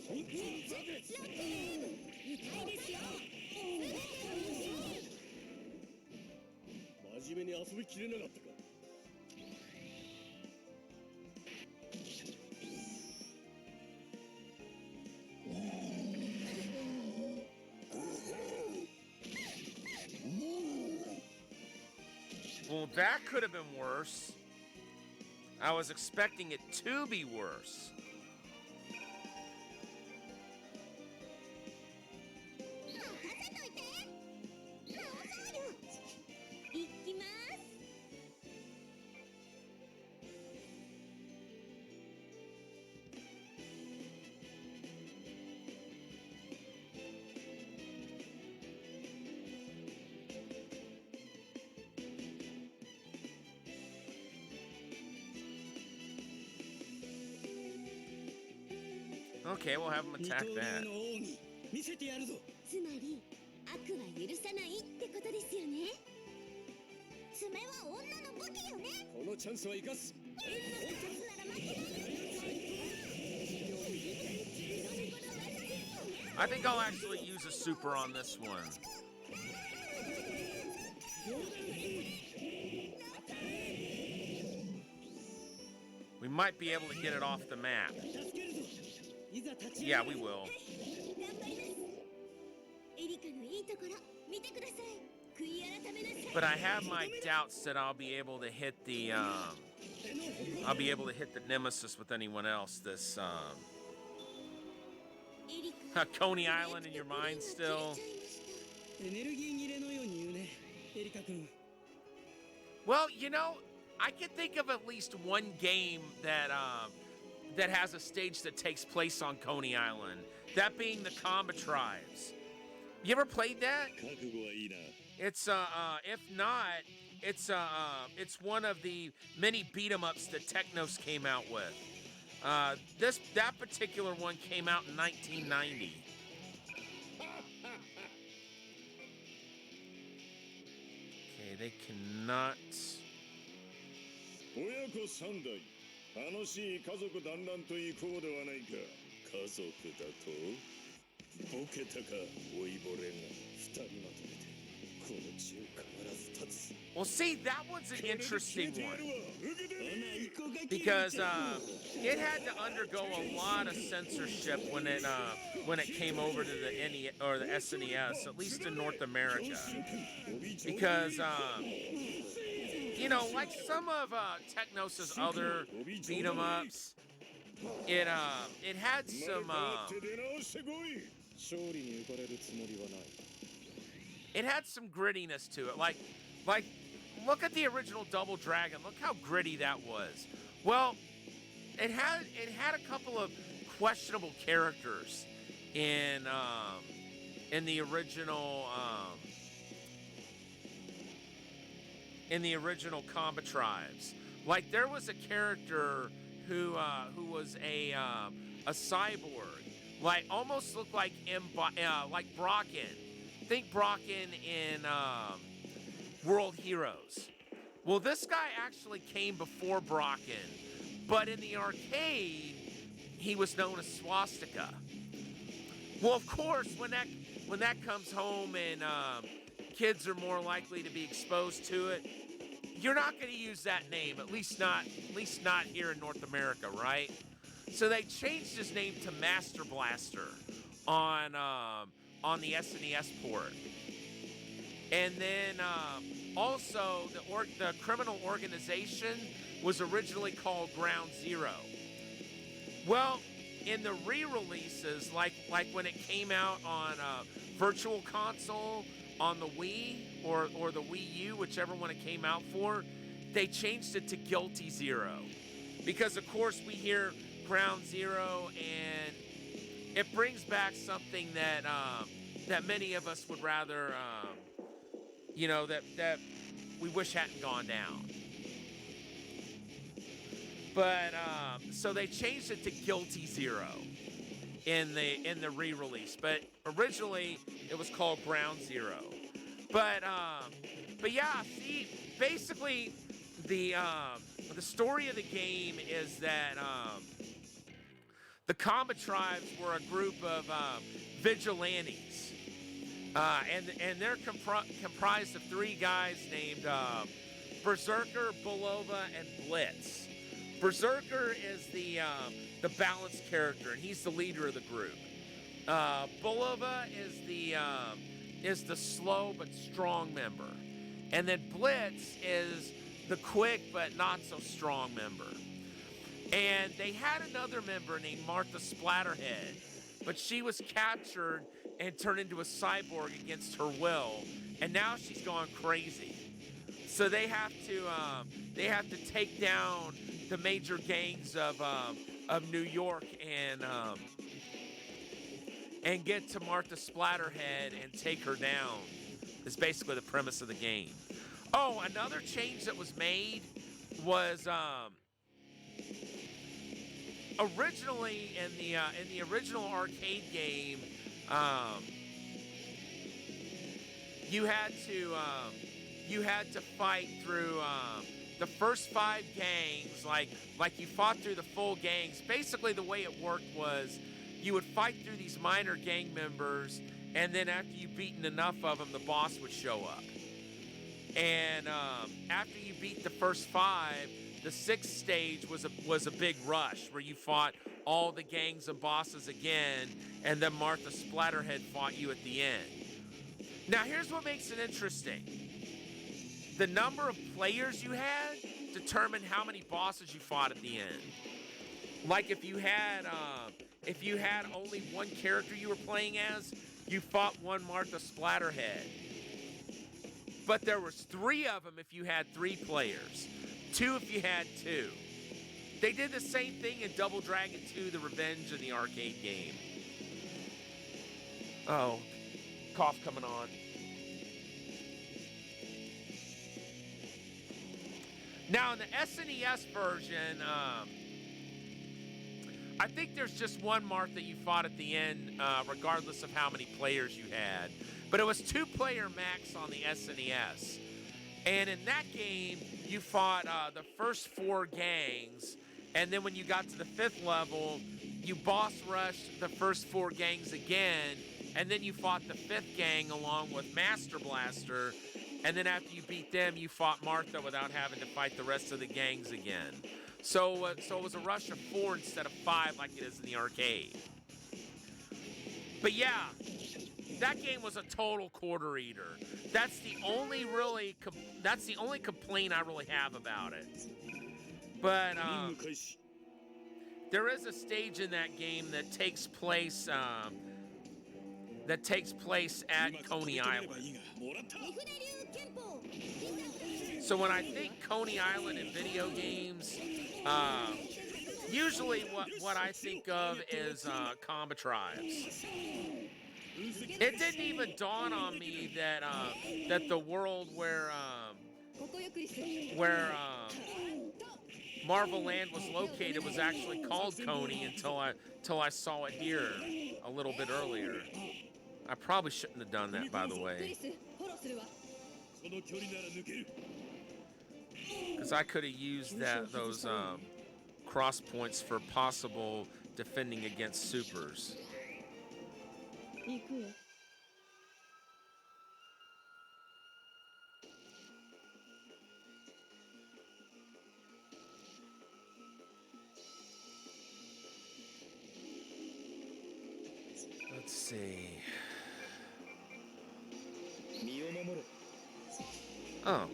本当に痛いですよ真面目に遊びきれなかったか Well, that could have been worse. I was expecting it to be worse. 任せといて直そうよいきます Okay, we'll have him 二 attack 刀流 that. の奥義見せてやるぞつまり悪は許さないってことですよね爪は女の武器よねこのチャンスは生かす I think I'll actually use a super on this one. We might be able to get it off the map. 助けるぞいざ立ち Yeah, we will. 頑張りますエリカのいいところ見てください悔い改めなさい But I have my doubts that I'll be able to hit the I'll be able to hit the Nemesis with anyone else this エリカ Coney Island in your mind still. エネルギー切れのように言うねエリカ君 Well, you know, I can think of at least one game that that has a stage that takes place on Coney Island. That being the Comba Tribes. You ever played that? 覚悟はいいな It's if not, it's one of the many beat 'em ups that Technos came out with. That particular one came out in 1990. Okay, they cannot. 親子三代楽しい家族団らんと行こうではないか家族だとボケたか老いぼれが二人まとめてこの地を必ず立つ Well, see, that one's an interesting 決めてや one るわ受けて because it had to undergo a lot of censorship when it came over to the NES or the SNES, at least in North America, because you know, like some of Technos' other beat 'em ups, it had some 手出直してこい勝利に浮かれるつもりはない it had some grittiness to it. Like look at the original Double Dragon. Look how gritty that was. Well, it had a couple of questionable characters in the original Combat Tribes. Like there was a character who was a cyborg, like almost looked like like Brocken. Think Brocken in World Heroes. Well, this guy actually came before Brocken, but in the arcade, he was known as Swastika. Well, of course, when that comes home and kids are more likely to be exposed to it, you're not going to use that name. At least not here in North America, right? So they changed his name to Master Blaster on the SNES port, and then also the criminal organization was originally called Ground Zero. Well, in the re-releases, like when it came out on Virtual Console, on the Wii or the Wii U, whichever one it came out for, they changed it to Guilty Zero, because of course we hear Ground Zero and it brings back something that that many of us would rather, that we wish hadn't gone down. But so they changed it to Guilty Zero in the re-release, but originally it was called Ground Zero. But yeah, see, basically the story of the game is that the Combat Tribes were a group of vigilantes, and they're comprised of three guys named Berserker, Bulova, and Blitz. Berserker is the balanced character, and he's the leader of the group. Bulova is the slow but strong member, and then Blitz is the quick but not so strong member. And they had another member named Martha Splatterhead, but she was captured and turned into a cyborg against her will, and now she's gone crazy. So they have to take down the major gangs of New York and get to Martha Splatterhead and take her down. Is basically the premise of the game. Oh, another change that was made was originally in the original arcade game, you had to fight through the first 5 gangs, like you fought through the full gangs. Basically, the way it worked was you would fight through these minor gang members, and then after you've beaten enough of them, the boss would show up. And after you beat the first 5, the 6th stage was a big rush where you fought all the gangs and bosses again, and then Martha Splatterhead fought you at the end. Now, here's what makes it interesting. The number of players you had determined how many bosses you fought at the end. Like if you had only one character you were playing as, you fought one Martha Splatterhead. But there was 3 of them if you had 3 players, 2 if you had 2. They did the same thing in Double Dragon 2: The Revenge in the arcade game. Oh, cough coming on. Now in the SNES version, I think there's just one Martha you fought at the end, regardless of how many players you had. But it was 2-player max on the SNES. And in that game, you fought the first 4 gangs, and then when you got to the 5th level, you boss rushed the first 4 gangs again, and then you fought the 5th gang along with Master Blaster, and then after you beat them, you fought Martha without having to fight the rest of the gangs again. So it was a rush of 4 instead of 5 like it is in the arcade. But yeah, that game was a total quarter eater. That's the only complaint I really have about it. But there is a stage in that game that takes place at Coney Island. So when I think Coney Island in video games, usually what I think of is Combat Tribes. It didn't even dawn on me that the world where Marvel Land was located was actually called Coney until I saw it here a little bit earlier. I probably shouldn't have done that, by the way, because I could have used those cross points for possible defending against supers. 行くわ。Let's see. 身を守れ。 Oh.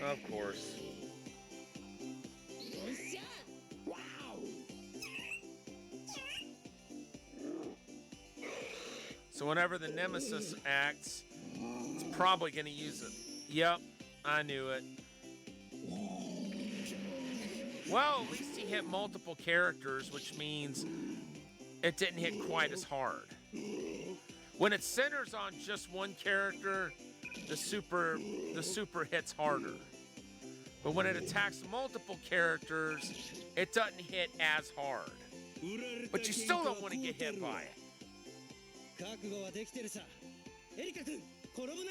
Of course. So whenever the Nemesis acts, it's probably going to use it. Yep, I knew it. Well, at least he hit multiple characters, which means it didn't hit quite as hard. When it centers on just one character, the super hits harder. But when it attacks multiple characters, it doesn't hit as hard. But you still don't want to get hit by it. 覚悟はできてるさ。エリカ君、転ぶなよ。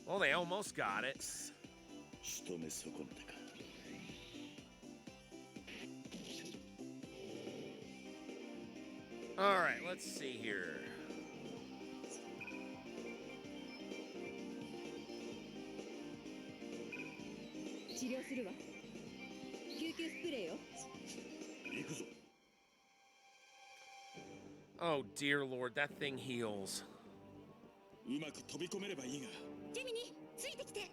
Well, they almost got it. 仕留め損ねたか。 All right, let's see here. 治療するわ。救急スプレーよ。行くぞ。 Oh, dear Lord, that thing heals. うまく飛び込めればいいが。ジェミニついてきて。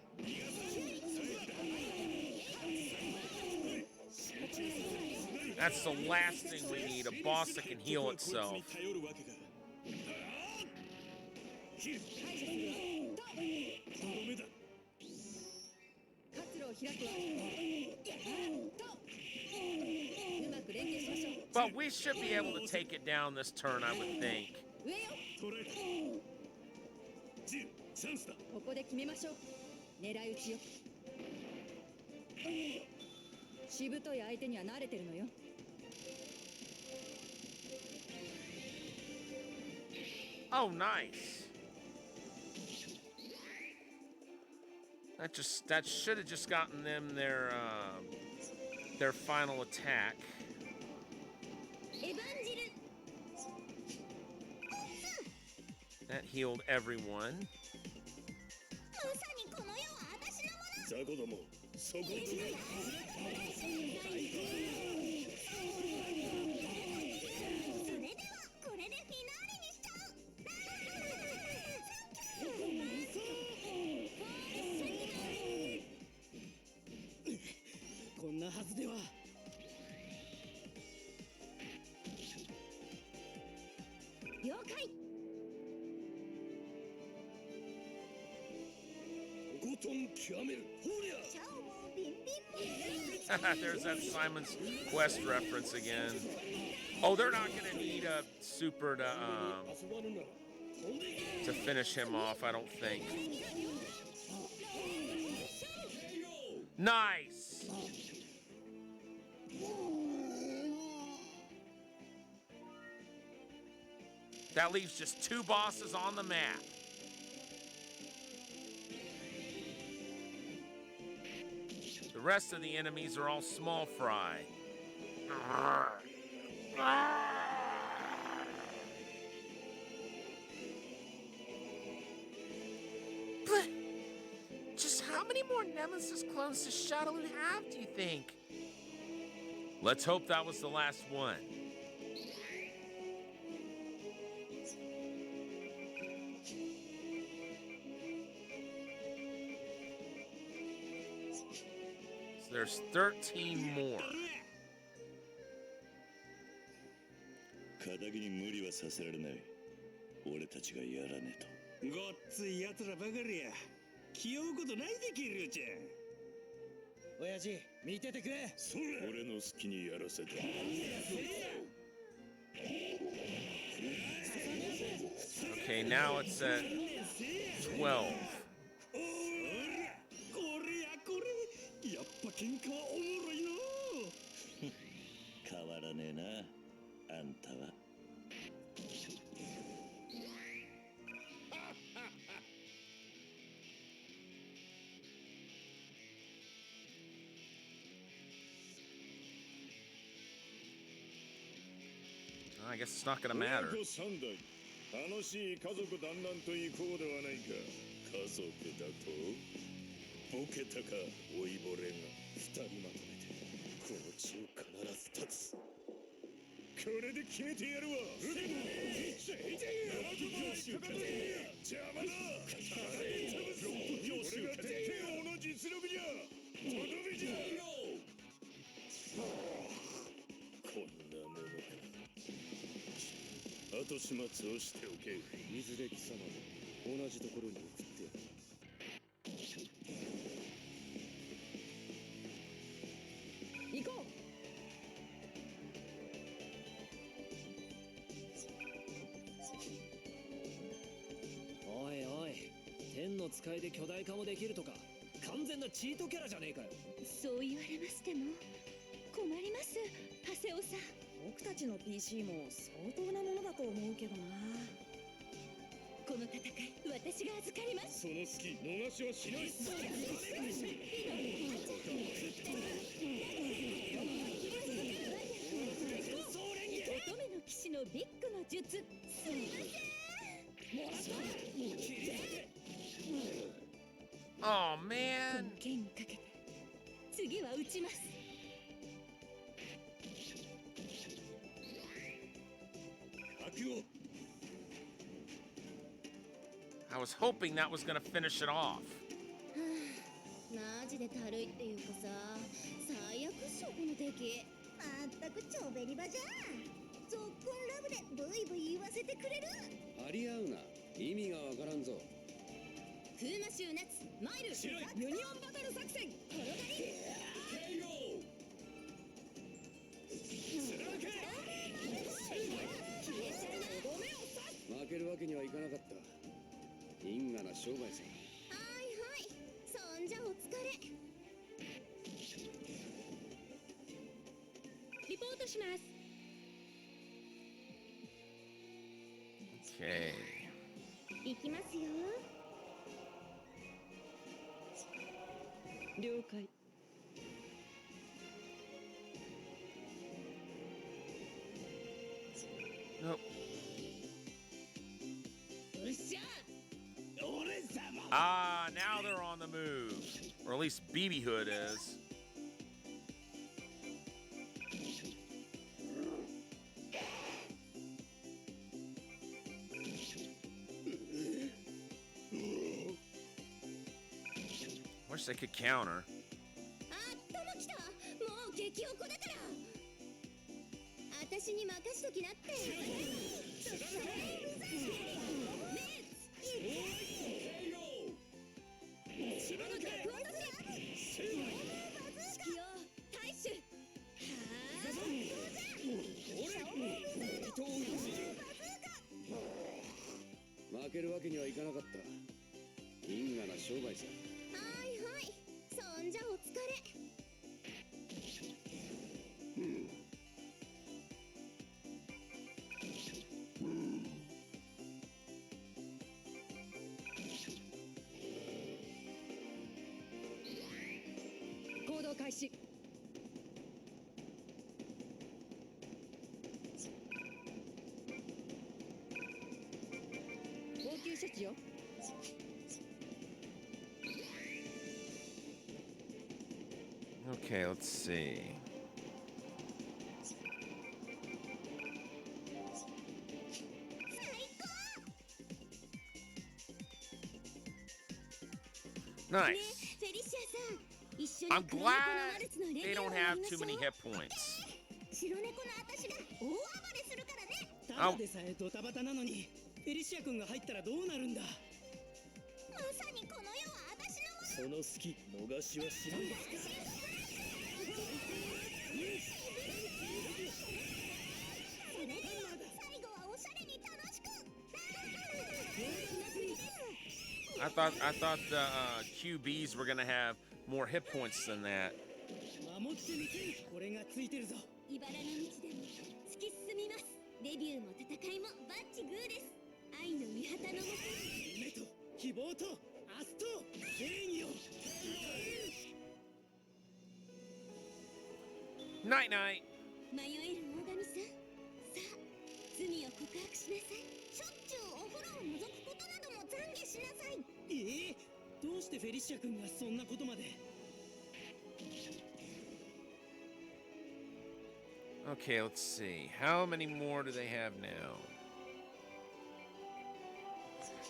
That's the last thing we need, a boss that can heal itself. 頼るわけか。とどめだ。 活路を開くわ。うまく連携しましょう。 But we should be able to take it down this turn, I would think. 上よ。捕らえた。ジル、チャンスだ。ここで決めましょう。狙い撃ちよ。しぶとい相手には慣れてるのよ。 Oh, nice. That should have just gotten them their final attack. エヴァンジル。 That healed everyone. まさにこの世は私のもの。雑魚ども、そこども。 それではこれでフィナーレにしちゃう。こんなはずでは。了解。とことん極める。ほりゃ。チャオもビンビンも。 There's that Simon's Quest reference again. Oh, they're not gonna need a super to finish him off, I don't think. Nice. That leaves just 2 bosses on the map. The rest of the enemies are all small fry. But just how many more Nemesis clones does Shadowloo have, do you think? Let's hope that was the last one. So there's 13 more. 片木に無理はさせられない。俺たちがやらねえと。ごっつい奴らばかりや。気負うことないでキリュウちゃん。親父、見ててくれ。それ俺の好きにやらせて。 Okay, now it's at 12. これやこれ。やっぱ喧嘩はおもろいの変わらねえな、あんたは。I guess it's not gonna matter. 親子三代楽しい家族団らんといこうではないか。家族だとボケたか老いぼれが。二人まとめてこの地を必ず立つ。これで決めてやるわ。邪魔だ。俺が鉄拳王の実力じゃ。とどめじゃ。こんなものか。後始末をしておけ。いずれ貴様も同じところに送ってやる。行こおいおい、天の使いで巨大化もできるとか完全なチートキャラじゃねえかよ。そう言われましても困ります、長谷尾さん。う。僕たちの PC も相当なものだと思うけどな。この戦い私が預かります。その隙逃しはしない。乙女の騎士のビッグの術。すみません。 Oh こ man. の剣にかけて次は撃ちます。 覚悟。 I was hoping that was gonna finish it off. マジでたるいっていうかさ、最悪っしょこの敵。まったくちょべり場じゃん。ゾッコンラブでブイブイ言わせてくれる。張り合うな、意味がわからんぞ。風魔衆夏マイルユニオンバトル作戦。転がり。負けるわけにはいかなかった。因果な商売さ。はいはい、そんじゃお疲れ。リポートします。 Okay. 行きますよ。了解。 Nope. うっしゃ。 Ah, now they're on the move. Or at least BB Hood is. Wish they could counter. あったまきた。もう激おこだから。私に任しときなって。負けるわけにはいかなかった。因果な商売さ。はいはい、そんじゃお疲れ。行動開始。応急処置よ。 Okay, let's see. Nice. I'm glad they don't have too many hit points. 白猫の私が大暴れするからね。ただでさえドタバタなのにフェリシア君が入ったらどうなるんだ。まさにこの世は私のもの。その隙逃しはしない。最後はおしゃれに楽しく。 I thought the QBs were gonna have more hit points than that. 守ってみせる。これがついてるぞ。茨の道でも突き進みます。デビューも戦いもバッチグーです。愛の御旗のもと夢と希望と明日と正義を。 Night night. 迷える大神さん、さあ罪を告白しなさい。しょっちゅうお風呂を覗くことなども懺悔しなさい。どうしてフェリシア君がそんなことまで。 Okay, let's see. How many more do they have now?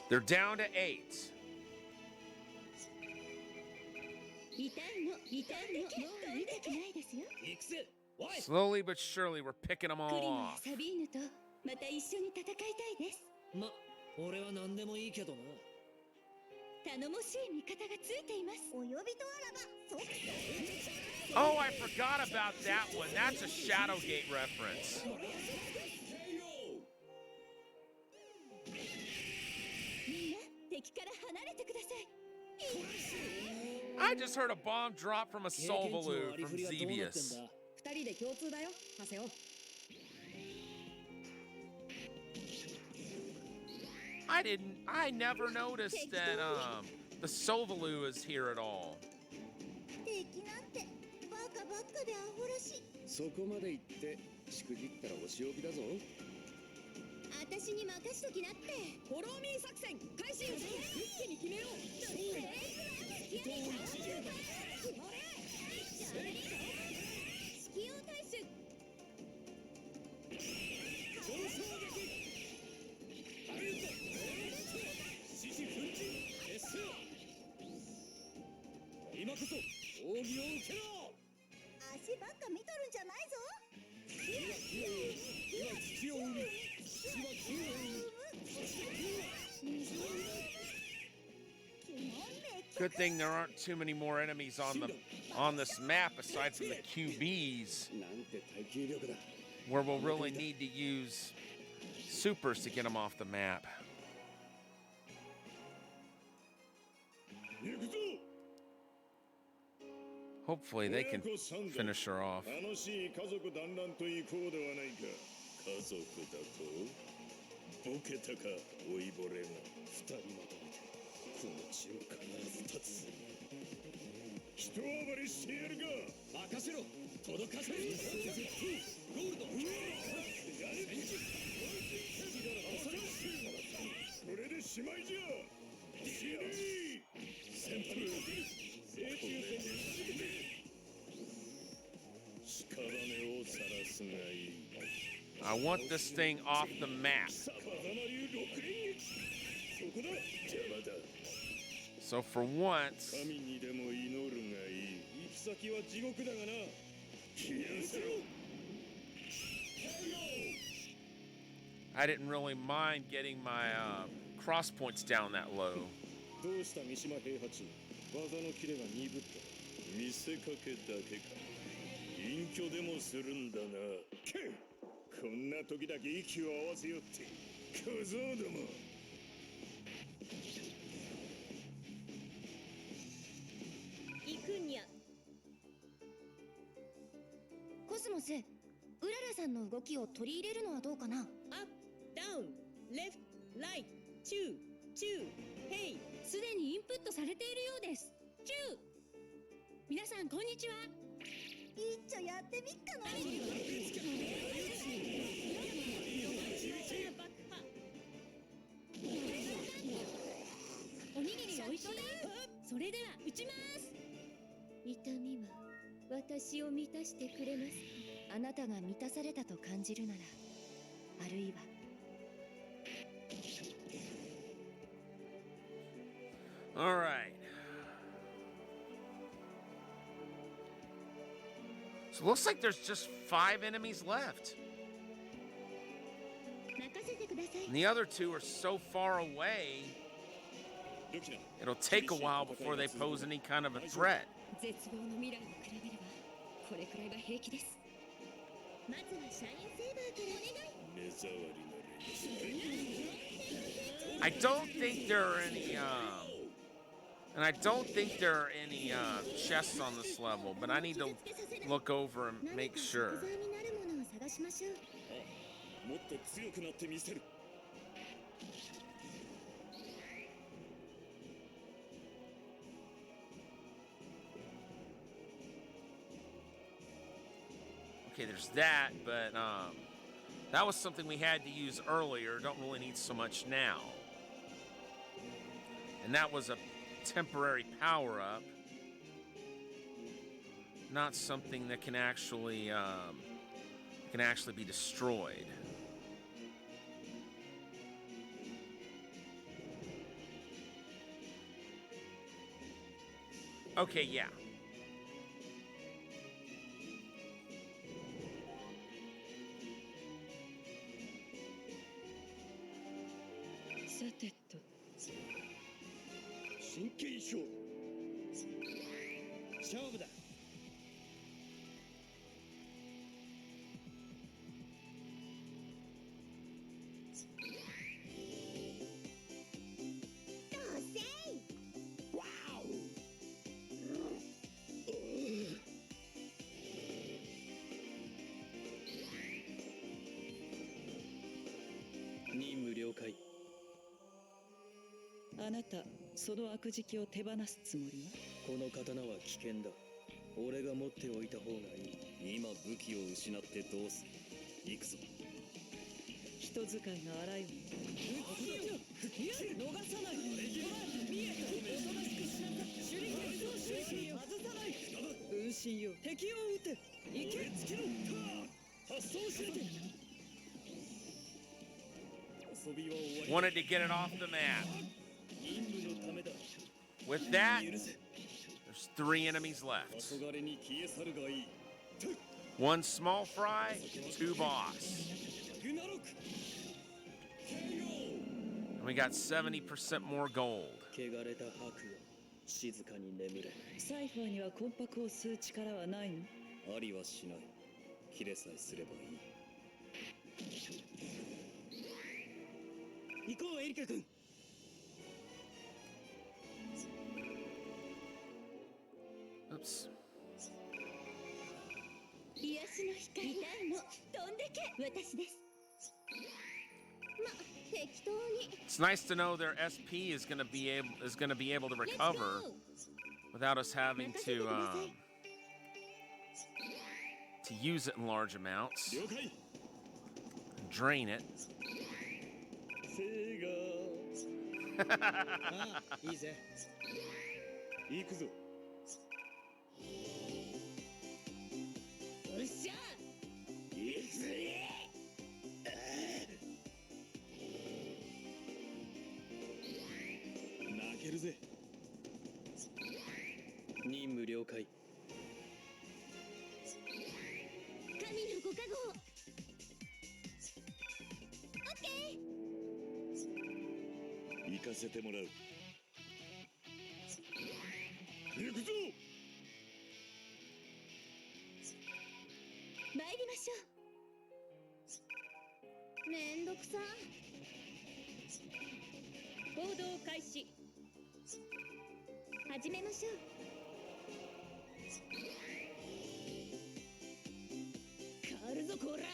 They're down to 8. 痛いのもう痛くないですよ。行くぜ。おい。 Slowly but surely, we're picking them ク all リムや off. サビーヌとまた一緒に戦いたいです。ま、俺は何でもいいけどな。頼もしい味方がついています。お呼びとあらば、即 Oh, I forgot about that one. That's a Shadowgate reference. みんな敵から離れてください。 I just heard a bomb drop from a Solvaloo from 経験値の割り振りはどうなってん Xevious. だ。二人で共通だよハセオ。 I never noticed that the Solvaloo is here at all. 敵なんてバカばっかでアホらしい。そこまで行ってしくじったらお仕置きだぞ。私に任しときなって。フォローミー作戦開始。一気に決めよう。式用大衆。今こそ奥義を受けろ。足ばっか見とるんじゃないぞ。今土を生み、土は金を生む。そして金は Good thing there aren't too many more enemies on this map aside from the QBs, なんて耐久力だ。 where we'll really need to use supers to get them off the map. 行くぞ。 Hopefully they can finish her off. 楽しい家族団らんと行こうではないか。家族だとボケたか老いぼれが。二人まとめてこの地を必ず立つ。一暴れしてやるが。任せろ。届かせる。ゴールド。これでしまいじゃ。死ね。旋風。命中戦で屍を晒すがいい。 I want this thing off the map. 風間流六連撃。そこだ。邪魔だ。 So for once, 神にでも祈るがいい。行き先は地獄だがな。消え失せろ。 I didn't really mind getting my cross points down that low. どうした三島平八。技のキレが鈍った。見せかけだけか。隠居でもするんだな。けっ。こんな時だけ息を合わせよって小僧ども。行くんや。コスモス、うららさんの動きを取り入れるのはどうかな。アップダウンレフトライトチューチューヘイ。すでにインプットされているようです。チュー。皆さんこんにちは。一丁やってみっかな。おにぎりおいしい。それでは打ちます。痛みは私を満たしてくれます。あなたが満たされたと感じるなら、あるいは All right. So it looks like there's just 5 enemies left. 任せてください。 And the other 2 are so far away, it'll take a while before they pose any kind of a threat. 絶望の未来に比べればこれくらいが平気です。まずはシャインセーバーからお願い。目障りな連中。 I don't think there are any And I don't think there are any chests on this level, but I need to look over and make sure. 何か食材になるものを探しましょう。もっと強くなってみせる。 Okay, there's that, but that was something we had to use earlier. Don't really need so much now. And that was a temporary power-up. Not something that can actually be destroyed. Okay, yeah. さてと真剣勝負。勝負だ。どうせい。任務了解。あなたその悪事記を手放すつもりは？この刀は危険だ。俺が持っておいた方がいい。今武器を失ってどうする。行くぞ。人使いが荒いわ。逃さない。見えた。おとなしくしなさい。手裏剣と手裏剣を外さない。分身よ、敵を撃て。行け。つけろ。発送しろ。遊びは終わり。 Wanted to get it off the map. 任務のためだ。 With that, 許せ。 there's 3 enemies left. 黄昏に消え去るがいい。 1 small fry, 2 boss. グナロク。 And we got 70% more gold. 汚れた白夜、静かに眠れ。サイファーには魂魄を吸う力はないの？ありはしない。切れさえすればいい。行こうエリカ君。 Oops. 癒しの光。痛いの。飛んでけ。私です。ま、適当に。 It's nice to know their SP is going to be able to recover without us having to use it in large amounts. 了解。 Drain it. セガ。ああ、いいぜ。行くぞ。よっしゃ。行くぜ。泣けるぜ。任務了解。神のご加護。オッケー。行かせてもらう。行くぞ。参りましょう。めんどくさ。行動開始。始めましょう。変わるぞこら。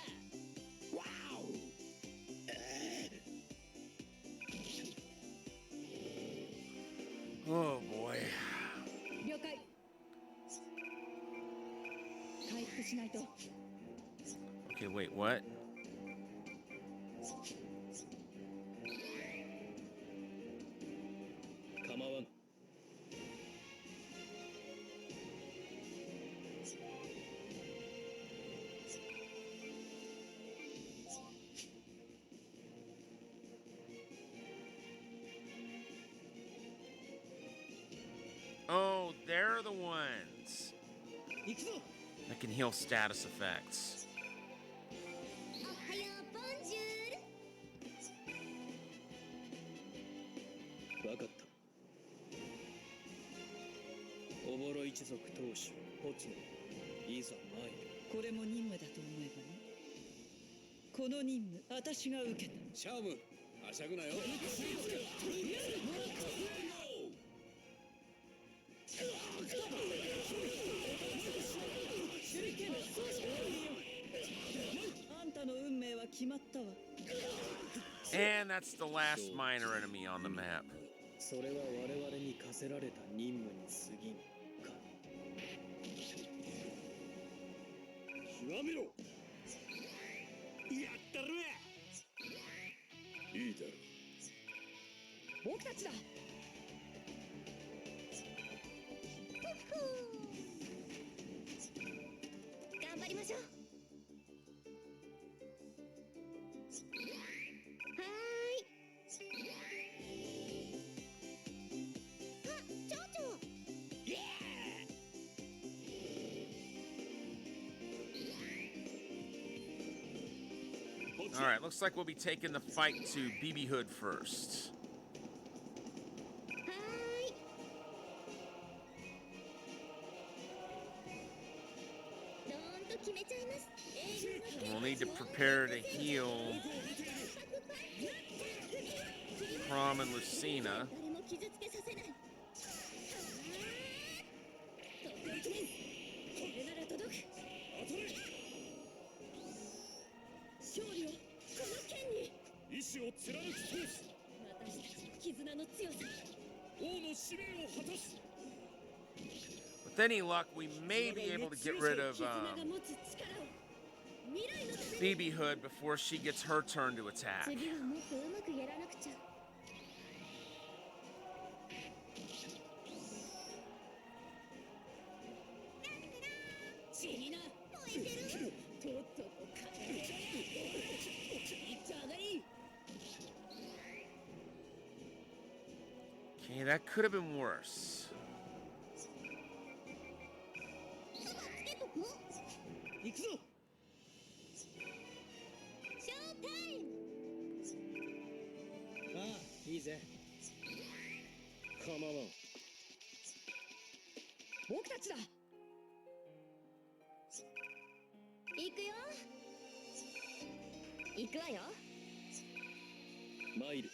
Oh boy. 了解。回復しないと。 Okay, wait, what? Come on. Oh, they're the ones 行くぞ。 that can heal status effects. おはよう、ボンジュール。わかった。おぼろ一族当主ポツノ、いざ参る。これも任務だと思えばね。この任務私が受けた。勝負はしゃぐなよ。たの運命は決まったわ。 And that's the last minor enemy on the map. それは我々に課せられた任務に過ぎんか。極めろ。やったるわ。いいだろう。僕たちだ。頑張りましょう。はーい。あ、蝶々。All right, looks like we'll be taking the fight to BB Hood first. はーい。どーんと決めちゃいます。 And we'll need to prepare to heal Prom and Lucina. 誰も傷つけさせない。とっておきです。これなら届く。勝利をこの剣に。意志を貫き通す。私たちの絆の強さ。王の使命を果たす。 With any luck, we may be able to get rid of 絆が持つ力を。未来のために。 BB Hood before she gets her turn to attack. 次はもっとうまくやらなくちゃ。死にな。燃えてる。とっとと勝っていっちゃ上がり。 Okay, that could have been worse. 行くぞ。ショータイム。ああ、いいぜ。構わん。僕たちだ。行くよ。行くわよ。参る。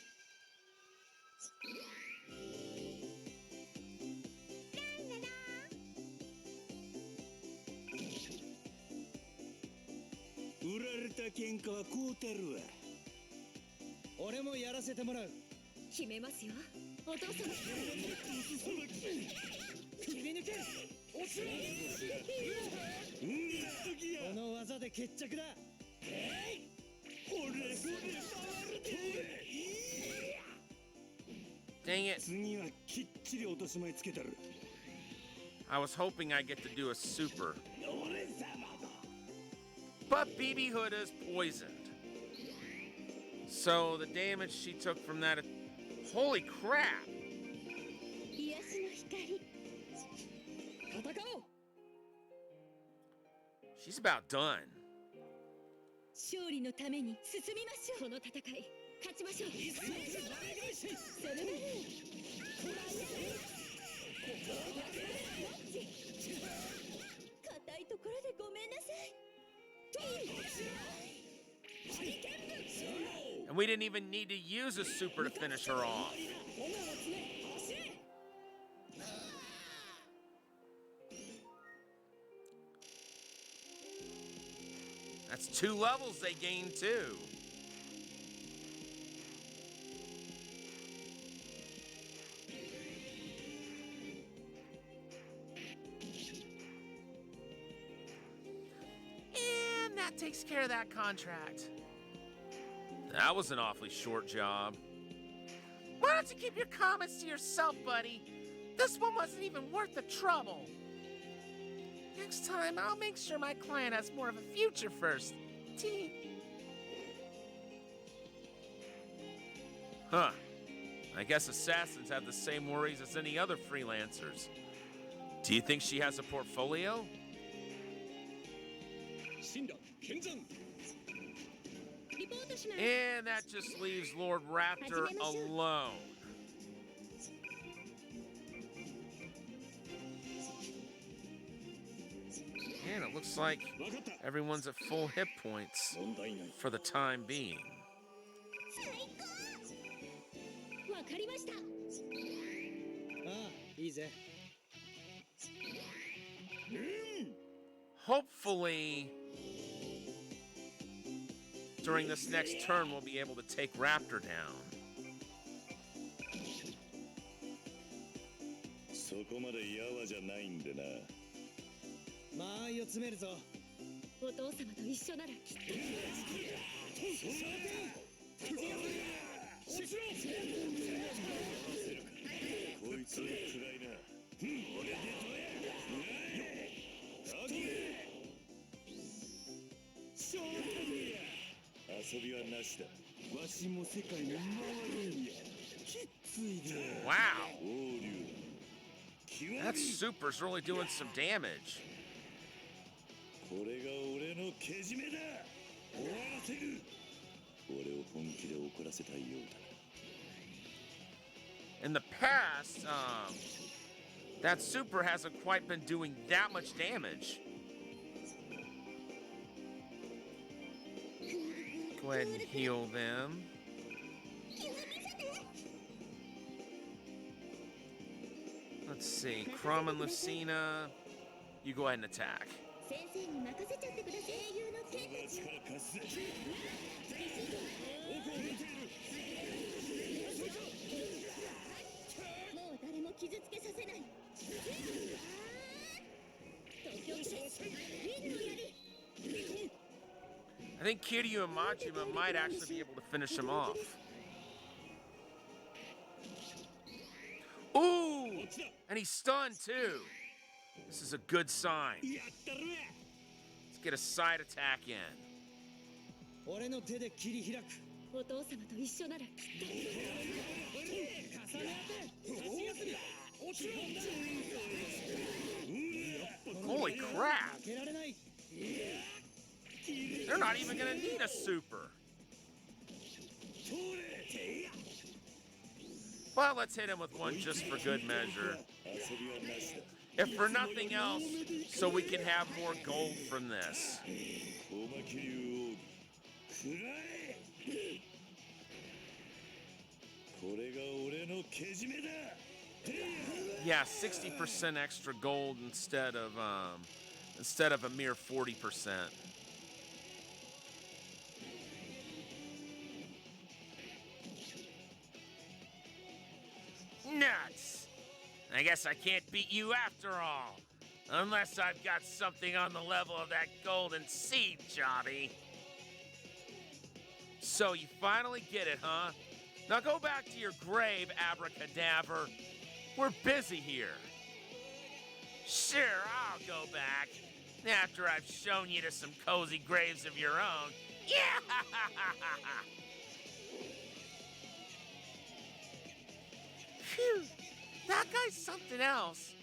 売られた喧嘩はこうたるわ。俺もやらせてもらう。決めますよ。お父様。切り抜け。この技で決着だ。Dang it. 次はきっちり落とし前つけたる。 I was hoping I'd get to do a super. But BB Hood is poisoned. So the damage she took from that. Holy crap! 癒しの光。戦おう。 She's about done. 勝利のために進みましょう。この戦い勝ちましょう。それまで。硬いところでごめんなさい。 And we didn't even need to use a super to finish her off. That's 2 levels they gained too. And that takes care of that contract. That was an awfully short job. Why don't you keep your comments to yourself, buddy? This one wasn't even worth the trouble. Next time, I'll make sure my client has more of a future first. T. Huh. I guess assassins have the same worries as any other freelancers. Do you think she has a portfolio? 死んだ剣山。リポートします。 And that just leaves Lord Raptor alone. And it looks like わかった。 everyone's at full hit points 問題ない。 for the time being. わかりました。ああ、いいぜ。 Hopefully, during this next turn, we'll be able to take Raptor down. そこまでやわじゃないんでな。間合いを詰めるぞ。お父様と一緒ならきっと。こいつは暗いな。俺でどや。遊びはなしだ。わしも世界の回るんや。きっついで。 Wow, 王竜。 that super's really doing some damage. これが俺のけじめだ。終わらせる。俺を本気で怒らせたいようだな。 In the past, that super hasn't quite been doing that much damage. Go ahead and heal them. Let's see, Crumb and Lucina, you go ahead and attack. 先生に任せちゃってください。英雄の剣たち。力貸すぜ。もう誰も傷つけさせない。東京ウィンの槍。 I think Kiryu and Majima might actually be able to finish him off. Ooh! And he's stunned too. This is a good sign. Let's get a side attack in. 俺の手で切り開く。お父様と一緒ならきっと。 Holy crap! 負けられない。 They're not even gonna need a super. Well, let's hit him with one just for good measure. If for nothing else, so we can have more gold from this. Yeah, 60% extra gold instead of a mere 40%. Nuts! I guess I can't beat you after all. Unless I've got something on the level of that golden seed, Jobby. So you finally get it, huh? Now go back to your grave, Abracadaver. We're busy here. Sure, I'll go back. After I've shown you to some cozy graves of your own. Yeah! Phew, that guy's something else.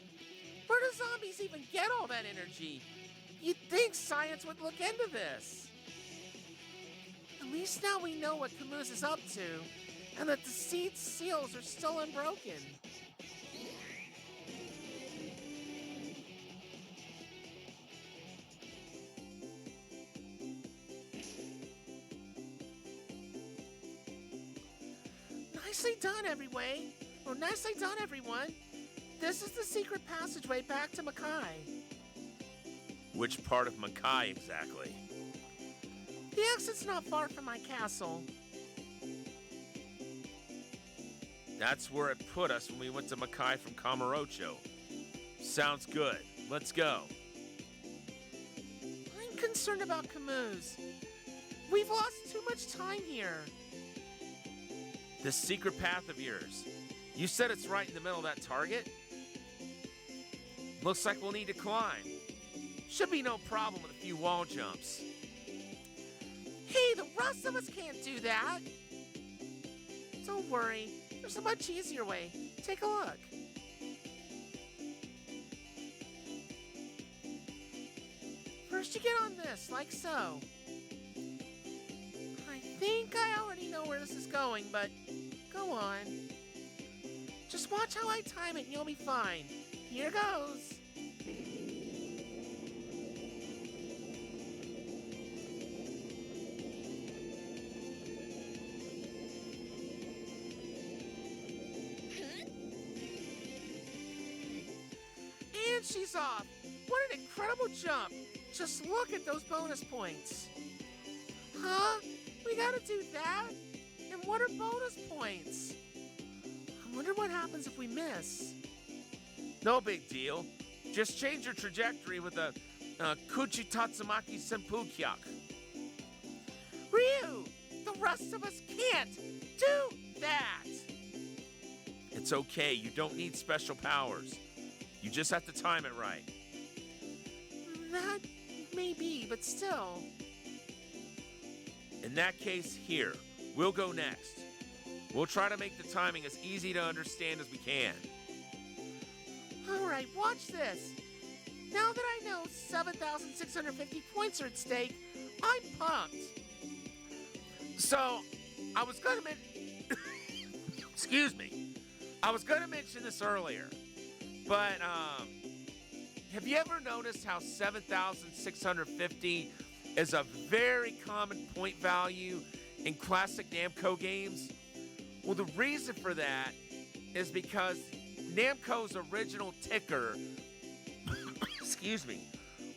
Where do zombies even get all that energy? You'd think science would look into this. At least now we know what Camus is up to, and that the seed seals are still unbroken. Nicely done, nicely done, everyone. This is the secret passageway back to Makai. Which part of Makai exactly? The exit's not far from my castle. That's where it put us when we went to Makai from Kamurocho. Sounds good. Let's go. I'm concerned about Camus. We've lost too much time here. This secret path of yours. You said it's right in the middle of that target? Looks like we'll need to climb. Should be no problem with a few wall jumps. Hey, the rest of us can't do that. Don't worry. There's a much easier way. Take a look. First you get on this, like so. I think I already know where this is going, but go on. Just watch how I time it and you'll be fine. Here goes. And she's off. What an incredible jump. Just look at those bonus points. Huh? do that? And what are bonus points? I wonder what happens if we miss. No big deal. Just change your trajectory with a Kuchi Tatsumaki Senpukyak. Ryu, the rest of us can't do that. It's okay, you don't need special powers. You just have to time it right. That may be, but still. In that case, here, we'll go next. We'll try to make the timing as easy to understand as we can. All right, watch this. Now that I know 7,650 points are at stake, I'm pumped. So, I was gonna excuse me. I was gonna mention this earlier, but have you ever noticed how 7,650 is a very common point value in classic Namco games? Well, the reason for that is because Namco's original ticker, excuse me,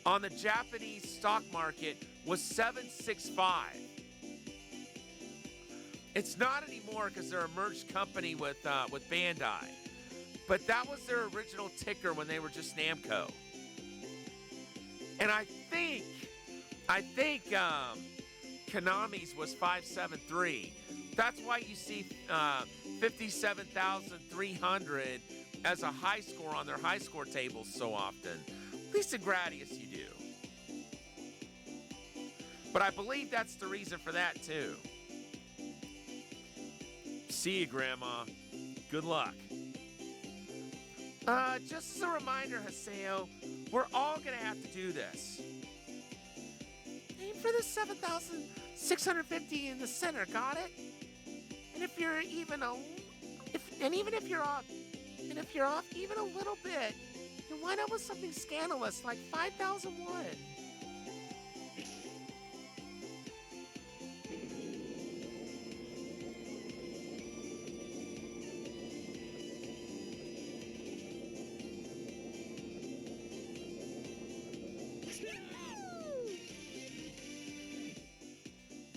on the Japanese stock market was 765. It's not anymore because they're a merged company with Bandai. But that was their original ticker when they were just Namco. And I think Konami's was 573. That's why you see 57,300 as a high score on their high score tables so often. At least in Gradius you do. But I believe that's the reason for that too. See you, Grandma. Good luck. Just as a reminder, Haseo, we're all gonna have to do this. Aim for the 7,650 in the center, got it? And if you're even even if you're off even a little bit, you'll wind up with something scandalous like 5,001.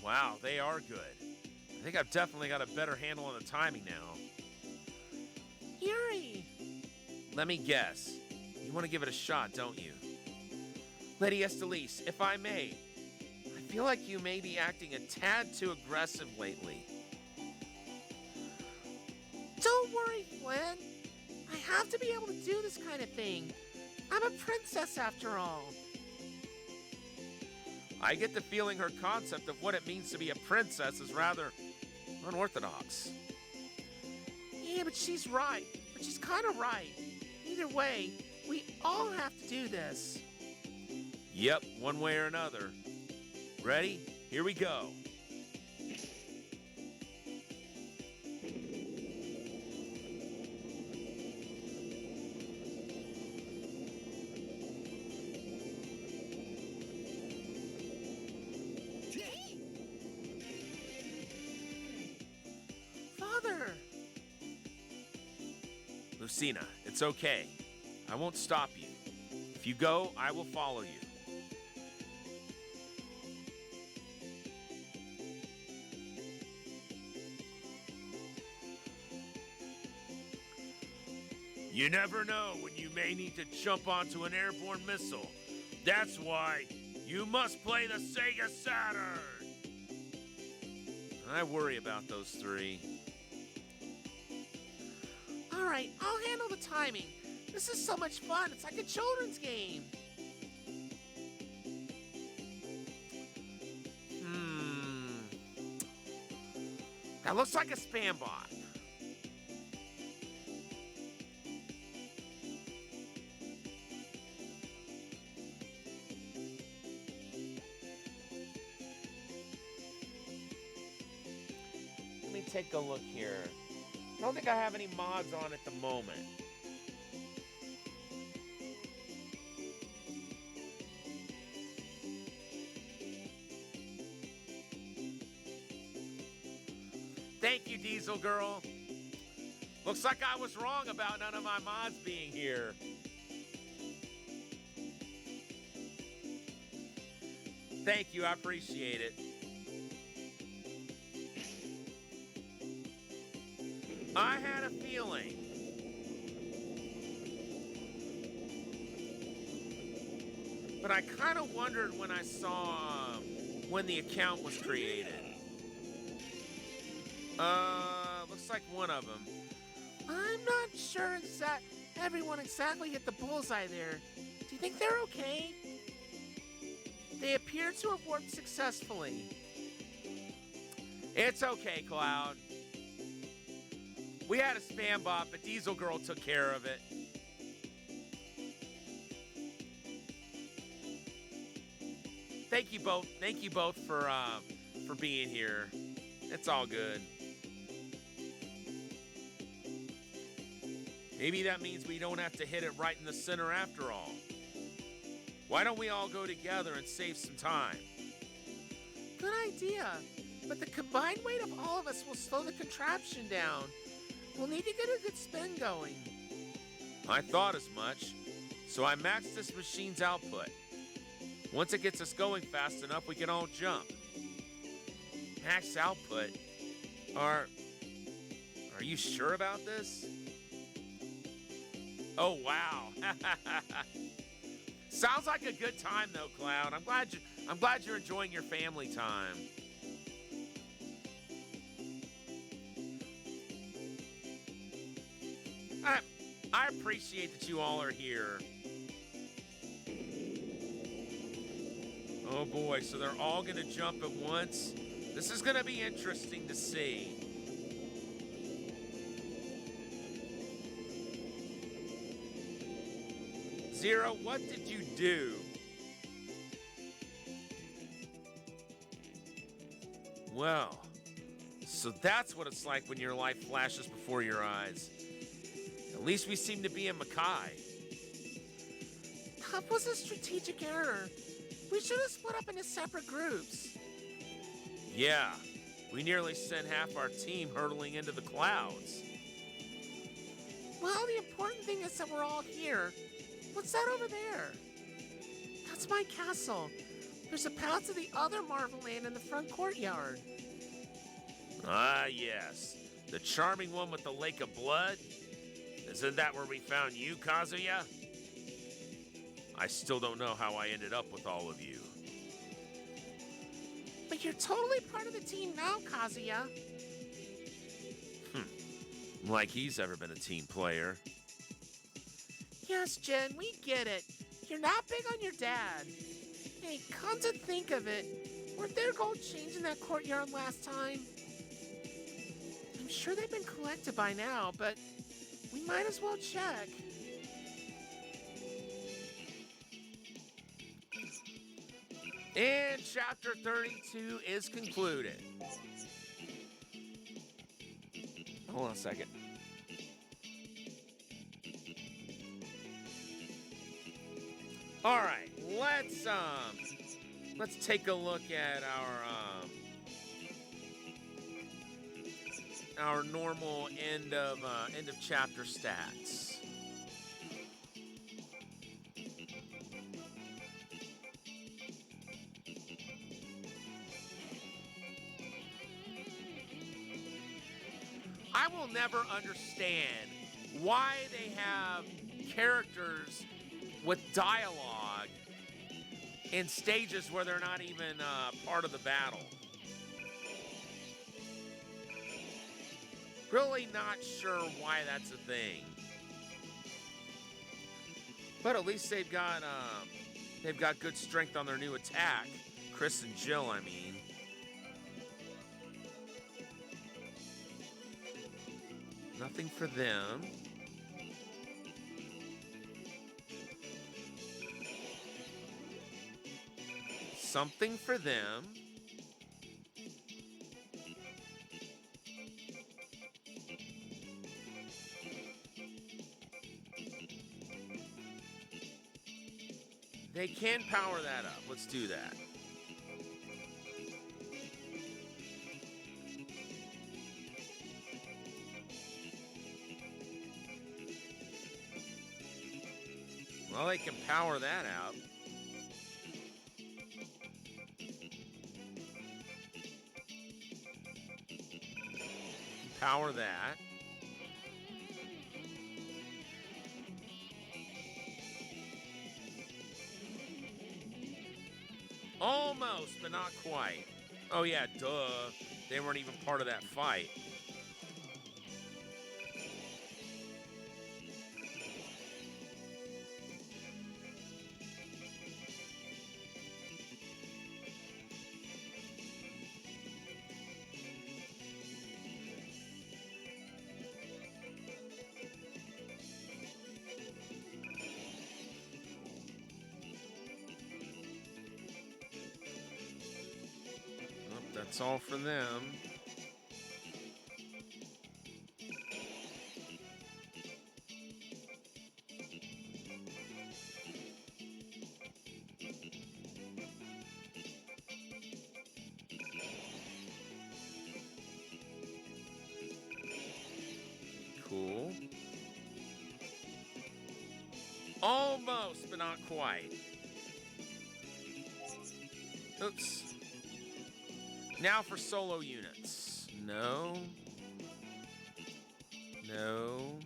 Wow, they are good. I think I've definitely got a better handle on the timing now. Yuri! Let me guess. You want to give it a shot, don't you? Lady Estelice, if I may, I feel like you may be acting a tad too aggressive lately. Don't worry, Flynn. I have to be able to do this kind of thing. I'm a princess after all. I get the feeling her concept of what it means to be a princess is rather unorthodox. Yeah, but she's right. But she's kind of right. Either way, we all have to do this. Yep, one way or another. Ready? Here we go. Father! Lucina, it's okay. I won't stop you. If you go, I will follow you. You never know when you may need to jump onto an airborne missile. That's why you must play the Sega Saturn. I worry about those three. All right, I'll handle the timing. This is so much fun. It's like a children's game. That looks like a spam bot. Let me take a look here. I don't think I have any mods on at the moment. Thank you, Diesel Girl. Looks like I was wrong about none of my mods being here. Thank you, I appreciate it. I had a feeling. But I kind of wondered when I saw when the account was created. Looks like one of them. I'm not sure everyone exactly hit the bullseye there. Do you think they're okay? They appear to have worked successfully. It's okay, Cloud. We had a spam bot, but Diesel Girl took care of it. Thank you both for being here. It's all good. Maybe that means we don't have to hit it right in the center after all. Why don't we all go together and save some time? Good idea. But the combined weight of all of us will slow the contraption down. We'll need to get a good spin going. I thought as much. So I maxed this machine's output. Once it gets us going fast enough, we can all jump. Max output? Are you sure about this? Oh, wow. Sounds like a good time though, Cloud. I'm glad you're enjoying your family time. I appreciate that you all are here. Oh boy, so they're all gonna jump at once? This is gonna be interesting to see. Zero, what did you do? Well, so that's what it's like when your life flashes before your eyes. At least we seem to be in Makai. That was a strategic error. We should have split up into separate groups. Yeah, we nearly sent half our team hurtling into the clouds. Well, the important thing is that we're all here. What's that over there? That's my castle. There's a path to the other Marvel Land in the front courtyard. Ah, yes. The charming one with the lake of blood? Isn't that where we found you, Kazuya? I still don't know how I ended up with all of you. But you're totally part of the team now, Kazuya. Like he's ever been a team player. Yes, Jen, we get it. You're not big on your dad. Hey, come to think of it, weren't there gold chains in that courtyard last time? I'm sure they've been collected by now, but we might as well check. And chapter 32 is concluded. Hold on a second. All right, let's take a look at our normal end of chapter stats. I will never understand why they have characters with dialogue in stages where they're not even part of the battle. Really not sure why that's a thing. But at least they've got good strength on their new attack. Chris and Jill, I mean. Nothing for them. Something for them. They can power that up. Let's do that. Well, they can power that out. Power that. but not quite. Oh yeah, duh. They weren't even part of that fight. Nope, that's all for them. Cool. Almost, but not quite. Oops. Now for solo units. No. No.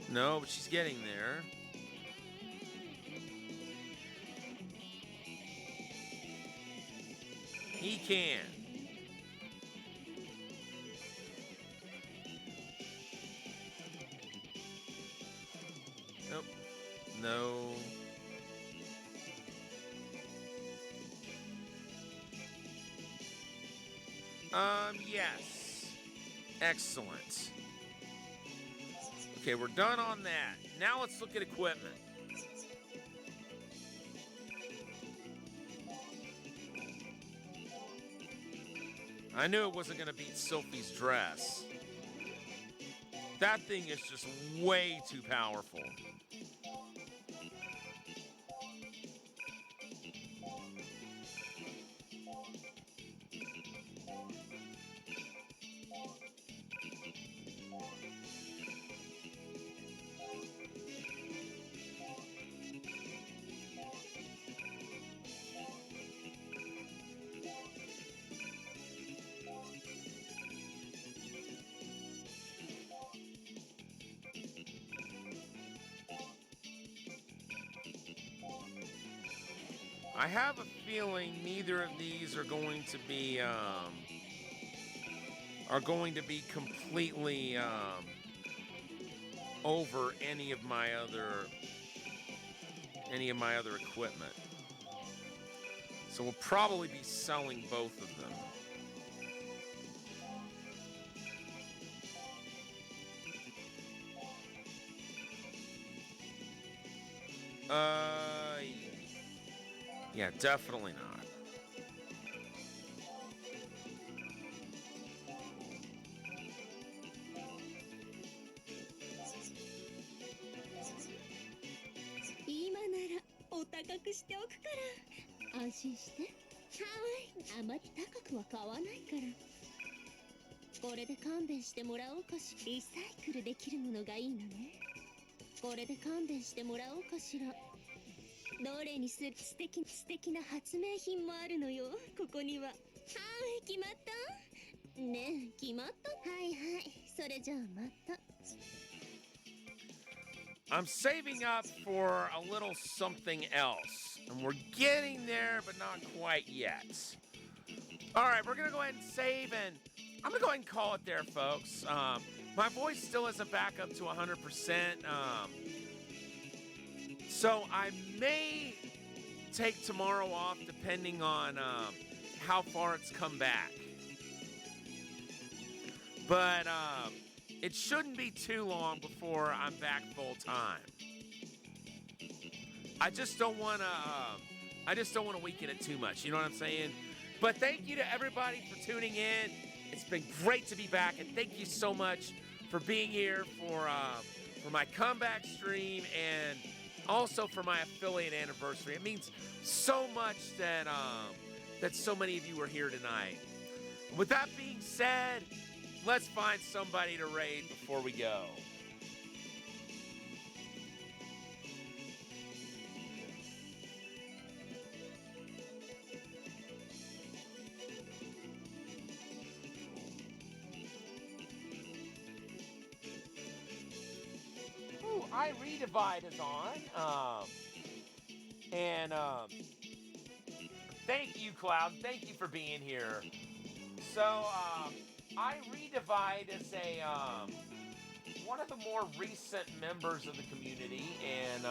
No, but she's getting there. He can. Nope. No. Yes. Excellent. Okay, we're done on that. Now let's look at equipment. I knew it wasn't going to beat Sylphie's dress. That thing is just way too powerful. I have a feeling neither of these are going to be completely over any of my other equipment. So we'll probably be selling both of them. Yeah, definitely not. I'm saving up for a little something else. And we're getting there, but not quite yet. All right, we're going to go ahead and save, and I'm going to go ahead and call it there, folks. My voice still isn't back up to 100%. So I may take tomorrow off depending on how far it's come back. But it shouldn't be too long before I'm back full time. I just don't want to weaken it too much. You know what I'm saying? But thank you to everybody for tuning in. It's been great to be back, and thank you so much for being here for my comeback stream and also for my affiliate anniversary. It means so much that so many of you are here tonight. With that being said, let's find somebody to raid before we go. Ooh, iRedivide is on. Thank you, Cloud. Thank you for being here. So, I Redivide is a one of the more recent members of the community, and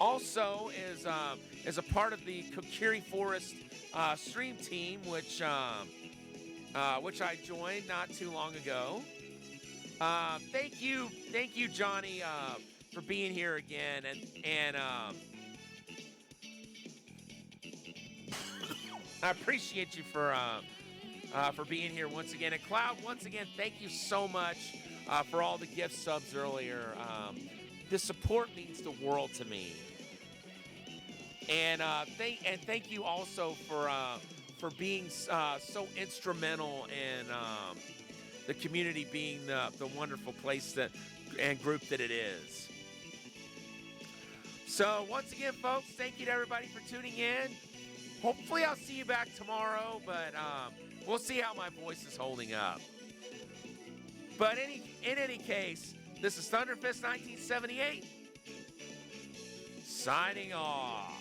also is a part of the Kokiri Forest stream team, which I joined not too long ago. Thank you, Johnny, for being here again, and I appreciate you for being here once again. And Cloud, once again, thank you so much for all the gift subs earlier. The support means the world to me. And thank you also for being so instrumental in the community being the wonderful place and group that it is. So once again, folks, thank you to everybody for tuning in. Hopefully I'll see you back tomorrow, but we'll see how my voice is holding up. But in any case, this is Thunderfist 1978 signing off.